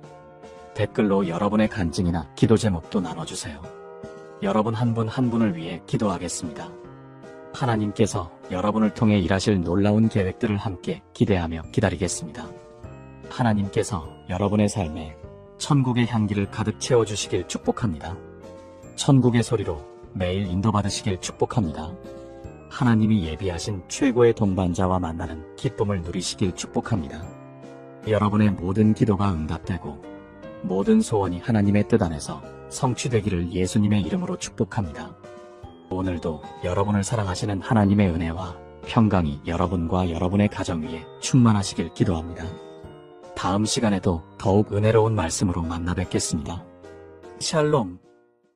댓글로 여러분의 간증이나 기도 제목도 나눠주세요. 여러분 한 분 한 분을 위해 기도하겠습니다. 하나님께서 여러분을 통해 일하실 놀라운 계획들을 함께 기대하며 기다리겠습니다. 하나님께서 여러분의 삶에 천국의 향기를 가득 채워주시길 축복합니다. 천국의 소리로 매일 인도받으시길 축복합니다. 하나님이 예비하신 최고의 동반자와 만나는 기쁨을 누리시길 축복합니다. 여러분의 모든 기도가 응답되고 모든 소원이 하나님의 뜻 안에서 성취되기를 예수님의 이름으로 축복합니다. 오늘도 여러분을 사랑하시는 하나님의 은혜와 평강이 여러분과 여러분의 가정 위에 충만하시길 기도합니다. 다음 시간에도 더욱 은혜로운 말씀으로 만나 뵙겠습니다. 샬롬.